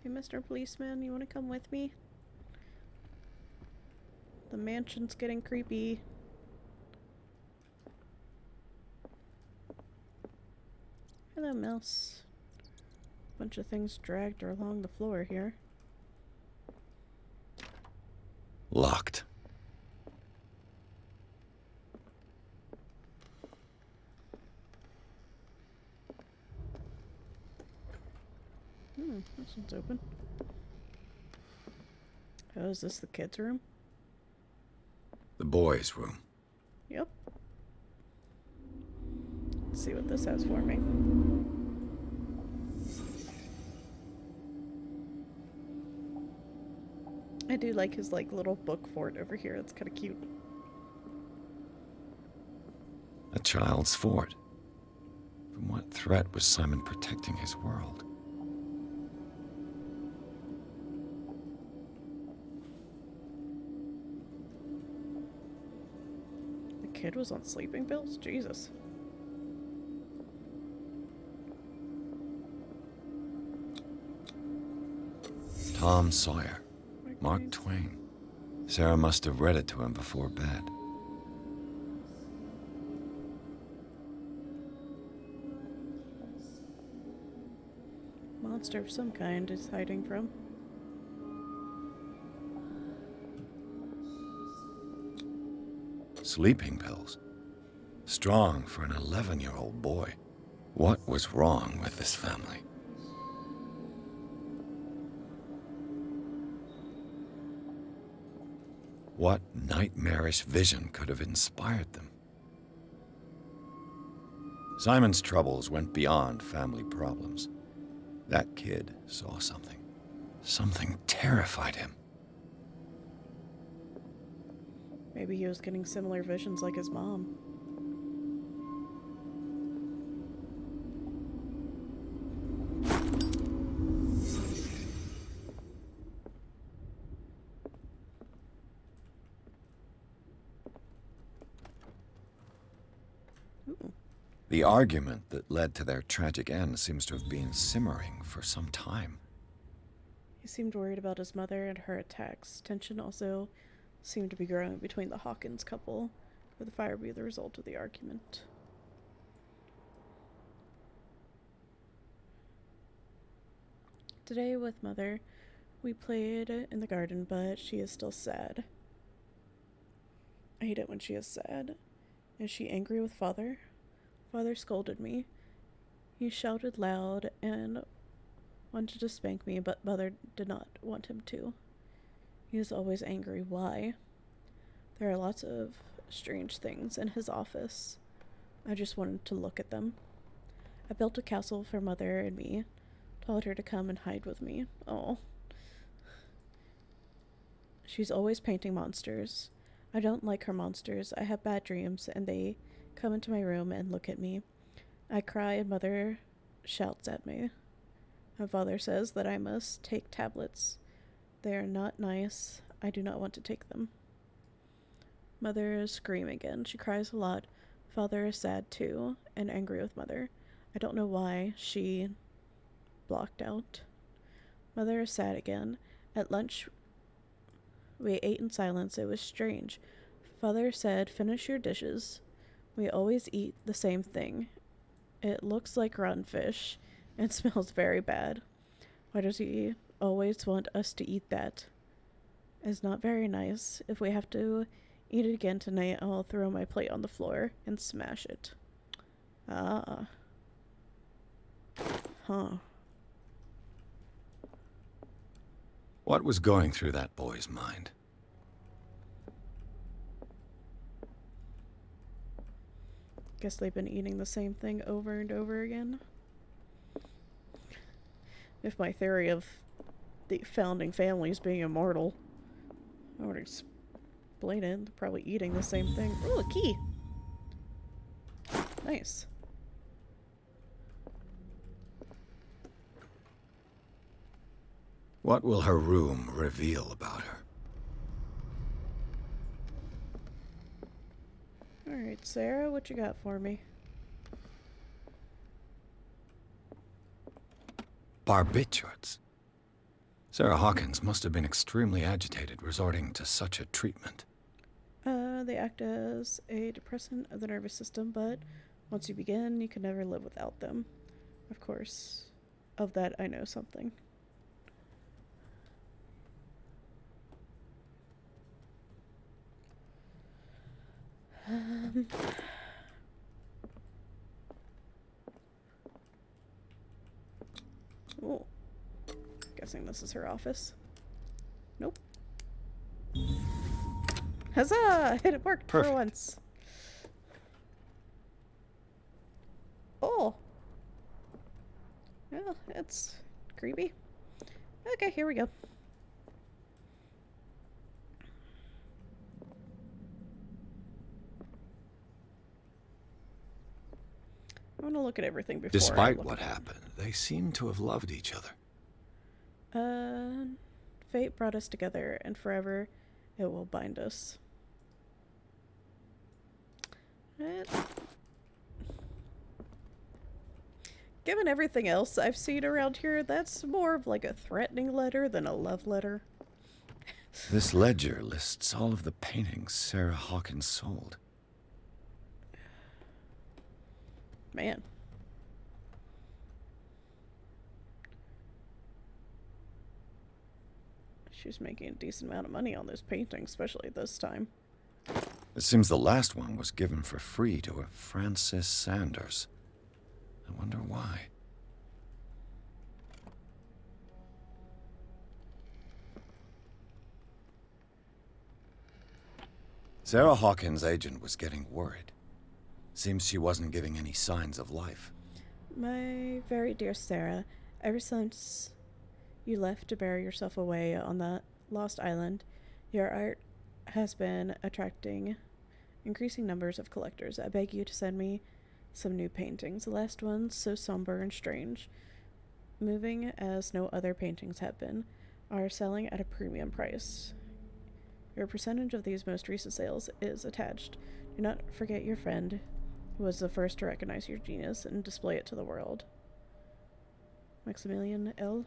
Hey, Mr. Policeman, you want to come with me? The mansion's getting creepy. Hello, mouse. Bunch of things dragged along the floor here. Locked. This one's open. Oh, is this the kids' room? The boys' room. Yep. Let's see what this has for me. I do like his little book fort over here. It's kind of cute. A child's fort. From what threat was Simon protecting his world? The kid was on sleeping pills? Jesus. Tom Sawyer. Mark Twain. Sarah must have read it to him before bed. Monster of some kind is hiding from. Sleeping pills. Strong for an 11-year-old boy. What was wrong with this family? What nightmarish vision could have inspired them? Simon's troubles went beyond family problems. That kid saw something. Something terrified him. Maybe he was getting similar visions like his mom. The argument that led to their tragic end seems to have been simmering for some time. He seemed worried about his mother and her attacks. Tension also seemed to be growing between the Hawkins couple. Could the fire be the result of the argument? Today with Mother, we played in the garden, but she is still sad. I hate it when she is sad. Is she angry with Father? Father scolded me. He shouted loud and wanted to spank me, but Mother did not want him to. He is always angry. Why? There are lots of strange things in his office. I just wanted to look at them. I built a castle for Mother and me. Told her to come and hide with me. Oh. She's always painting monsters. I don't like her monsters. I have bad dreams, and they come into my room and look at me. I cry, and Mother shouts at me. My father says that I must take tablets. They are not nice. I do not want to take them. Mother screams again. She cries a lot. Father is sad too, and angry with Mother. I don't know why. She blocked out. Mother is sad again. At lunch, we ate in silence. It was strange. Father said, "Finish your dishes. We always eat the same thing. It looks like rotten fish and smells very bad. Why does he always want us to eat that? It's not very nice. If we have to eat it again tonight, I'll throw my plate on the floor and smash it." Ah. Huh. What was going through that boy's mind? Guess they've been eating the same thing over and over again. If my theory of the founding families being immortal, I would explain it. They're probably eating the same thing. Ooh, a key! Nice. What will her room reveal about her? Alright, Sarah, what you got for me? Barbiturates. Sarah Hawkins must have been extremely agitated resorting to such a treatment. They act as a depressant of the nervous system, but once you begin, you can never live without them. Of course, of that I know something. Oh. Guessing this is her office. Nope. Huzzah! It worked for once. Oh. Well, it's creepy. Okay, here we go. I want to look at everything before. Despite what happened, they seem to have loved each other. Fate brought us together, and forever it will bind us. Given everything else I've seen around here, that's more of like a threatening letter than a love letter. This ledger lists all of the paintings Sarah Hawkins sold. Man. She was making a decent amount of money on those paintings, especially this time. It seems the last one was given for free to a Francis Sanders. I wonder why. Sarah Hawkins' agent was getting worried. Seems she wasn't giving any signs of life. My very dear Sarah, ever since you left to bury yourself away on that lost island, your art has been attracting increasing numbers of collectors. I beg you to send me some new paintings. The last ones, so somber and strange, moving as no other paintings have been, are selling at a premium price. Your percentage of these most recent sales is attached. Do not forget your friend, who was the first to recognize your genius and display it to the world. Maximilian L.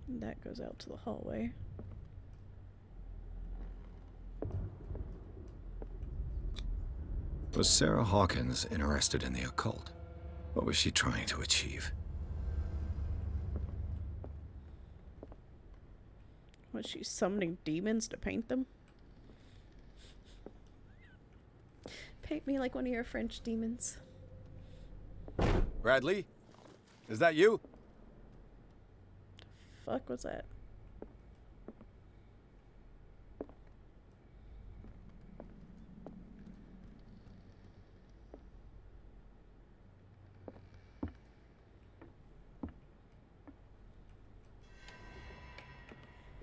And that goes out to the hallway. Was Sarah Hawkins interested in the occult? What was she trying to achieve? Was she summoning demons to paint them? Paint me like one of your French demons. Bradley? Is that you? Fuck was that?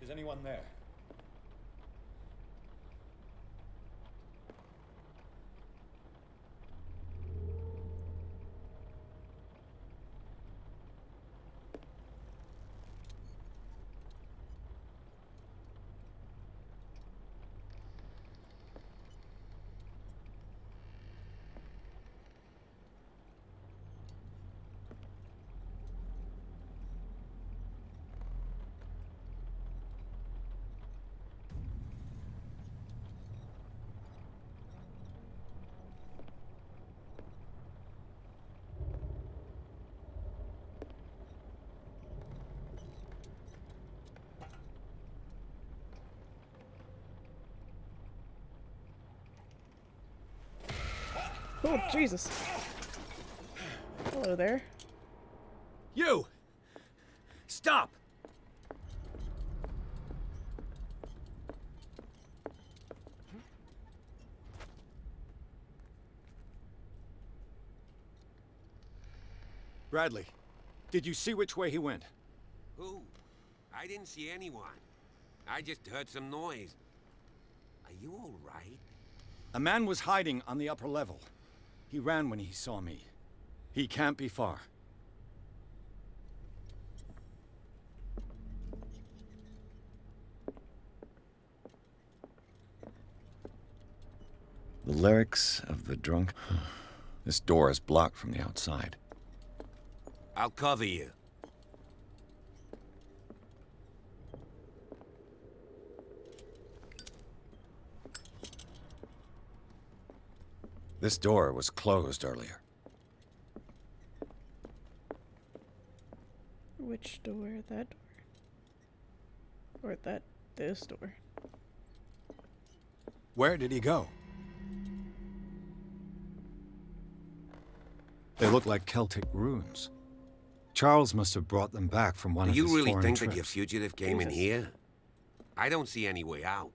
Is anyone there? Oh, Jesus. Hello there. You! Stop! Bradley, did you see which way he went? Who? I didn't see anyone. I just heard some noise. Are you all right? A man was hiding on the upper level. He ran when he saw me. He can't be far. The lyrics of the drunk... This door is blocked from the outside. I'll cover you. This door was closed earlier. Which door? That door? Or this door? Where did he go? They look like Celtic runes. Charles must have brought them back from one Do of you his really foreign think trips. that your fugitive came in here? I don't see any way out.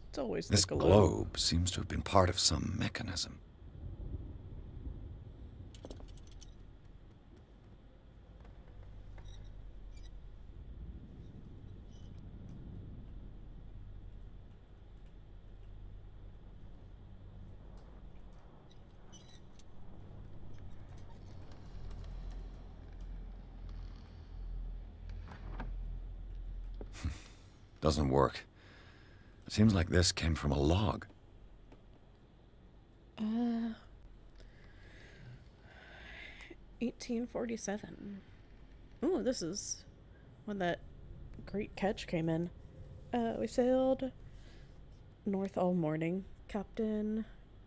It's always This the globe seems to have been part of some mechanism. Doesn't work. Seems like this came from a log. 1847. Ooh, this is when that great catch came in. We sailed north all morning. Captain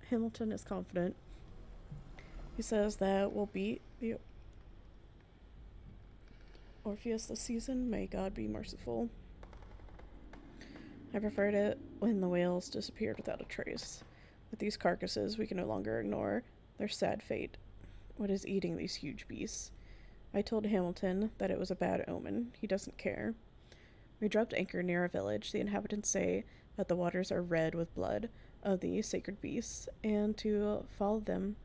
Hamilton is confident. He says that we'll beat the Orpheus this season. May God be merciful. I preferred it when the whales disappeared without a trace. With these carcasses, we can no longer ignore their sad fate. What is eating these huge beasts? I told Hamilton that it was a bad omen. He doesn't care. We dropped anchor near a village. The inhabitants say that the waters are red with blood of the sacred beasts, and to follow them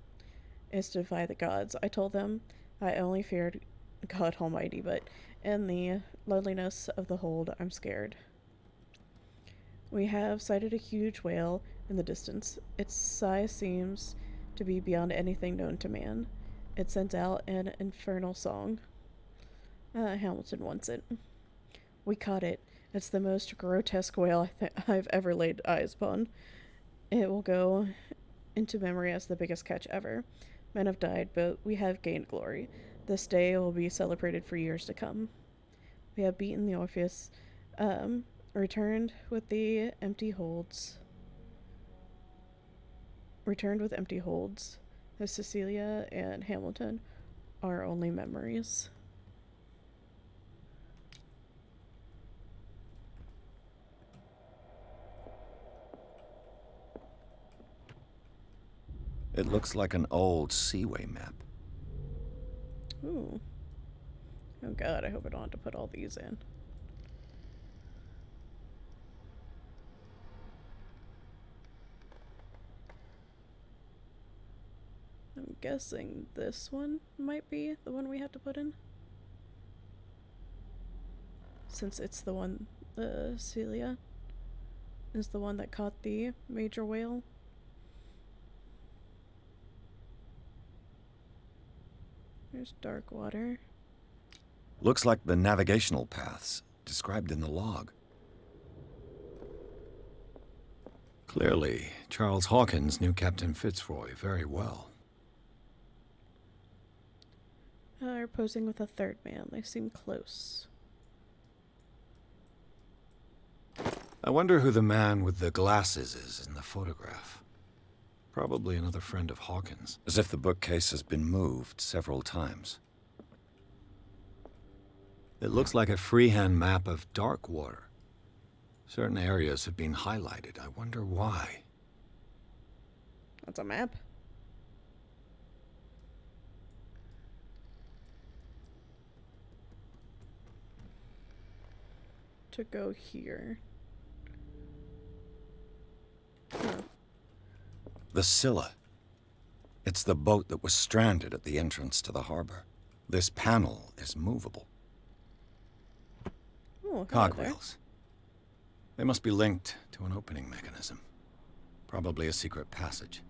is to defy the gods. I told them I only feared God Almighty, but in the loneliness of the hold, I'm scared. We have sighted a huge whale in the distance. Its size seems to be beyond anything known to man. It sends out an infernal song. Hamilton wants it. We caught it. It's the most grotesque whale I've ever laid eyes upon. It will go into memory as the biggest catch ever. Men have died, but we have gained glory. This day will be celebrated for years to come. We have beaten the Orpheus, returned with empty holds. The Cecilia and Hamilton are only memories. It looks like an old seaway map. Ooh. Oh god, I hope I don't have to put all these in. I'm guessing this one might be the one we have to put in. Since it's the one, the Celia is the one that caught the major whale. There's dark water. Looks like the navigational paths described in the log. Clearly, Charles Hawkins knew Captain Fitzroy very well. They're posing with a third man. They seem close. I wonder who the man with the glasses is in the photograph. Probably another friend of Hawkins, as if the bookcase has been moved several times. It looks like a freehand map of dark water. Certain areas have been highlighted. I wonder why. That's a map. To go here. Huh. The Scylla. It's the boat that was stranded at the entrance to the harbor. This panel is movable. Oh, Cogwheels. They must be linked to an opening mechanism. Probably a secret passage.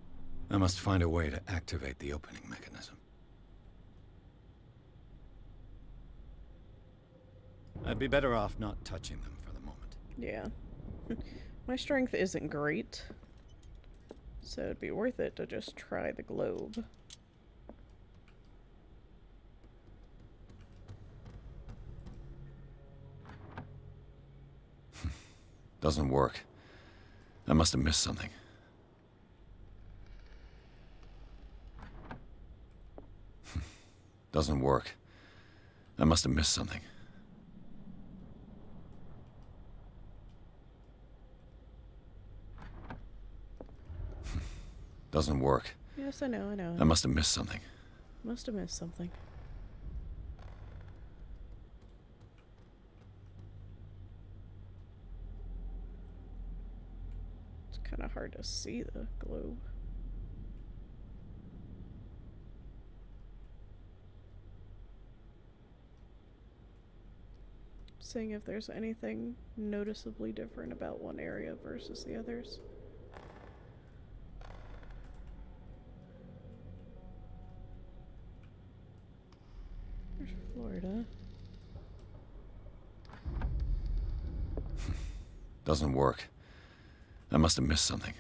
I must find a way to activate the opening mechanism. I'd be better off not touching them for the moment. Yeah. My strength isn't great, so it'd be worth it to just try the globe. Doesn't work. I must have missed something. Doesn't work. I must have missed something. Doesn't work. Yes, I know. I must have missed something. Must have missed something. It's kind of hard to see the globe. Seeing if there's anything noticeably different about one area versus the others. There's Florida. Doesn't work. I must have missed something.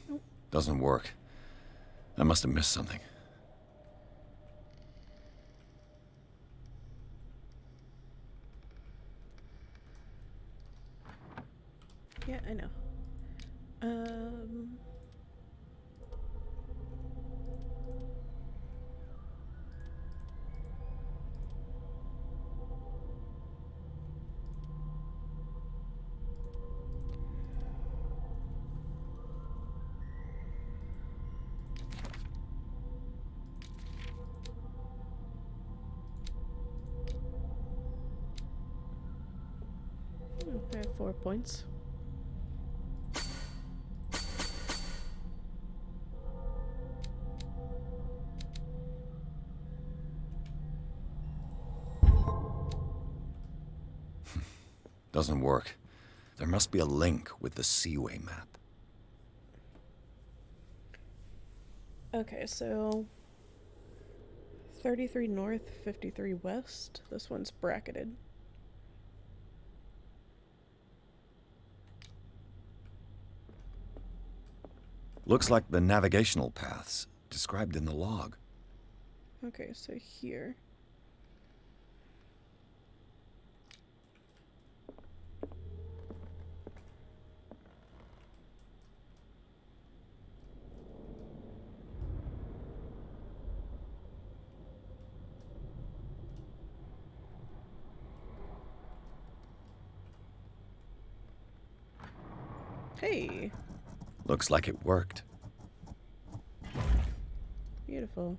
Nope. Doesn't work. I must have missed something. Yeah, I know. I have 4 points. Doesn't work. There must be a link with the Seaway map. Okay, so 33 north, 53 west. This one's bracketed. Looks like the navigational paths described in the log. Okay, so here. Hey! Looks like it worked. Beautiful.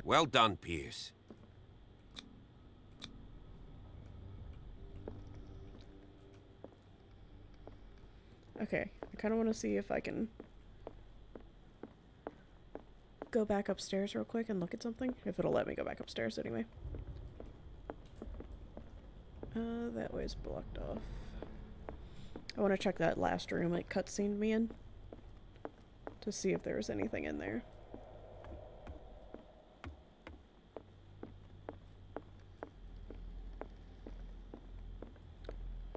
Well done, Pierce. Okay, I kind of want to see if I can go back upstairs real quick and look at something. If it'll let me go back upstairs anyway. That way's blocked off. I want to check that last room it cutscened me in to see if there was anything in there.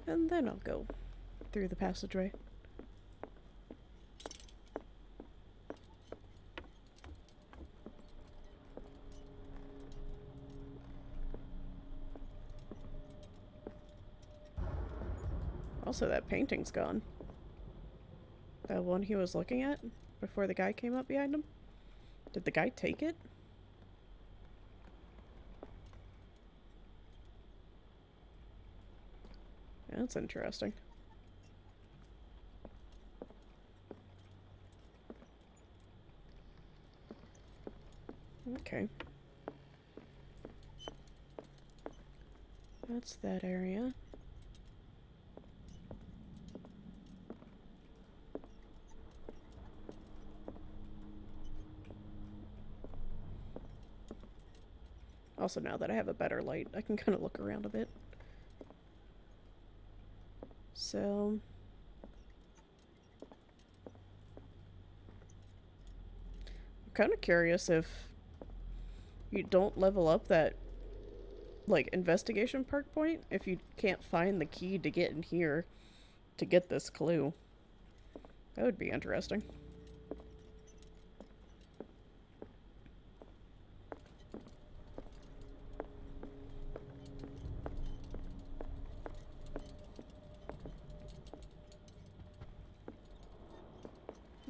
And then I'll go through the passageway. Also, that painting's gone. That one he was looking at before the guy came up behind him. Did the guy take it? Yeah, that's interesting. Okay. That's that area. Also, now that I have a better light, I can kind of look around a bit. So... I'm kind of curious if you don't level up that, like, investigation perk point if you can't find the key to get in here to get this clue. That would be interesting.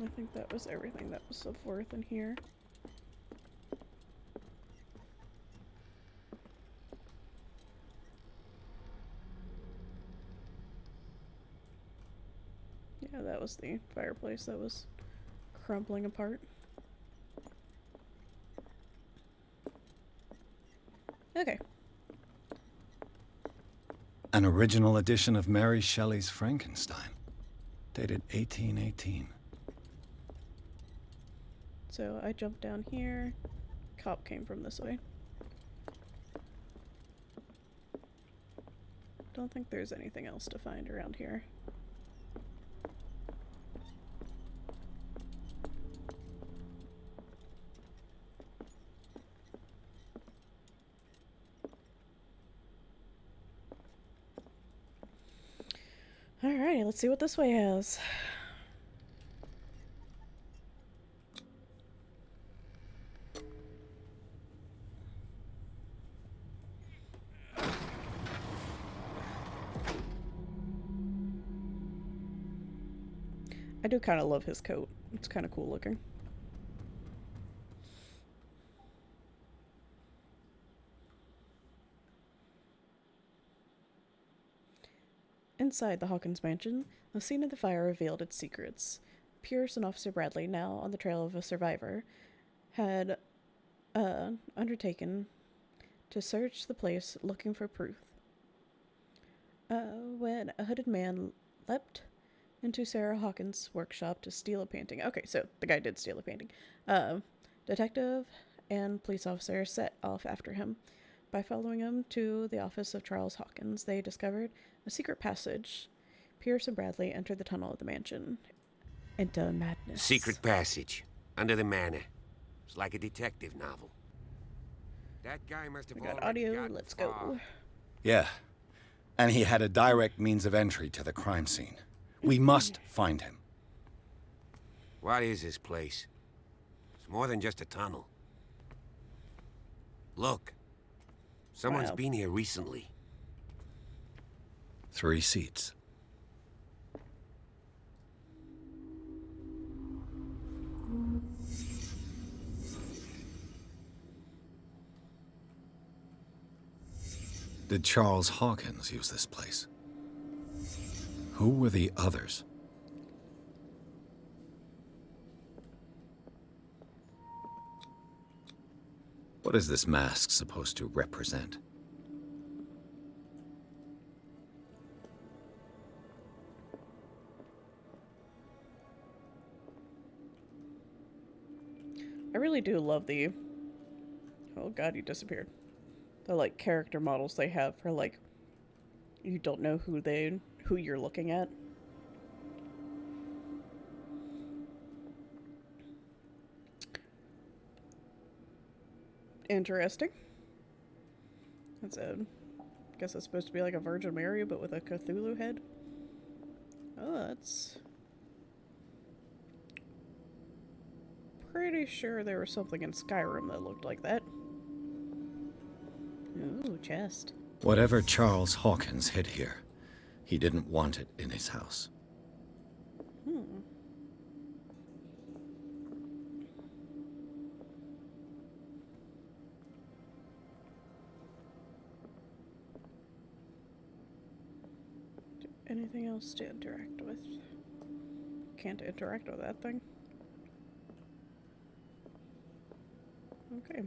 I think that was everything that was of worth in here. Yeah, that was the fireplace that was crumbling apart. Okay. An original edition of Mary Shelley's Frankenstein, dated 1818. So I jumped down here. Cop came from this way. Don't think there's anything else to find around here. Alright, let's see what this way has. I do kind of love his coat. It's kind of cool looking. Inside the Hawkins mansion, the scene of the fire revealed its secrets. Pierce and Officer Bradley, now on the trail of a survivor, had undertaken to search the place looking for proof. When a hooded man leapt into Sarah Hawkins' workshop to steal a painting. Okay, so the guy did steal a painting. Detective and police officer set off after him. By following him to the office of Charles Hawkins, they discovered a secret passage. Pierce and Bradley entered the tunnel of the mansion into madness. Secret passage under the manor. It's like a detective novel. That guy must have We got already audio. gotten Let's far. go. Yeah. And he had a direct means of entry to the crime scene. We must find him. What is this place? It's more than just a tunnel. Look. Someone's Wow. been here recently. 3 seats. Did Charles Hawkins use this place? Who were the others? What is this mask supposed to represent? I really do love the... Oh god, he disappeared. The, like, character models they have for, like... You don't know who you're looking at. Interesting. That's a... I guess it's supposed to be like a Virgin Mary, but with a Cthulhu head. Oh, that's... Pretty sure there was something in Skyrim that looked like that. Ooh, chest. Whatever Charles Hawkins hid here, he didn't want it in his house. Anything else to interact with? Can't interact with that thing. Okay.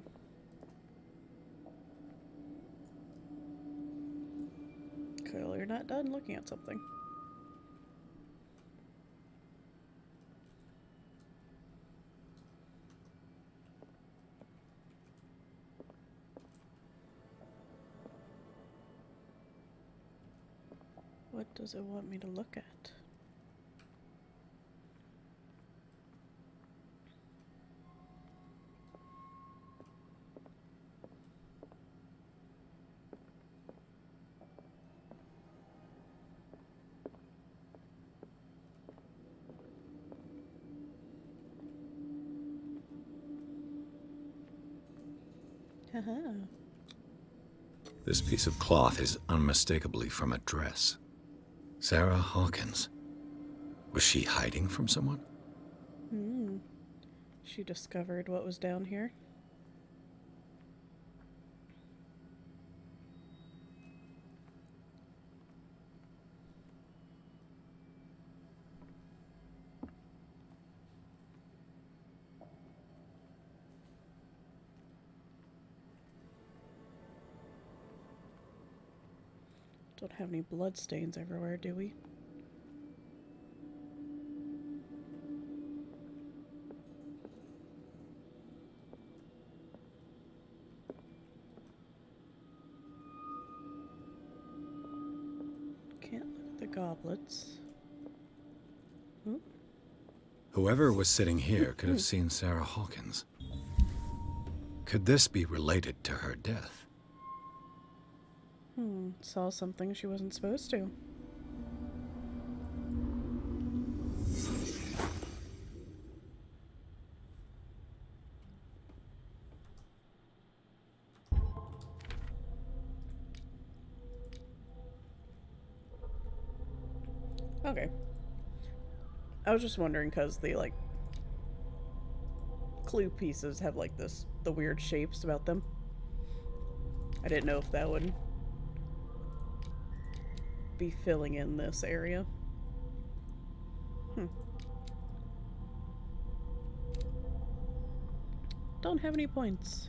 Clearly you're not done looking at something. What does it want me to look at? Haha. This piece of cloth is unmistakably from a dress. Sarah Hawkins. Was she hiding from someone? She discovered what was down here. Don't have any blood stains everywhere, do we? Can't look at the goblets. Oop. Whoever was sitting here could have seen Sarah Hawkins. Could this be related to her death? Saw something she wasn't supposed to. Okay. I was just wondering because the, like, clue pieces have, like, the weird shapes about them. I didn't know if that would be filling in this area. Don't have any points.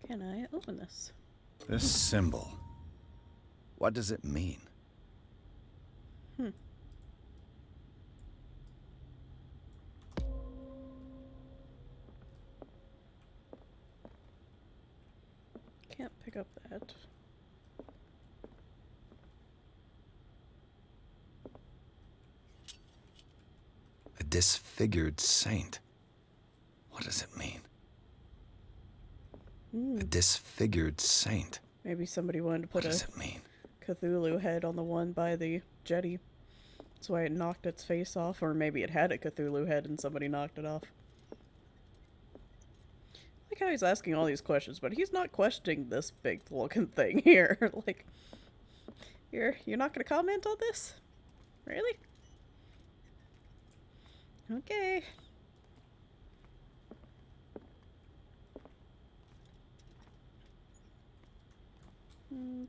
Can I open this? This symbol. What does it mean? Can't pick up that. A disfigured saint. What does it mean? A disfigured saint. Maybe somebody wanted to put What does a it mean? Cthulhu head on the one by the jetty. That's why it knocked its face off, or maybe it had a Cthulhu head and somebody knocked it off. I like how he's asking all these questions, but he's not questioning this big looking thing here. Like, you're not gonna comment on this? Really? Okay.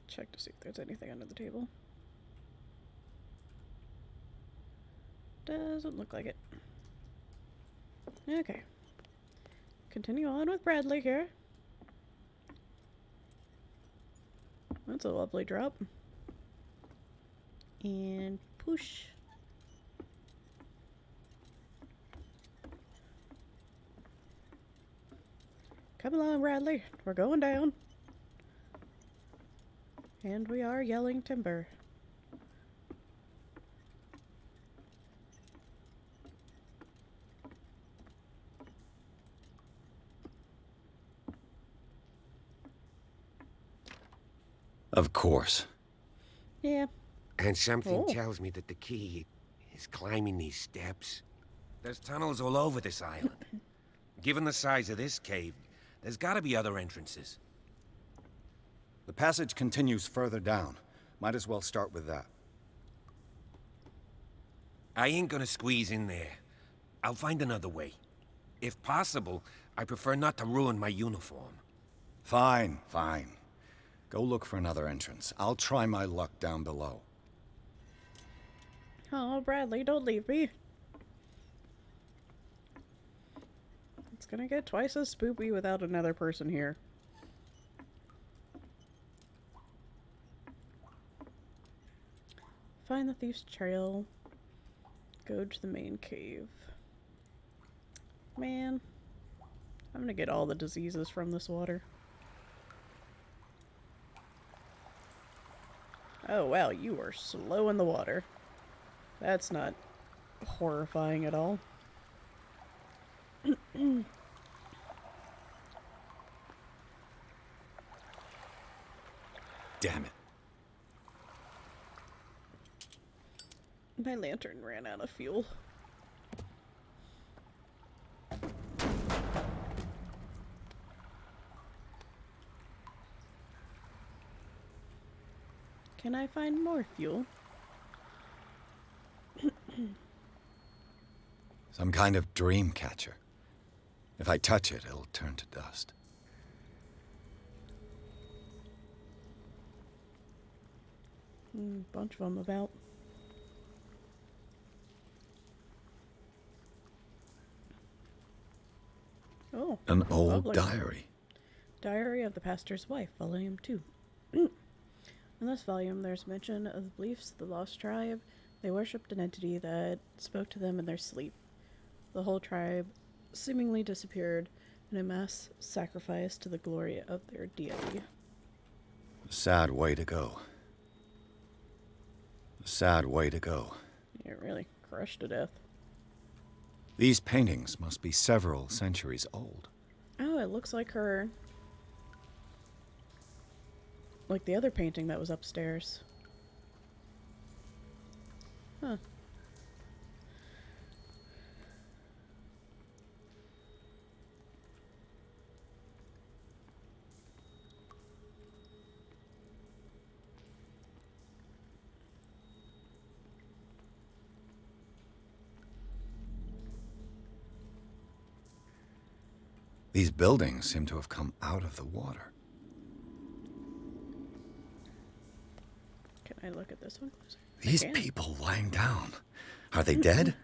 Check to see if there's anything under the table. Doesn't look like it. Okay. Continue on with Bradley here. That's a lovely drop. And push. Come along, Bradley. We're going down. And we are yelling timber. Of course. Yeah. And something tells me that the key is climbing these steps. There's tunnels all over this island. Given the size of this cave, there's gotta be other entrances. The passage continues further down. Might as well start with that. I ain't gonna squeeze in there. I'll find another way. If possible, I prefer not to ruin my uniform. Fine, fine. Go look for another entrance. I'll try my luck down below. Oh, Bradley, don't leave me. It's gonna get twice as spoopy without another person here. Find the thief's trail. Go to the main cave. Man, I'm gonna get all the diseases from this water. Oh wow, you are slow in the water. That's not horrifying at all. Damn it. My lantern ran out of fuel. Can I find more fuel? Some kind of dream catcher. If I touch it, it'll turn to dust. Bunch of them about. Oh, An old lovely. diary. Diary of the Pastor's Wife, Volume 2. In this volume, there's mention of the beliefs of the Lost Tribe. They worshipped an entity that spoke to them in their sleep. The whole tribe seemingly disappeared in a mass sacrifice to the glory of their deity. A sad way to go. A sad way to go. You're really crushed to death. These paintings must be several centuries old. Oh, it looks like her... like the other painting that was upstairs. Huh. These buildings seem to have come out of the water. Can I look at this one closer? These people lying down. Are they dead?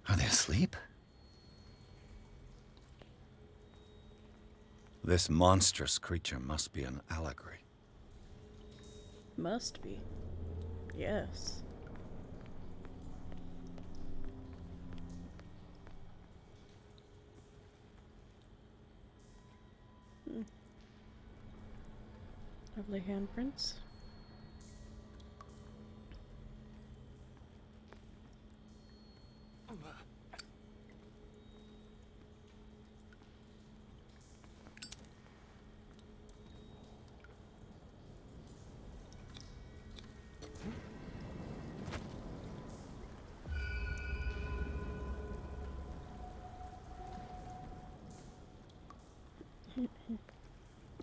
Are they asleep? This monstrous creature must be an allegory. Must be. Yes. Lovely handprints.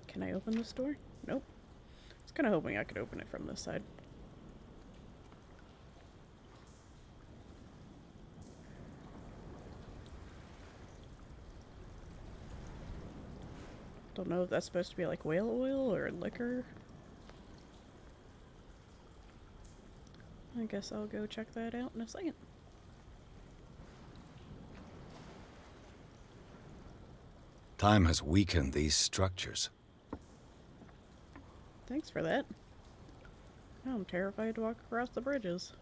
Can I open this door? Nope. I was kind of hoping I could open it from this side. Don't know if that's supposed to be like whale oil or liquor. I guess I'll go check that out in a second. Time has weakened these structures. Thanks for that. Now I'm terrified to walk across the bridges.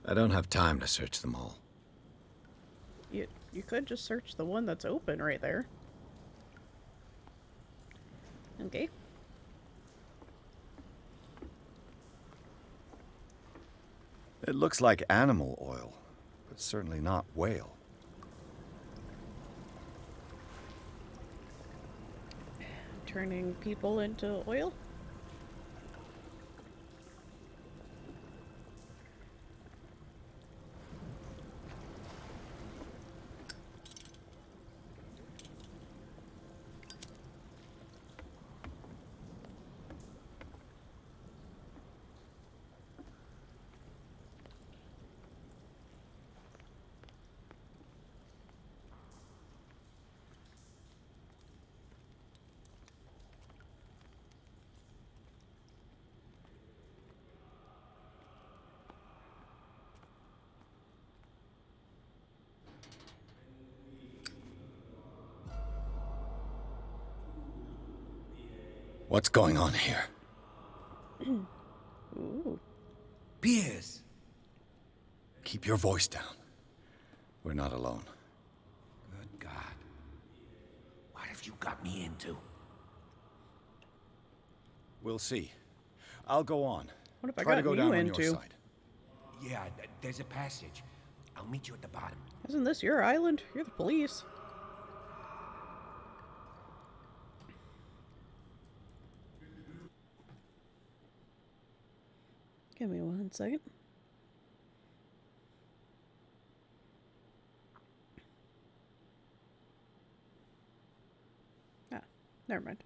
I don't have time to search them all. You could just search the one that's open right there. Okay. It looks like animal oil, but certainly not whale. Turning people into oil? What's going on here? Ooh. Piers! Keep your voice down. We're not alone. Good God. What have you got me into? We'll see. I'll go on. What if I Try got to go you down on into? your side. Yeah, there's a passage. I'll meet you at the bottom. Isn't this your island? You're the police. Give me 1 second. Ah, never mind.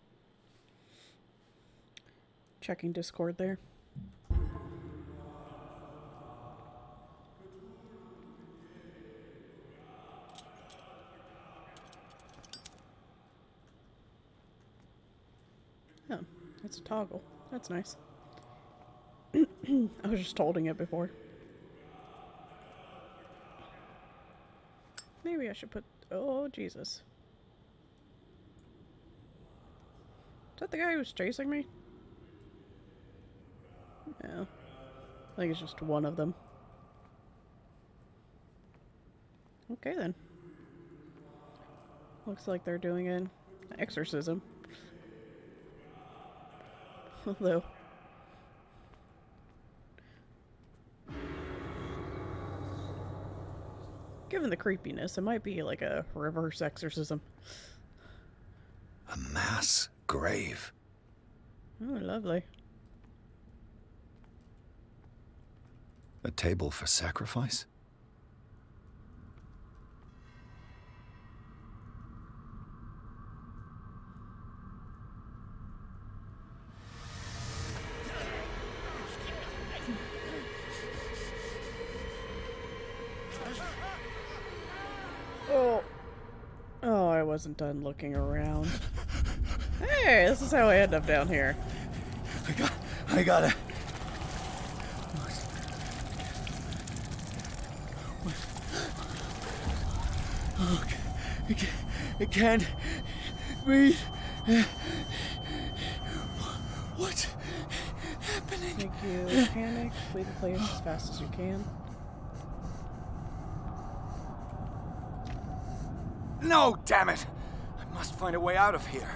Checking Discord there. Oh, it's a toggle. That's nice. I was just holding it before. Maybe I should put... Oh, Jesus. Is that the guy who was chasing me? No. I think it's just one of them. Okay, then. Looks like they're doing an exorcism. Although... given the creepiness, it might be like a reverse exorcism. A mass grave. Oh, lovely. A table for sacrifice? I wasn't done looking around. Hey, this is how I end up down here. I gotta... Oh, I can't breathe. What's happening? Make you panic. Flee the place as fast as you can. No, damn it! I must find a way out of here.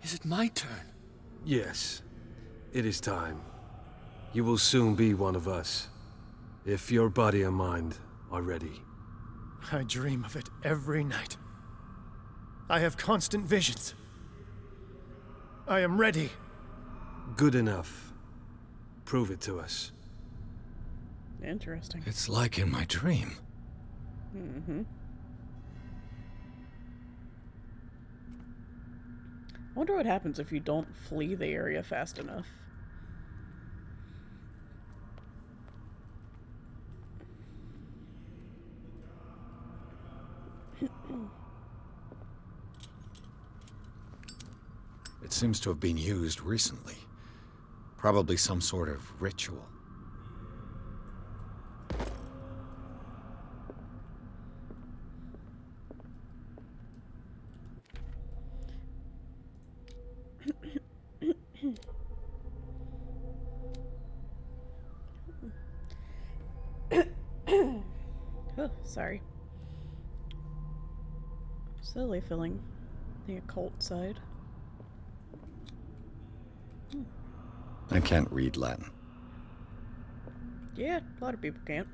Is it my turn? Yes. It is time. You will soon be one of us. If your body and mind are ready. I dream of it every night. I have constant visions. I am ready. Good enough. Prove it to us. Interesting. It's like in my dream. Mm-hmm. I wonder what happens if you don't flee the area fast enough. It seems to have been used recently. Probably some sort of ritual. Oh, sorry. Slowly filling the occult side. I can't read Latin. Yeah, a lot of people can't.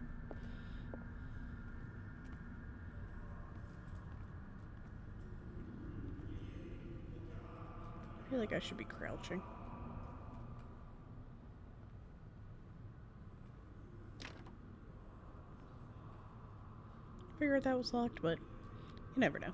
I feel like I should be crouching. Figured that was locked, but you never know.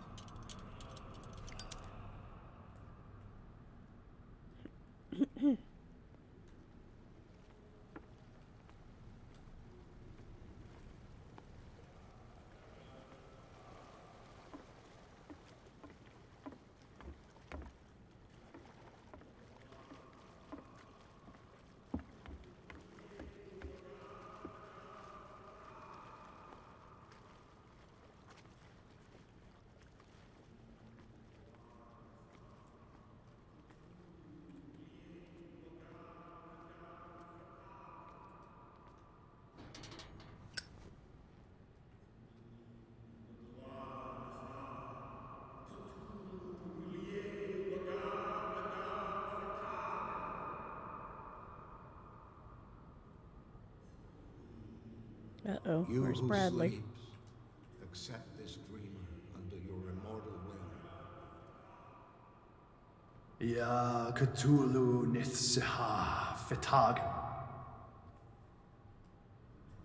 Uh-oh, You where's who Bradley? sleeps, accept this dreamer under your immortal will. Ya Cthulhu Pt1.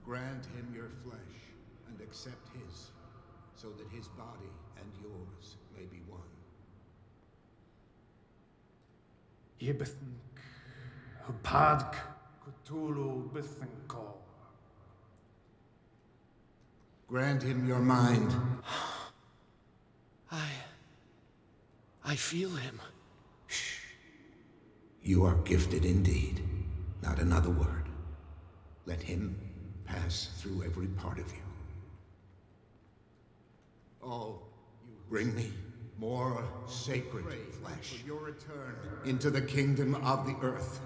Grant him your flesh and accept his, so that his body and yours may be one. Ibithink Hupadk Cthulhu Bithinko. Grant him your mind. I feel him. You are gifted indeed. Not another word. Let him pass through every part of you. Oh, bring me more sacred flesh your return into the kingdom of the earth.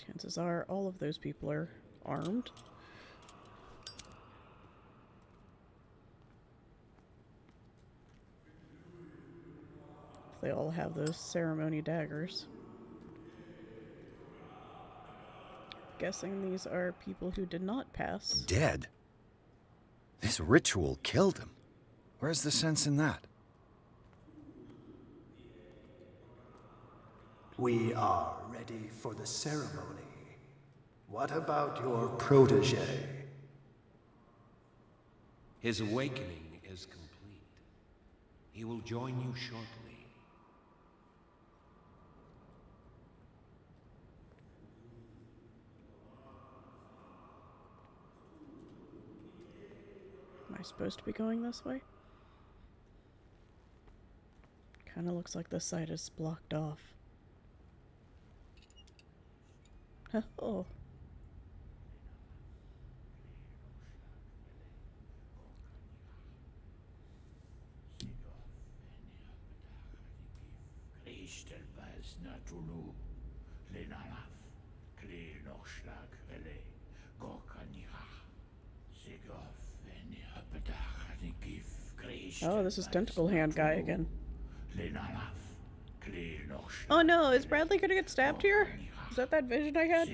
Chances are all of those people are armed. They all have those ceremony daggers. Guessing these are people who did not pass. Dead? This ritual killed him. Where's the sense in that? We are ready for the ceremony. What about your protege? His awakening is complete. He will join you shortly. Am I supposed to be going this way? Kind of looks like this side is blocked off. Oh. Oh, this is Tentacle Hand guy again. Oh no, is Bradley gonna get stabbed here? Is that vision I had?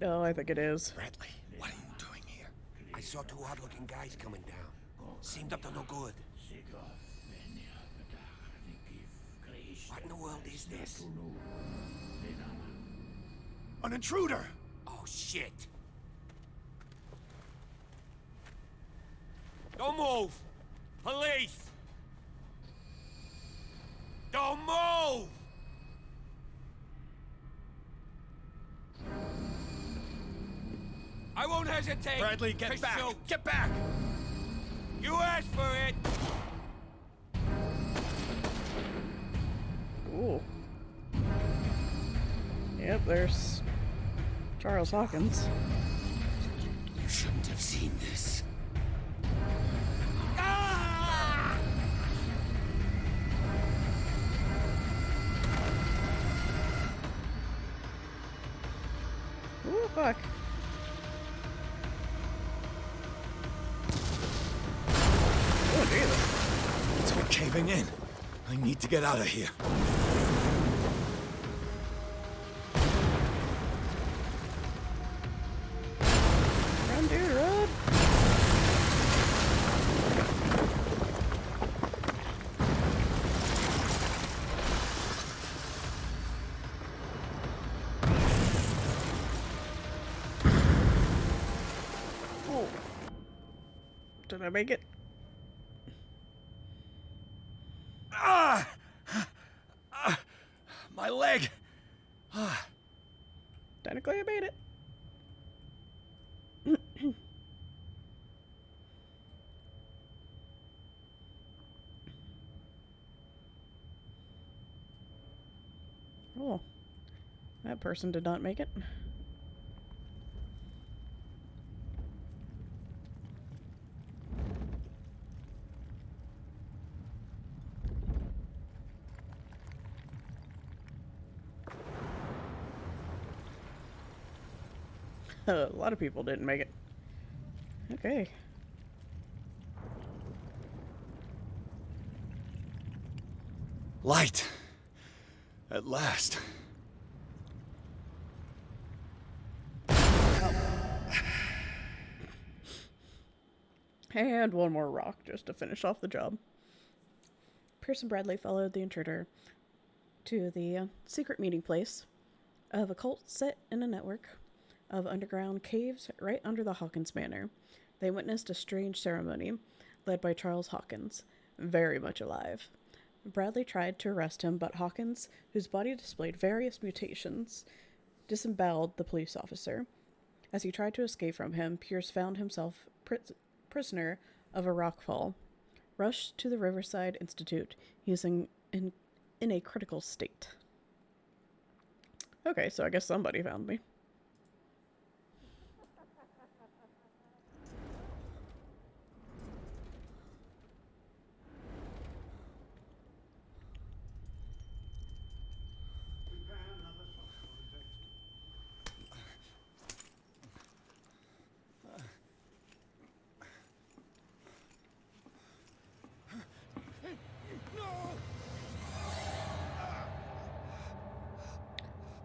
Oh, I think it is. Bradley, what are you doing here? I saw two odd-looking guys coming down. Seemed up to no good. What in the world is this? An intruder! Oh, shit. Don't move! Police! Don't move! I won't hesitate. Bradley, get back! Shoot. Get back! You asked for it! Ooh. Yep, there's Charles Hawkins. You shouldn't have seen this. Ooh, fuck. Oh, Jesus. It's all caving in. I need to get out of here. Run, dude, run! Oh. Did I make it? My leg! Technically, I made it. Oh, that person did not make it. A lot of people didn't make it. Okay. Light. At last. And one more rock just to finish off the job. Pierce and Bradley followed the intruder to the secret meeting place of a cult set in a network of underground caves right under the Hawkins Manor. They witnessed a strange ceremony led by Charles Hawkins, very much alive. Bradley tried to arrest him, but Hawkins, whose body displayed various mutations, disemboweled the police officer. As he tried to escape from him, Pierce found himself prisoner of a rockfall. Rushed to the Riverside Institute. He is in a critical state. Okay, so I guess somebody found me.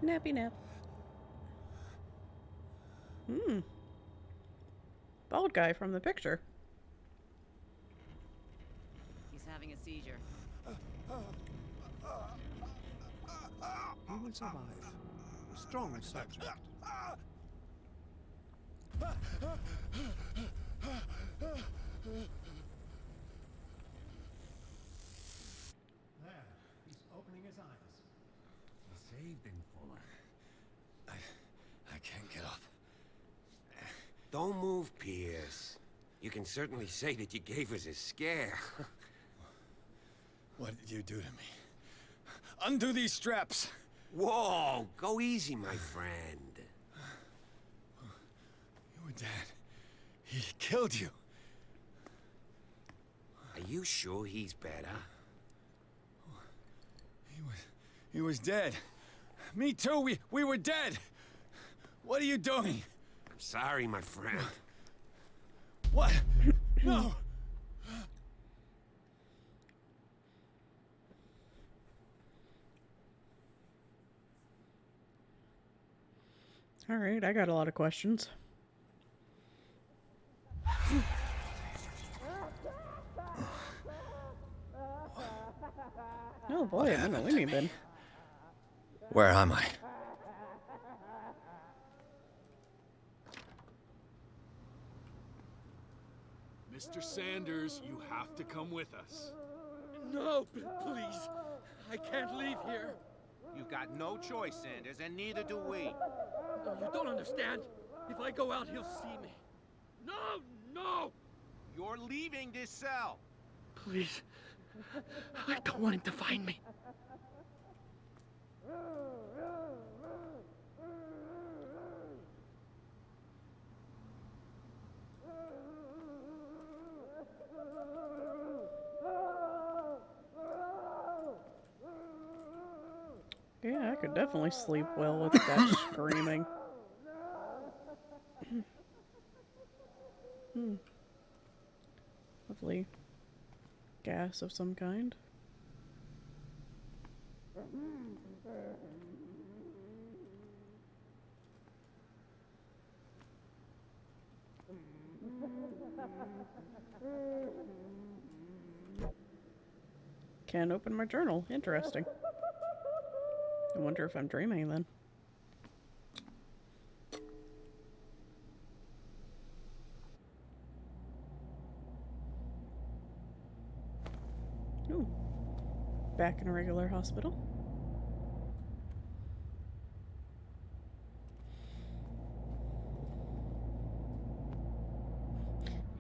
Nappy nap. Bald guy from the picture. He's having a seizure. You will survive. Strong subject. There, he's opening his eyes. You saved him, Fuller. I can't get up. Don't move, Pierce. You can certainly say that you gave us a scare. What did you do to me? Undo these straps! Whoa! Go easy, my friend. You were dead. He killed you. Are you sure he's better? He was dead. Me too, we were dead. What are you doing? I'm sorry, my friend. What? No! All right, I got a lot of questions. Oh boy, I'm in the weenie bin. Where am I? Mr. Sanders, you have to come with us. No, please. I can't leave here. You've got no choice, Sanders, and neither do we. No, you don't understand. If I go out, he'll see me. No, no! You're leaving this cell. Please. I don't want him to find me. Yeah, I could definitely sleep well with that screaming. Lovely gas of some kind. Can't open my journal. Interesting. I wonder if I'm dreaming then. Ooh. Back in a regular hospital.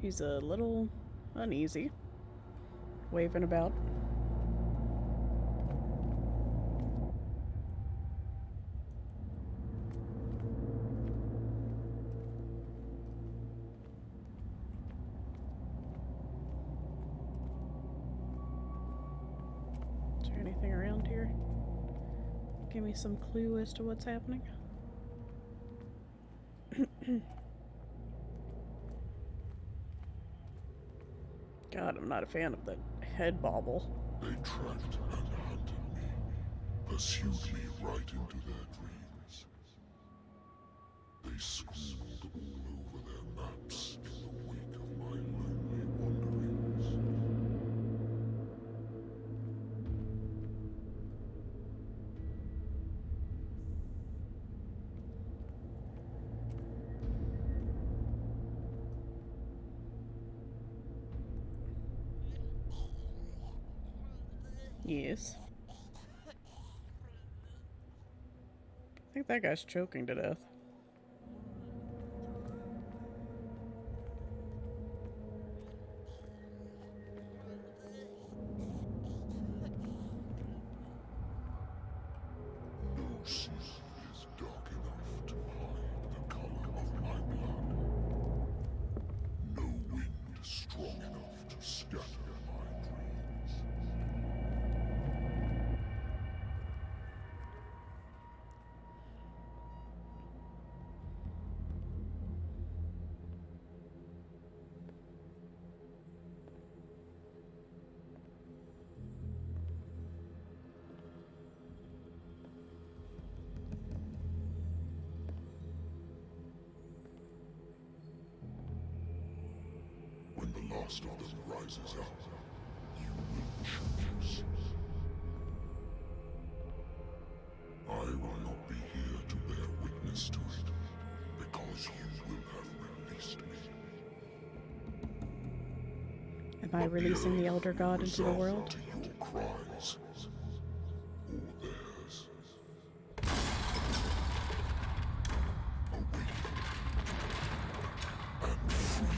He's a little uneasy, waving about. Is there anything around here? Give me some clue as to what's happening. God, I'm not a fan of the head bobble. They tracked and hunted me, pursued me right into their dreams. They scrawled all over their maps in the wake of my lonely wanderings. Yes. I think that guy's choking to death. No sea is dark enough to hide the color of my blood. No wind strong enough to scatter my dreams. When the last of them rises up, you will by releasing the Elder God into the world. To your cries, or theirs. Awaken and free me.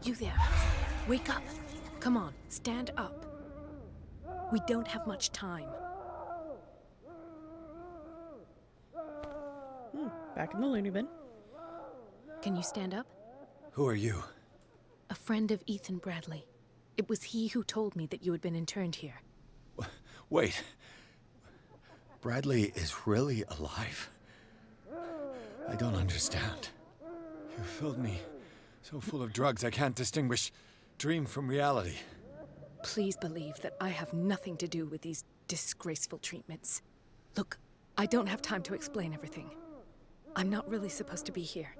You there. Wake up. Come on, stand up. We don't have much time. Back in the loony bin. Can you stand up? Who are you? A friend of Ethan Bradley. It was he who told me that you had been interned here. Wait. Bradley is really alive? I don't understand. You filled me so full of drugs I can't distinguish dream from reality. Please believe that I have nothing to do with these disgraceful treatments. Look, I don't have time to explain everything. I'm not really supposed to be here.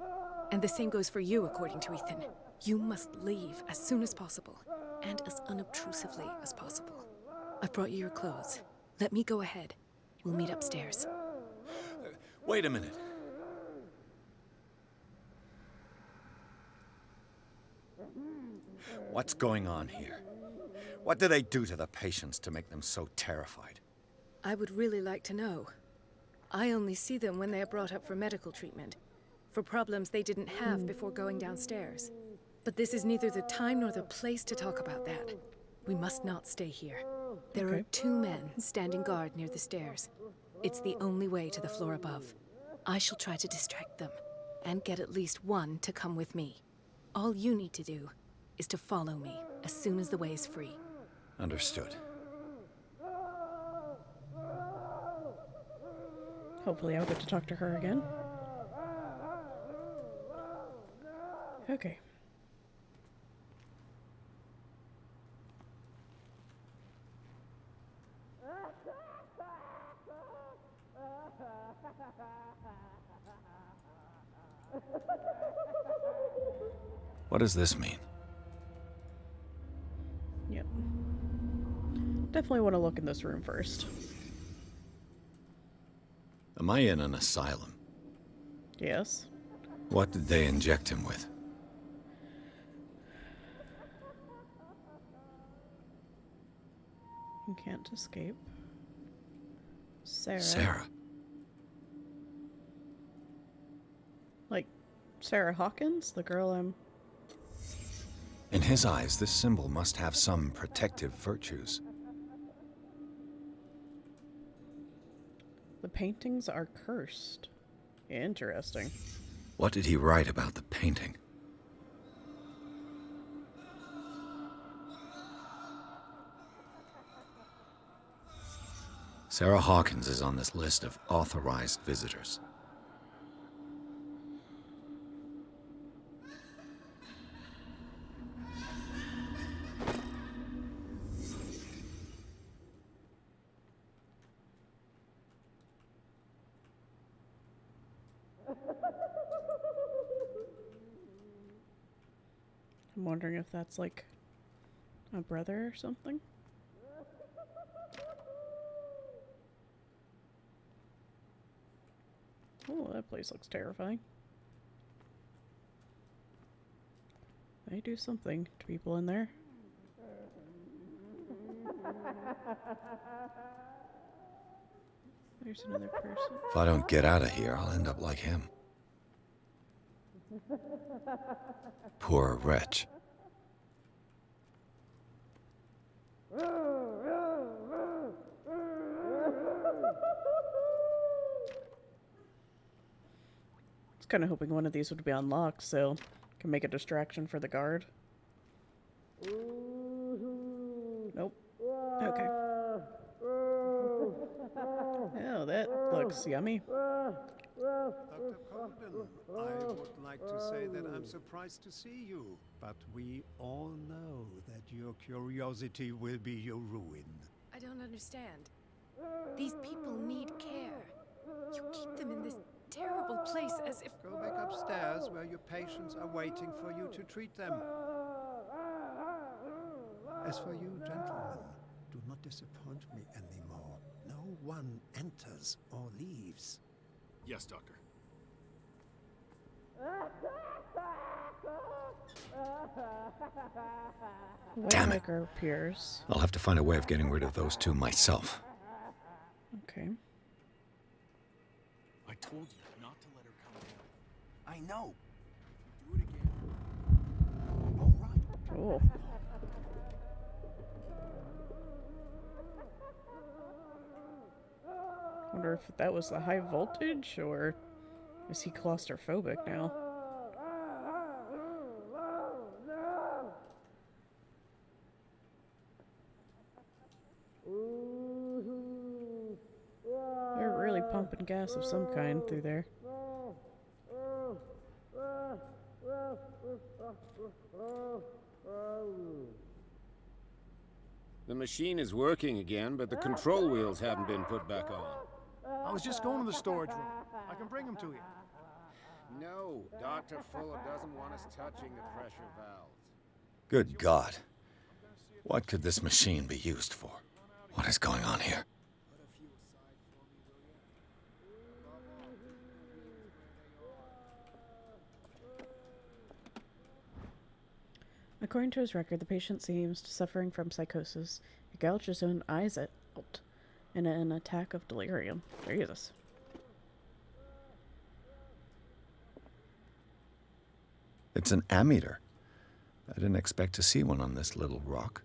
And the same goes for you, according to Ethan. You must leave as soon as possible, and as unobtrusively as possible. I've brought you your clothes. Let me go ahead. We'll meet upstairs. Wait a minute. What's going on here? What do they do to the patients to make them so terrified? I would really like to know. I only see them when they are brought up for medical treatment, for problems they didn't have before going downstairs. But this is neither the time nor the place to talk about that. We must not stay here. There are 2 men standing guard near the stairs. It's the only way to the floor above. I shall try to distract them, and get at least one to come with me. All you need to do is to follow me as soon as the way is free. Understood. Hopefully I'll get to talk to her again. Okay. What does this mean? Yep. Definitely want to look in this room first. Am I in an asylum? Yes. What did they inject him with? You can't escape. Sarah. Sarah. Like, Sarah Hawkins? The girl I'm... In his eyes, this symbol must have some protective virtues. The paintings are cursed. Interesting. What did he write about the painting? Sarah Hawkins is on this list of authorized visitors. I'm wondering if that's like a brother or something. Oh, that place looks terrifying. They do something to people in there. There's another person. If I don't get out of here, I'll end up like him. Poor wretch. I was kind of hoping one of these would be unlocked so I can make a distraction for the guard. Nope. Okay. Oh, that looks yummy. Dr. Colvin, I would like to say that I'm surprised to see you, but we all know that your curiosity will be your ruin. I don't understand. These people need care. You keep them in this terrible place as if... Go back upstairs where your patients are waiting for you to treat them. As for you, gentlemen, do not disappoint me anymore. No one enters or leaves. Yes, Doctor. Damn it. Waymaker appears. I'll have to find a way of getting rid of those two myself. Okay. I told you not to let her come down. I know. Do it again. All right. Oh. Wonder if that was the high voltage, or is he claustrophobic now? They're really pumping gas of some kind through there. The machine is working again, but the control wheels haven't been put back on. I was just going to the storage room. I can bring them to you. No, Dr. Fuller doesn't want us touching the pressure valves. Good God. What could this machine be used for? What is going on here? According to his record, the patient seems suffering from psychosis. He gouged his own eyes out in an attack of delirium. Jesus. It's an ammeter. I didn't expect to see one on this little rock.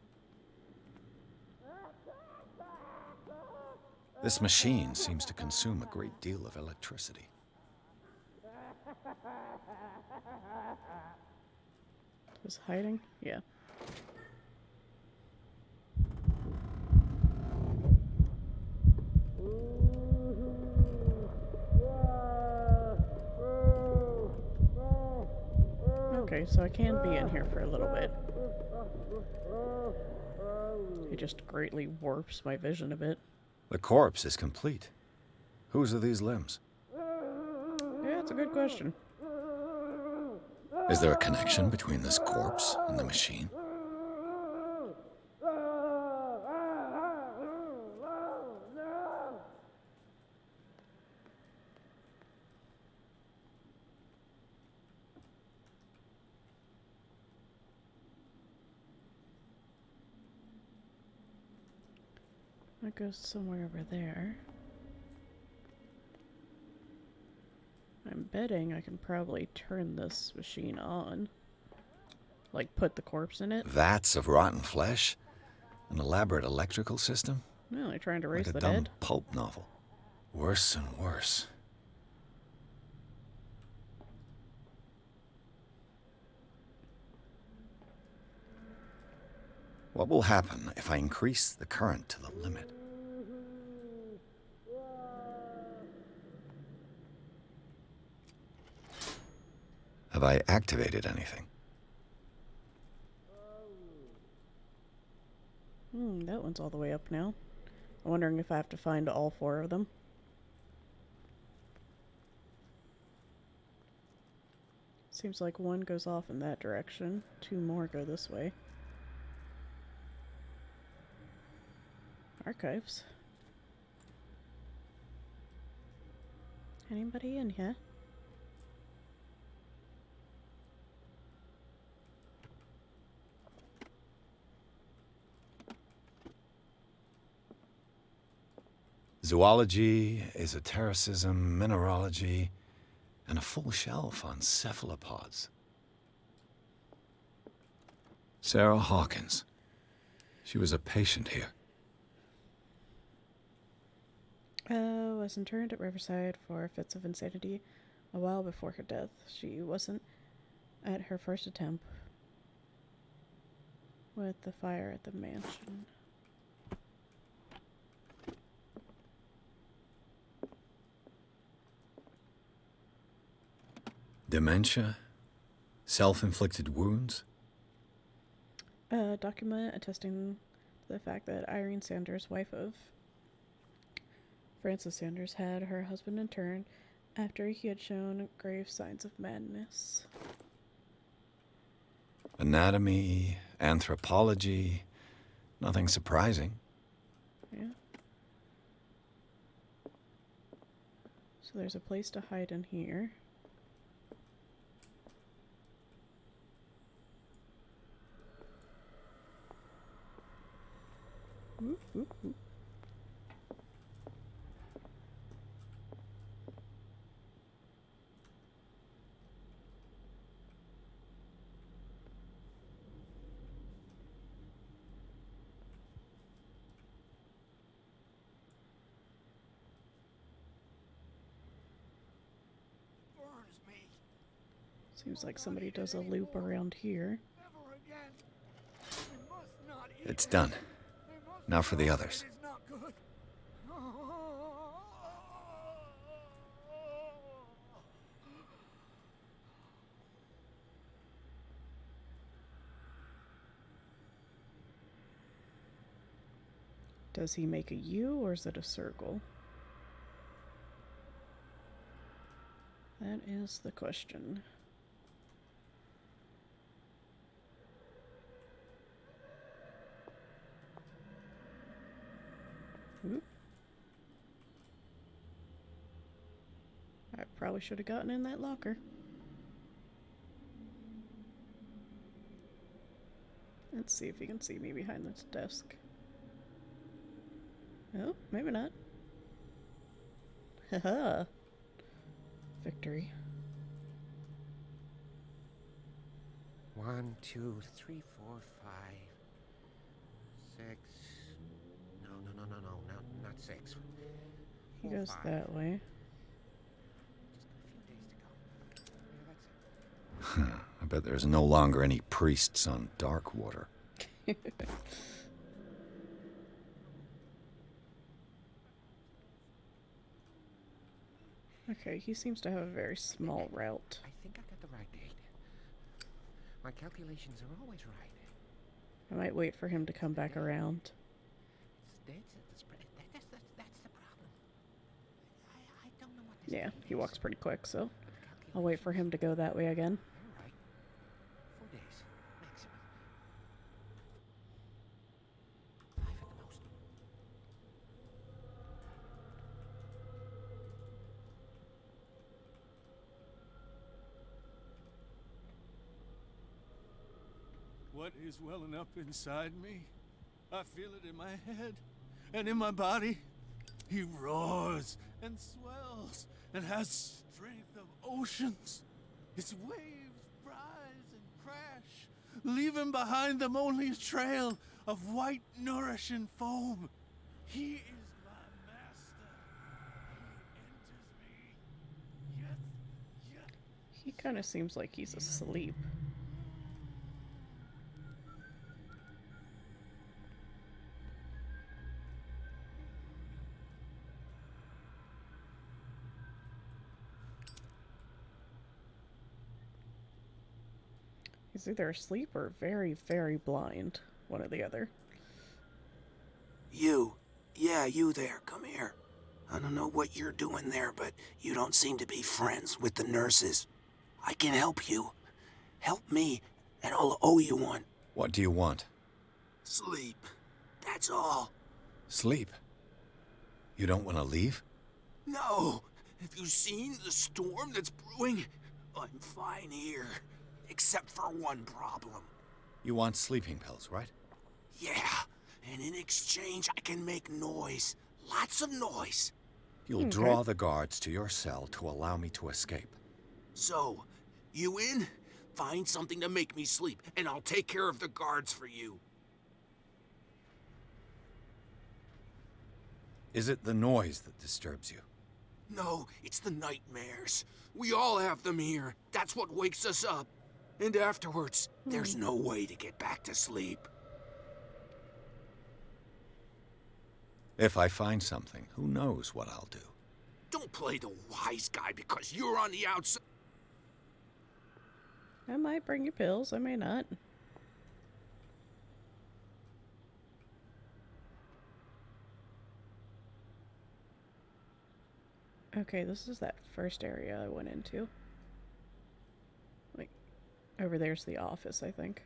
This machine seems to consume a great deal of electricity. Was hiding? Yeah. Okay, so I can be in here for a little bit. It just greatly warps my vision a bit. The corpse is complete. Whose are these limbs? Yeah, that's a good question. Is there a connection between this corpse and the machine? That goes somewhere over there. I'm betting I can probably turn this machine on. Like, put the corpse in it. Vats of rotten flesh? An elaborate electrical system? No, they're trying to raise like the a dumb dead. pulp novel. Worse and worse. What will happen if I increase the current to the limit? Have I activated anything? That one's all the way up now. I'm wondering if I have to find all 4 of them. Seems like 1 goes off in that direction. 2 more go this way. Archives. Anybody in here? Zoology, esotericism, mineralogy, and a full shelf on cephalopods. Sarah Hawkins. She was a patient here. Was interned at Riverside for fits of insanity a while before her death. She wasn't at her first attempt with the fire at the mansion. Dementia? Self-inflicted wounds? A document attesting to the fact that Irene Sanders, wife of Francis Sanders, had her husband interned after he had shown grave signs of madness. Anatomy, anthropology, nothing surprising. So there's a place to hide in here. Oop, oop, oop. Burns me. Seems like somebody does a loop around here. Never again. We must not eat It's it. done. They must Now for the know others. It is not good. Does he make a U or is it a circle? That is the question. Oop. I probably should have gotten in that locker. Let's see if you can see me behind this desk. Oh, maybe not. Haha. Victory. 1, 2, 3, 4, 5, 6. No, not 6. He 4, goes 5. that way. I bet there's no longer any priests on Darkwater. Okay, he seems to have a very small route. I think I got the right date. My calculations are always right. I might wait for him to come back around. That's the problem. I don't know what this Yeah, date he is. walks pretty quick, so I'll wait for him to go that way again. All right. 4 days, maximum. 5 at the most. What is welling up inside me? I feel it in my head and in my body. He roars and swells and has strength of oceans. His waves rise and crash, leaving behind them only a trail of white, nourishing foam. He is my master. He enters me. Yes. He kind of seems like he's asleep. He's either asleep or very, very blind. One or the other. You. Yeah, you there. Come here. I don't know what you're doing there, but you don't seem to be friends with the nurses. I can help you. Help me, and I'll owe you one. What do you want? Sleep. That's all. Sleep? You don't want to leave? No. Have you seen the storm that's brewing? I'm fine here. Except for one problem. You want sleeping pills, right? Yeah. And in exchange, I can make noise. Lots of noise. You'll draw the guards to your cell to allow me to escape. So, you in? Find something to make me sleep, and I'll take care of the guards for you. Is it the noise that disturbs you? No, it's the nightmares. We all have them here. That's what wakes us up. And afterwards, there's no way to get back to sleep. If I find something, who knows what I'll do? Don't play the wise guy because you're on the outside. I might bring you pills, I may not. Okay, this is that first area I went into. Like, over there's the office, I think.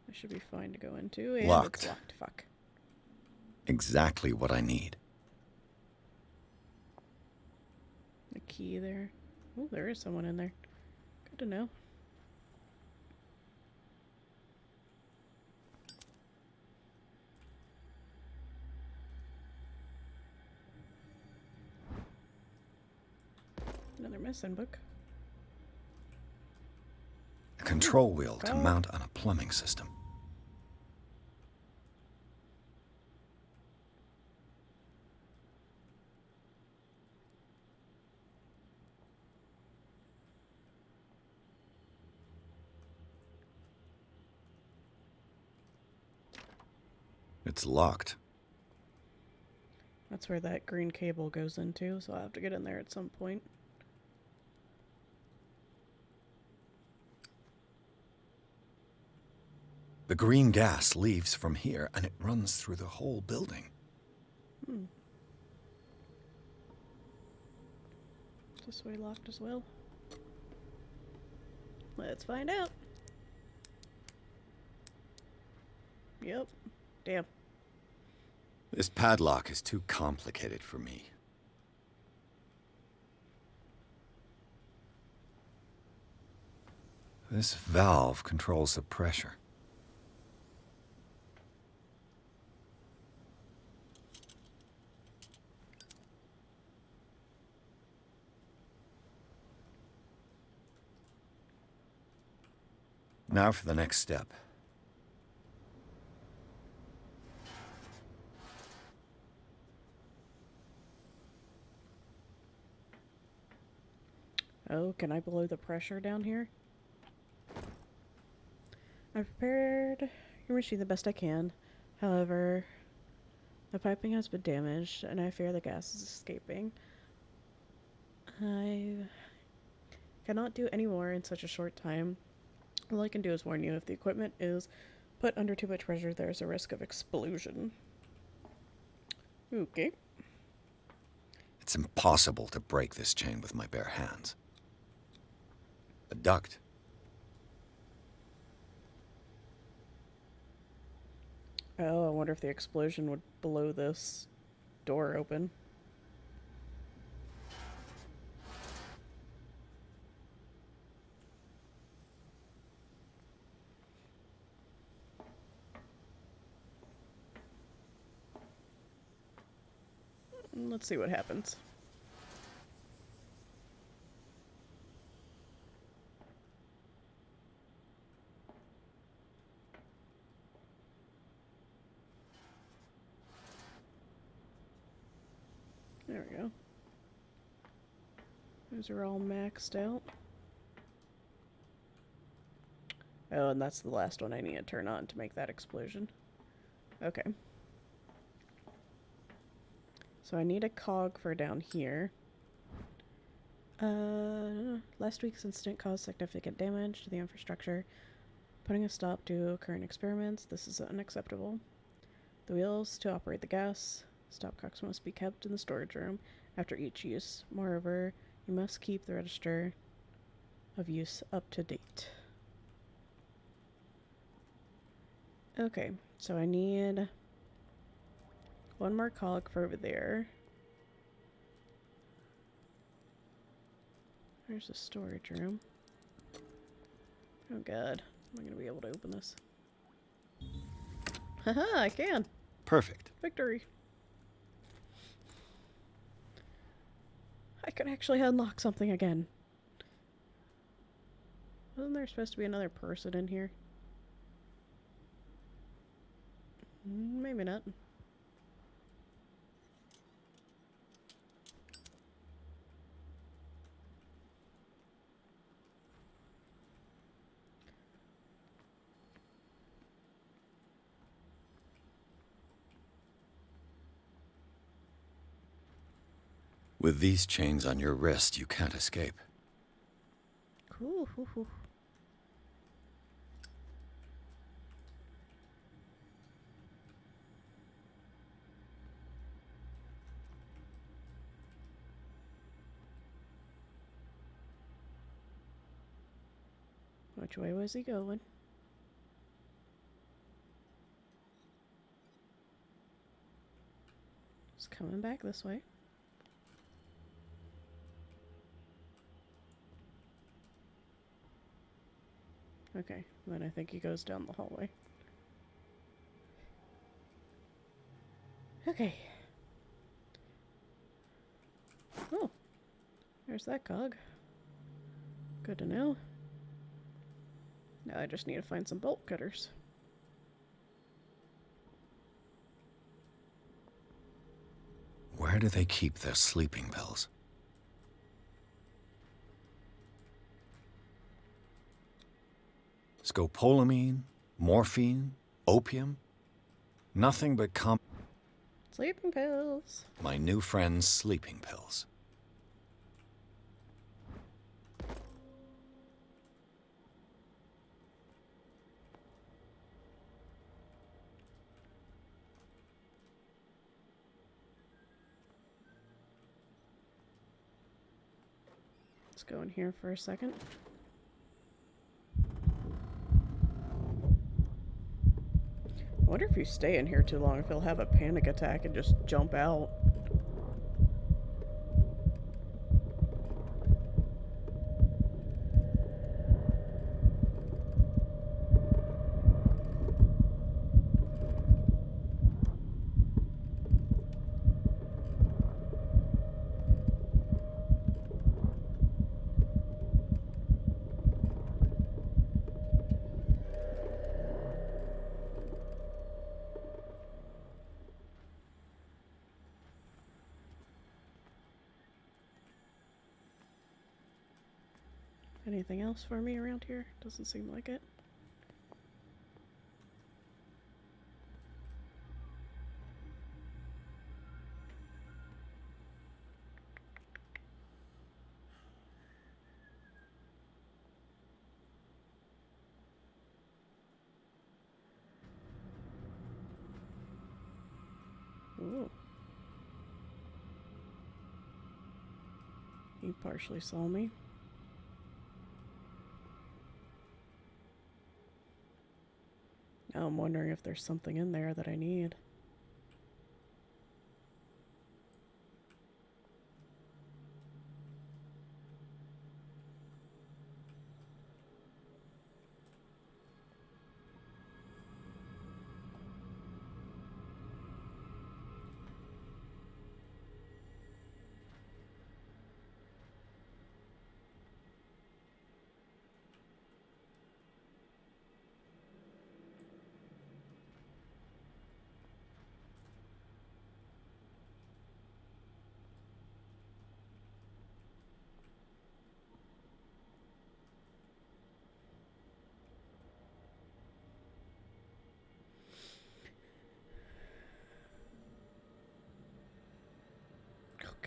I should be fine to go into. And Locked. it's locked. Fuck. Exactly what I need. The key there. Oh, there is someone in there. Good to know. Another missing book. A control wheel to Oh. mount on a plumbing system. It's locked. That's where that green cable goes into, so I'll have to get in there at some point. The green gas leaves from here and it runs through the whole building. Hmm. Is this way locked as well? Let's find out. Yep. Damn. This padlock is too complicated for me. This valve controls the pressure. Now for the next step. Oh, can I blow the pressure down here? I've prepared your machine the best I can. However, the piping has been damaged and I fear the gas is escaping. I cannot do any more in such a short time. All I can do is warn you, if the equipment is put under too much pressure, there's a risk of explosion. Okay. It's impossible to break this chain with my bare hands. A duct. Oh, I wonder if the explosion would blow this door open. Let's see what happens. There we go. Those are all maxed out. Oh, and that's the last one I need to turn on to make that explosion. Okay. So I need a cog for down here. Last week's incident caused significant damage to the infrastructure. Putting a stop to current experiments. This is unacceptable. The wheels to operate the gas stopcocks must be kept in the storage room after each use. Moreover, you must keep the register of use up to date. Okay, so I need one more cog for over there. There's a storage room. Oh god, am I gonna be able to open this? Haha, I can! Perfect. Victory! I could actually unlock something again. Wasn't there supposed to be another person in here? Maybe not. With these chains on your wrist, you can't escape. Cool. Which way was he going? It's coming back this way. Okay, then I think he goes down the hallway. Okay. Oh, there's that cog. Good to know. Now I just need to find some bolt cutters. Where do they keep their sleeping pills? Scopolamine, morphine, opium? Nothing but Sleeping pills. my new friend's sleeping pills. Let's go in here for a second. I wonder if you stay in here too long, if he'll have a panic attack and just jump out. Anything else for me around here? Doesn't seem like it. Ooh. He partially saw me. Now I'm wondering if there's something in there that I need.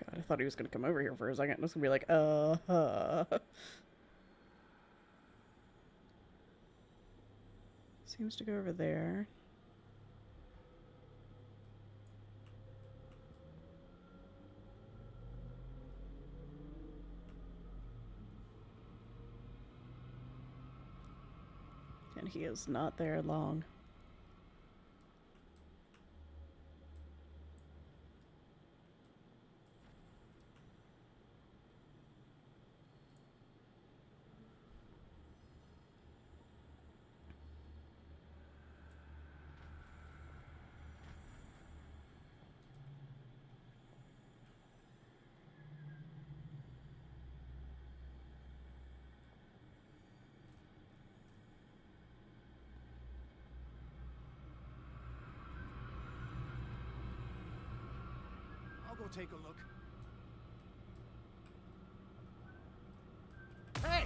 God, I thought he was gonna come over here for a second. I was gonna be like, Seems to go over there. And he is not there long. I'll go take a look. Hey!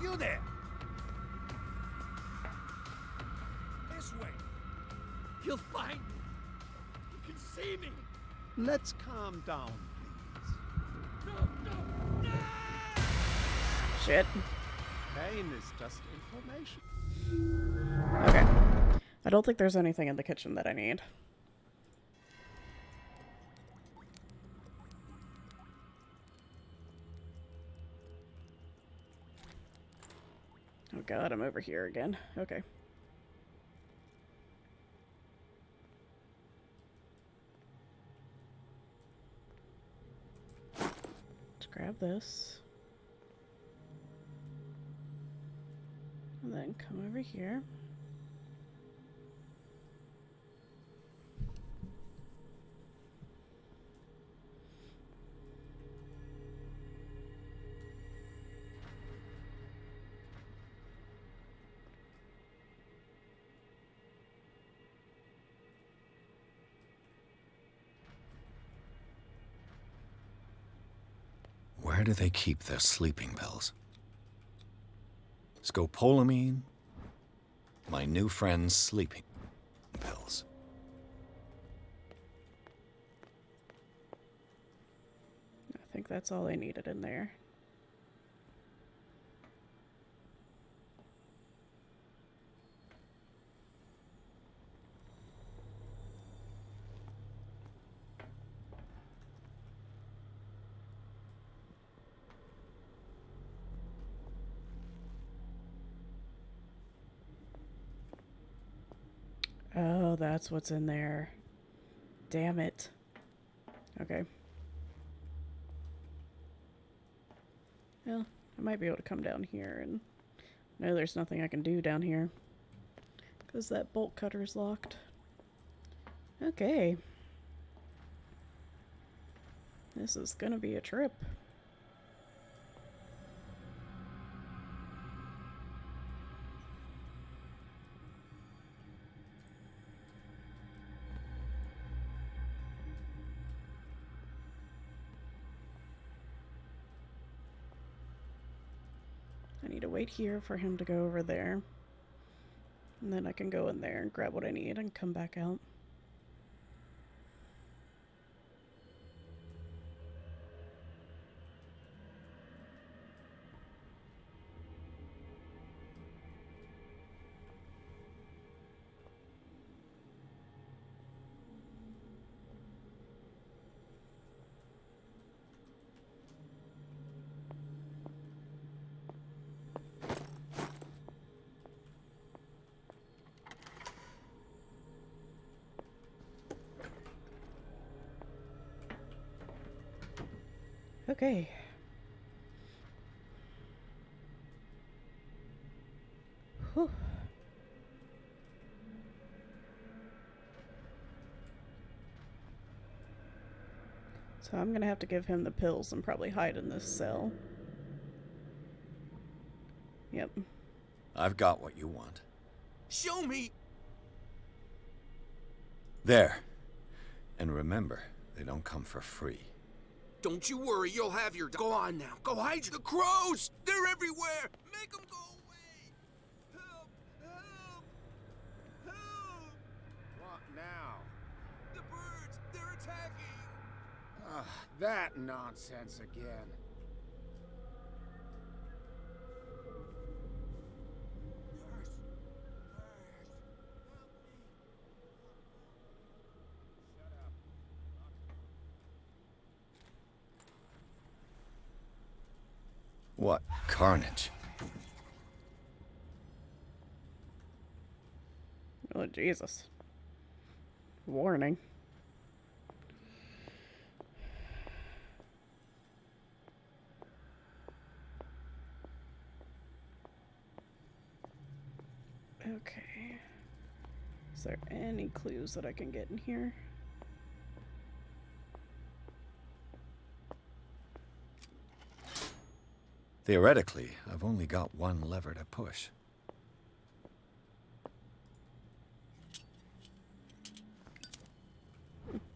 You there! This way. He'll find me. He can see me. Let's calm down, please. No! Shit. Pain is just information. Okay. I don't think there's anything in the kitchen that I need. Oh god, I'm over here again. Okay. grab this. And then come over here. Where do they keep their sleeping pills? Scopolamine? My new friend's sleeping pills. I think that's all I needed in there. Oh, that's what's in there. Damn it. Okay. Well, I might be able to come down here and... No, there's nothing I can do down here. Because that bolt cutter's locked. Okay. This is gonna be a trip. I need to wait here for him to go over there. And then I can go in there and grab what I need and come back out. Okay. Whew. So I'm gonna have to give him the pills and probably hide in this cell. Yep. I've got what you want. Show me! There. And remember, they don't come for free. Don't you worry, you'll have your... Go on now. Go hide the crows! They're everywhere! Make them go away! Help! Help! Help! What now? The birds! They're attacking! Ugh, that nonsense again. What carnage. Oh, Jesus. Warning. Okay. Is there any clues that I can get in here? Theoretically, I've only got one lever to push.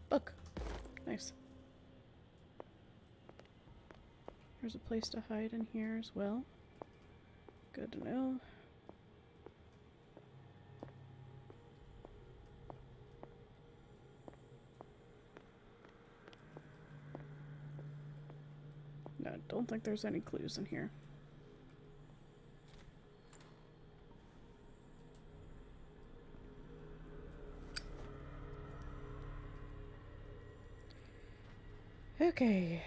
Book. Nice. There's a place to hide in here as well. Good to know. No, I don't think there's any clues in here. Okay.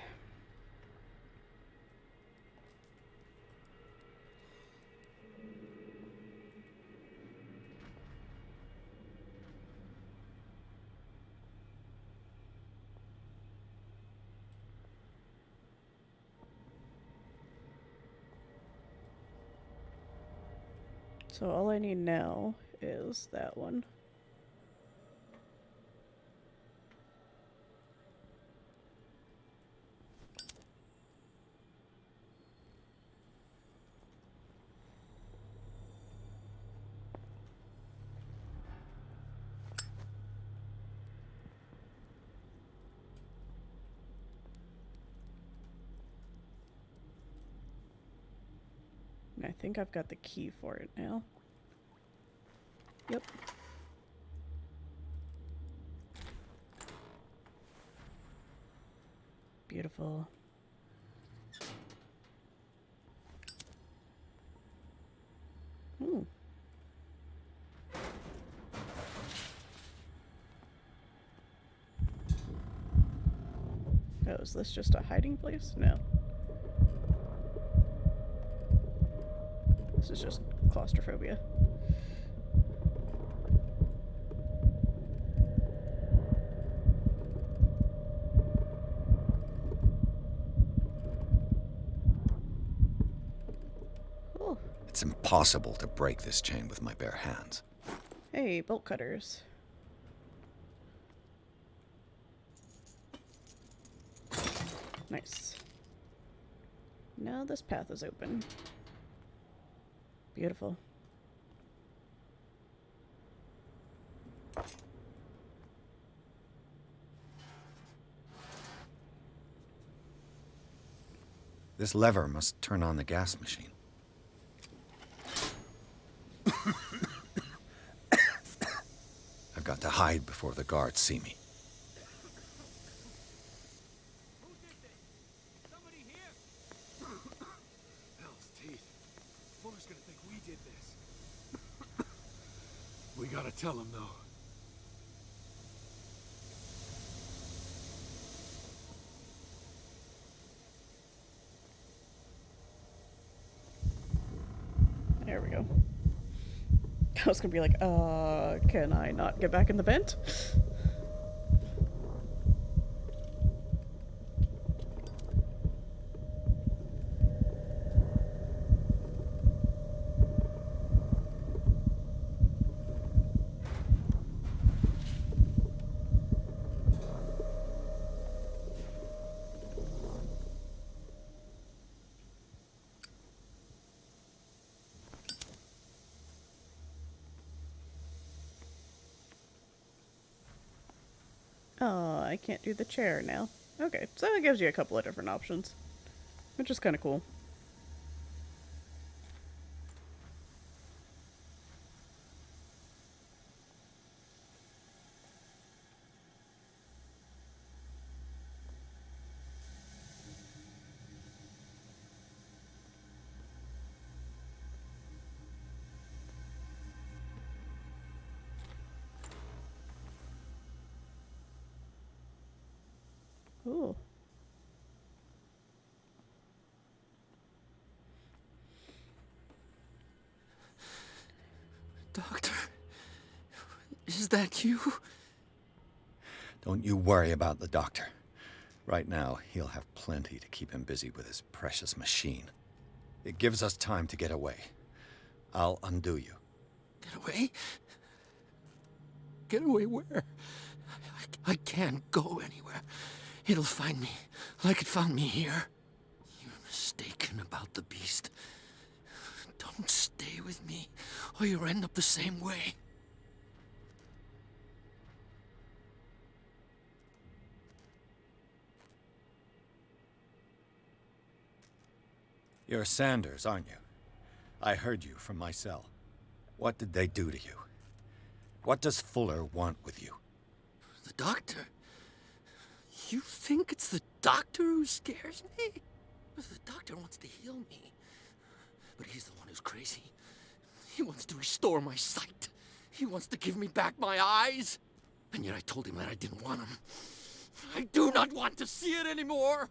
So all I need now is that one. And I think I've got the key for it now. Yep. Beautiful. Ooh. Oh, is this just a hiding place? No. This is just claustrophobia. Oh. It's impossible to break this chain with my bare hands. Hey, bolt cutters. Nice. Now this path is open. Beautiful. This lever must turn on the gas machine. I've got to hide before the guards see me. Hell's teeth. Fuller's gonna think we did this. We gotta tell him, though. There we go. I was gonna be like, can I not get back in the vent? Oh, I can't do the chair now. Okay, so it gives you a couple of different options, which is kind of cool. Ooh. Doctor, is that you? Don't you worry about the doctor. Right now, he'll have plenty to keep him busy with his precious machine. It gives us time to get away. I'll undo you. Get away? Get away where? I can't go anywhere. It'll find me, like it found me here. You're mistaken about the beast. Don't stay with me, or you'll end up the same way. You're Sanders, aren't you? I heard you from my cell. What did they do to you? What does Fuller want with you? The doctor? You think it's the doctor who scares me? The doctor wants to heal me. But he's the one who's crazy. He wants to restore my sight. He wants to give me back my eyes. And yet I told him that I didn't want him. I do not want to see it anymore.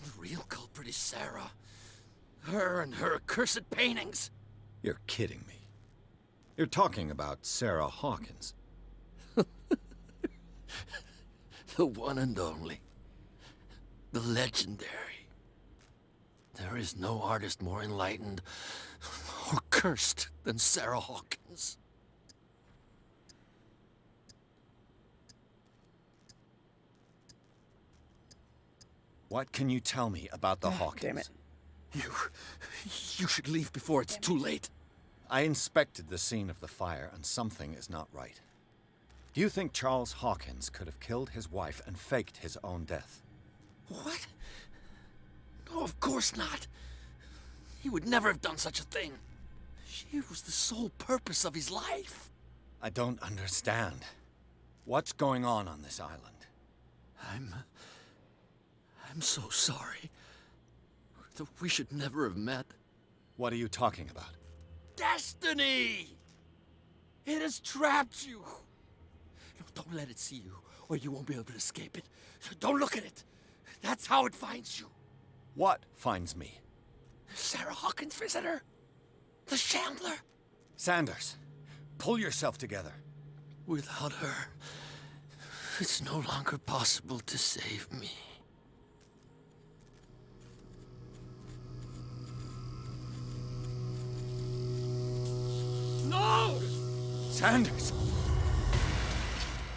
The real culprit is Sarah. Her and her accursed paintings. You're kidding me. You're talking about Sarah Hawkins. The one and only. The legendary. There is no artist more enlightened or cursed than Sarah Hawkins. What can you tell me about the Hawkins? Damn it. You should leave before it's too late. I inspected the scene of the fire, and something is not right. Do you think Charles Hawkins could have killed his wife and faked his own death? What? No, of course not. He would never have done such a thing. She was the sole purpose of his life. I don't understand. What's going on this island? I'm so sorry. We should never have met. What are you talking about? Destiny! It has trapped you. No, don't let it see you, or you won't be able to escape it. Don't look at it. That's how it finds you. What finds me? Sarah Hawkins' visitor. The Shambler. Sanders, pull yourself together. Without her, it's no longer possible to save me. No! Sanders!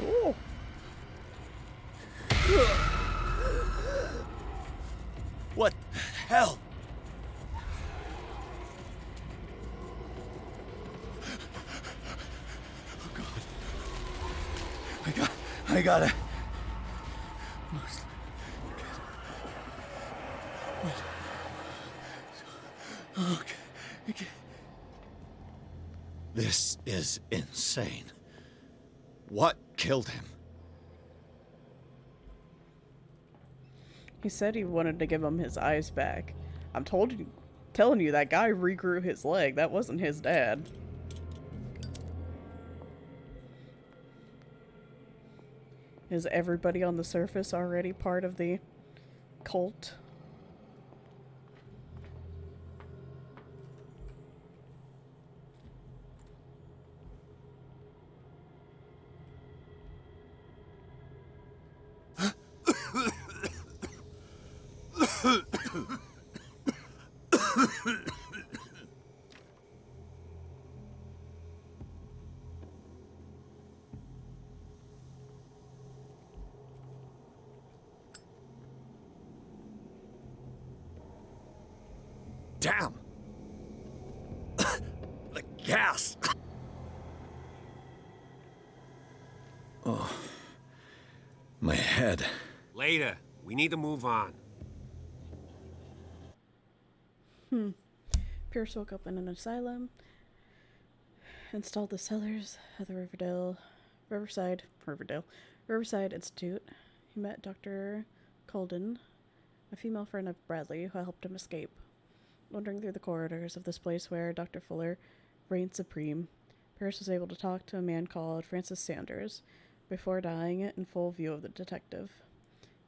Ooh. What the hell? I gotta. Okay. This is insane. What killed him? He said he wanted to give him his eyes back. I'm telling you, that guy regrew his leg. That wasn't his dad. Is everybody on the surface already part of the cult? Damn! The gas! Oh. My head. Later. We need to move on. Pierce woke up in an asylum. Installed the cellars at the Riverside Institute. He met Dr. Colden, a female friend of Bradley who helped him escape. Wandering through the corridors of this place where Dr. Fuller reigned supreme, Pierce was able to talk to a man called Francis Sanders before dying in full view of the detective.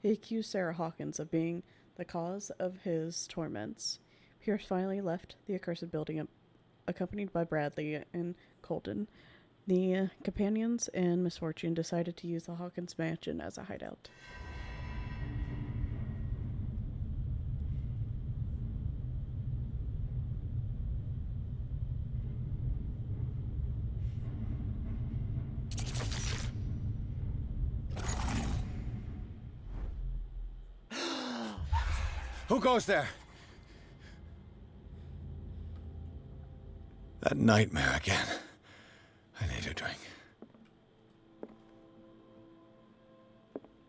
He accused Sarah Hawkins of being the cause of his torments. Pierce finally left the accursed building accompanied by Bradley and Colden. The companions in misfortune decided to use the Hawkins mansion as a hideout. Who goes there? That nightmare again. I need a drink.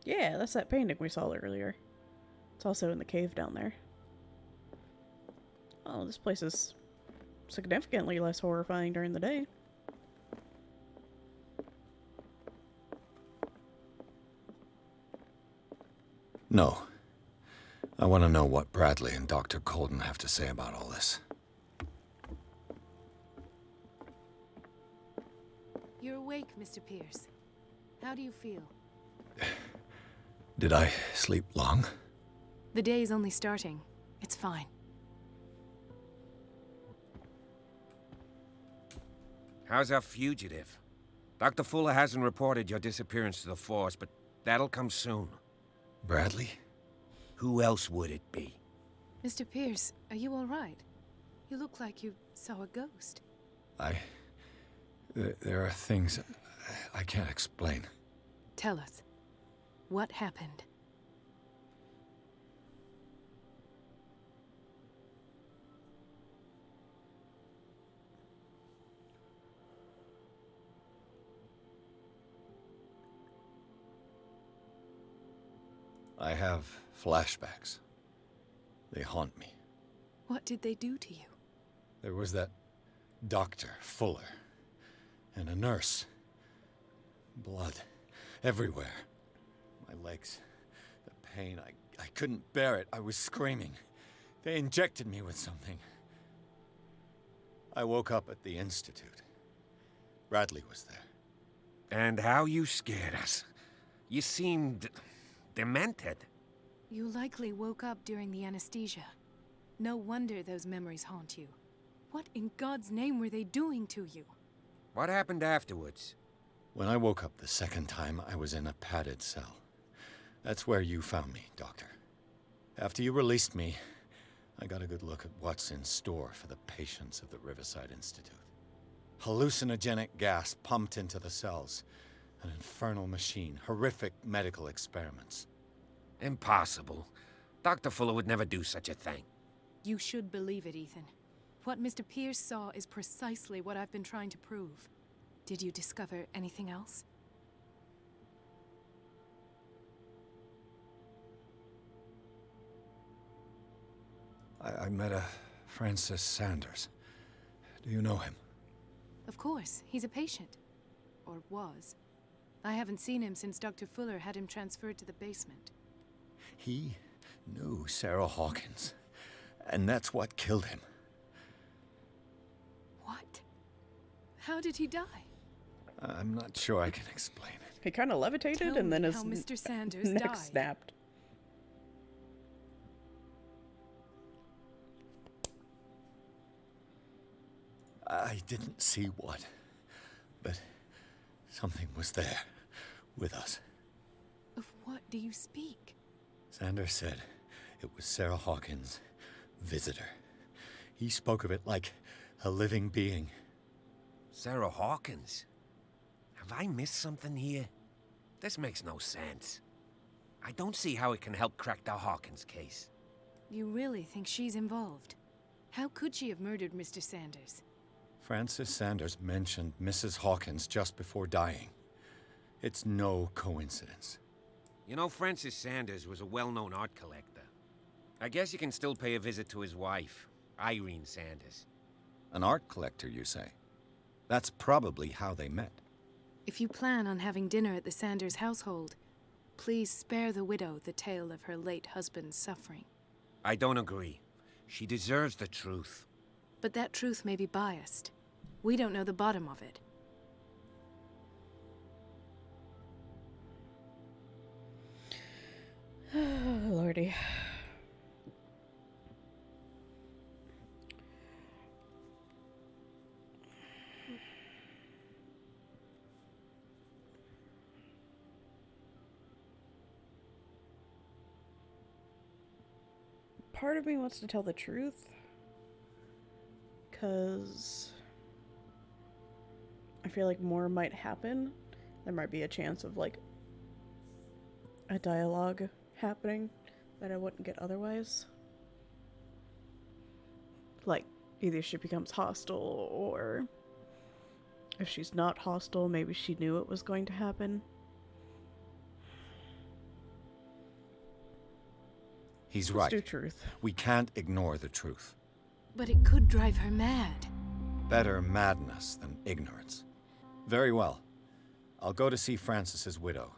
Yeah, that's that painting we saw earlier. It's also in the cave down there. Oh, this place is significantly less horrifying during the day. No. I want to know what Bradley and Dr. Colden have to say about all this. You're awake, Mr. Pierce. How do you feel? Did I sleep long? The day is only starting. It's fine. How's our fugitive? Dr. Fuller hasn't reported your disappearance to the force, but that'll come soon. Bradley? Who else would it be? Mr. Pierce, are you all right? You look like you saw a ghost. There are things I can't explain. Tell us. What happened? I have flashbacks. They haunt me. What did they do to you? There was that Dr. Fuller, and a nurse. Blood everywhere. My legs, the pain, I couldn't bear it. I was screaming. They injected me with something. I woke up at the Institute. Bradley was there. And how you scared us. You seemed demented. You likely woke up during the anesthesia. No wonder those memories haunt you. What in God's name were they doing to you? What happened afterwards? When I woke up the second time, I was in a padded cell. That's where you found me, Doctor. After you released me, I got a good look at what's in store for the patients of the Riverside Institute. Hallucinogenic gas pumped into the cells. An infernal machine. Horrific medical experiments. Impossible. Dr. Fuller would never do such a thing. You should believe it, Ethan. What Mr. Pierce saw is precisely what I've been trying to prove. Did you discover anything else? I met a Francis Sanders. Do you know him? Of course. He's a patient. Or was. I haven't seen him since Dr. Fuller had him transferred to the basement. He knew Sarah Hawkins. And that's what killed him. What? How did he die? I'm not sure I can explain it. He kind of levitated Tell and then me his how Mr. Sanders neck died. snapped. I didn't see what, but something was there with us. Of what do you speak? Sanders said it was Sarah Hawkins' visitor. He spoke of it like a living being. Sarah Hawkins? Have I missed something here? This makes no sense. I don't see how it can help crack the Hawkins case. You really think she's involved? How could she have murdered Mr. Sanders? Francis Sanders mentioned Mrs. Hawkins just before dying. It's no coincidence. You know, Francis Sanders was a well-known art collector. I guess you can still pay a visit to his wife, Irene Sanders. An art collector, you say? That's probably how they met. If you plan on having dinner at the Sanders household, please spare the widow the tale of her late husband's suffering. I don't agree. She deserves the truth. But that truth may be biased. We don't know the bottom of it. Lordy. Part of me wants to tell the truth, because I feel like more might happen. There might be a chance of, like, a dialogue happening that I wouldn't get otherwise. Like, either she becomes hostile, or if she's not hostile, maybe she knew it was going to happen. He's Let's right. do truth. We can't ignore the truth. But it could drive her mad. Better madness than ignorance. Very well. I'll go to see Francis's widow.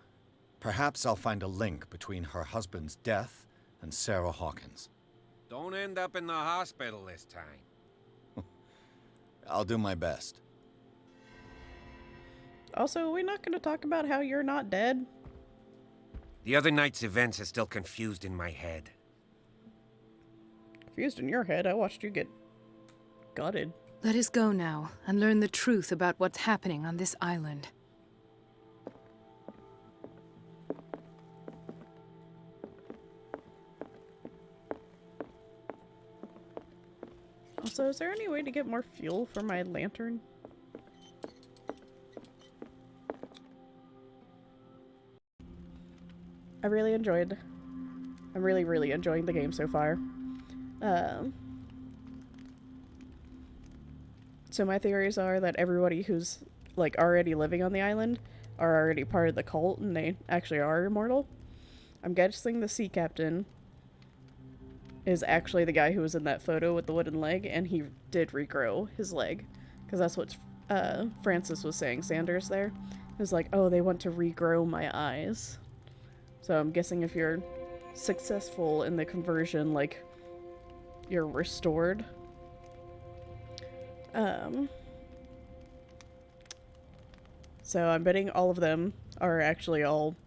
Perhaps I'll find a link between her husband's death and Sarah Hawkins. Don't end up in the hospital this time. I'll do my best. Also, we're not going to talk about how you're not dead. The other night's events are still confused in my head. Confused in your head, I watched you get gutted. Let us go now and learn the truth about what's happening on this island. Also, is there any way to get more fuel for my lantern? I'm really, really enjoying the game so far. So my theories are that everybody who's, like, already living on the island are already part of the cult and they actually are immortal. I'm guessing the sea captain is actually the guy who was in that photo with the wooden leg, and he did regrow his leg. Because that's what Francis was saying, Sanders there. He was like, oh, they want to regrow my eyes. So I'm guessing if you're successful in the conversion, like, you're restored. So I'm betting all of them are actually all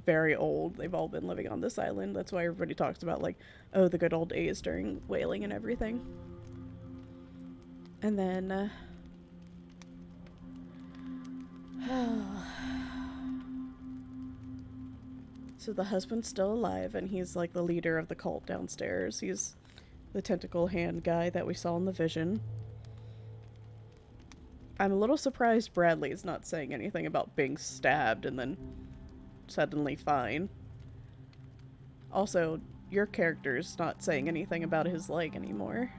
very old. They've all been living on this island. That's why everybody talks about, like, oh, the good old days during whaling and everything. And then, so the husband's still alive, and he's, like, the leader of the cult downstairs. He's the tentacle hand guy that we saw in the vision. I'm a little surprised Bradley's not saying anything about being stabbed and then suddenly fine. Also, your character's not saying anything about his leg anymore.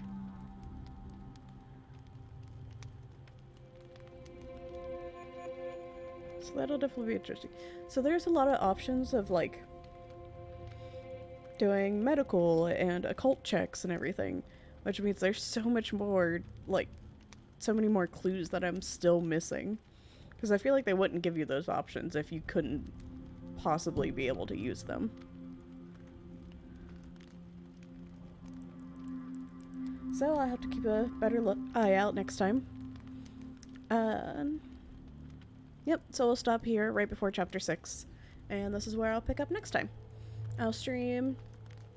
So that'll definitely be interesting. So there's a lot of options of, like, doing medical and occult checks and everything, which means there's so much more, like, so many more clues that I'm still missing. Because I feel like they wouldn't give you those options if you couldn't possibly be able to use them. So I'll have to keep a better eye out next time. Yep, so we'll stop here right before chapter 6. And this is where I'll pick up next time. I'll stream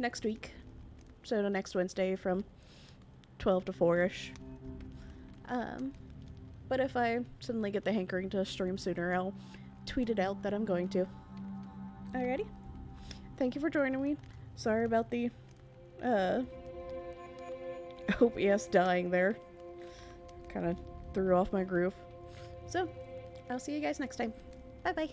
next week. So next Wednesday from 12 to 4-ish. But if I suddenly get the hankering to stream sooner, I'll tweet it out that I'm going to. Alrighty. Thank you for joining me. Sorry about the, OBS dying there. Kind of threw off my groove. So, I'll see you guys next time. Bye-bye.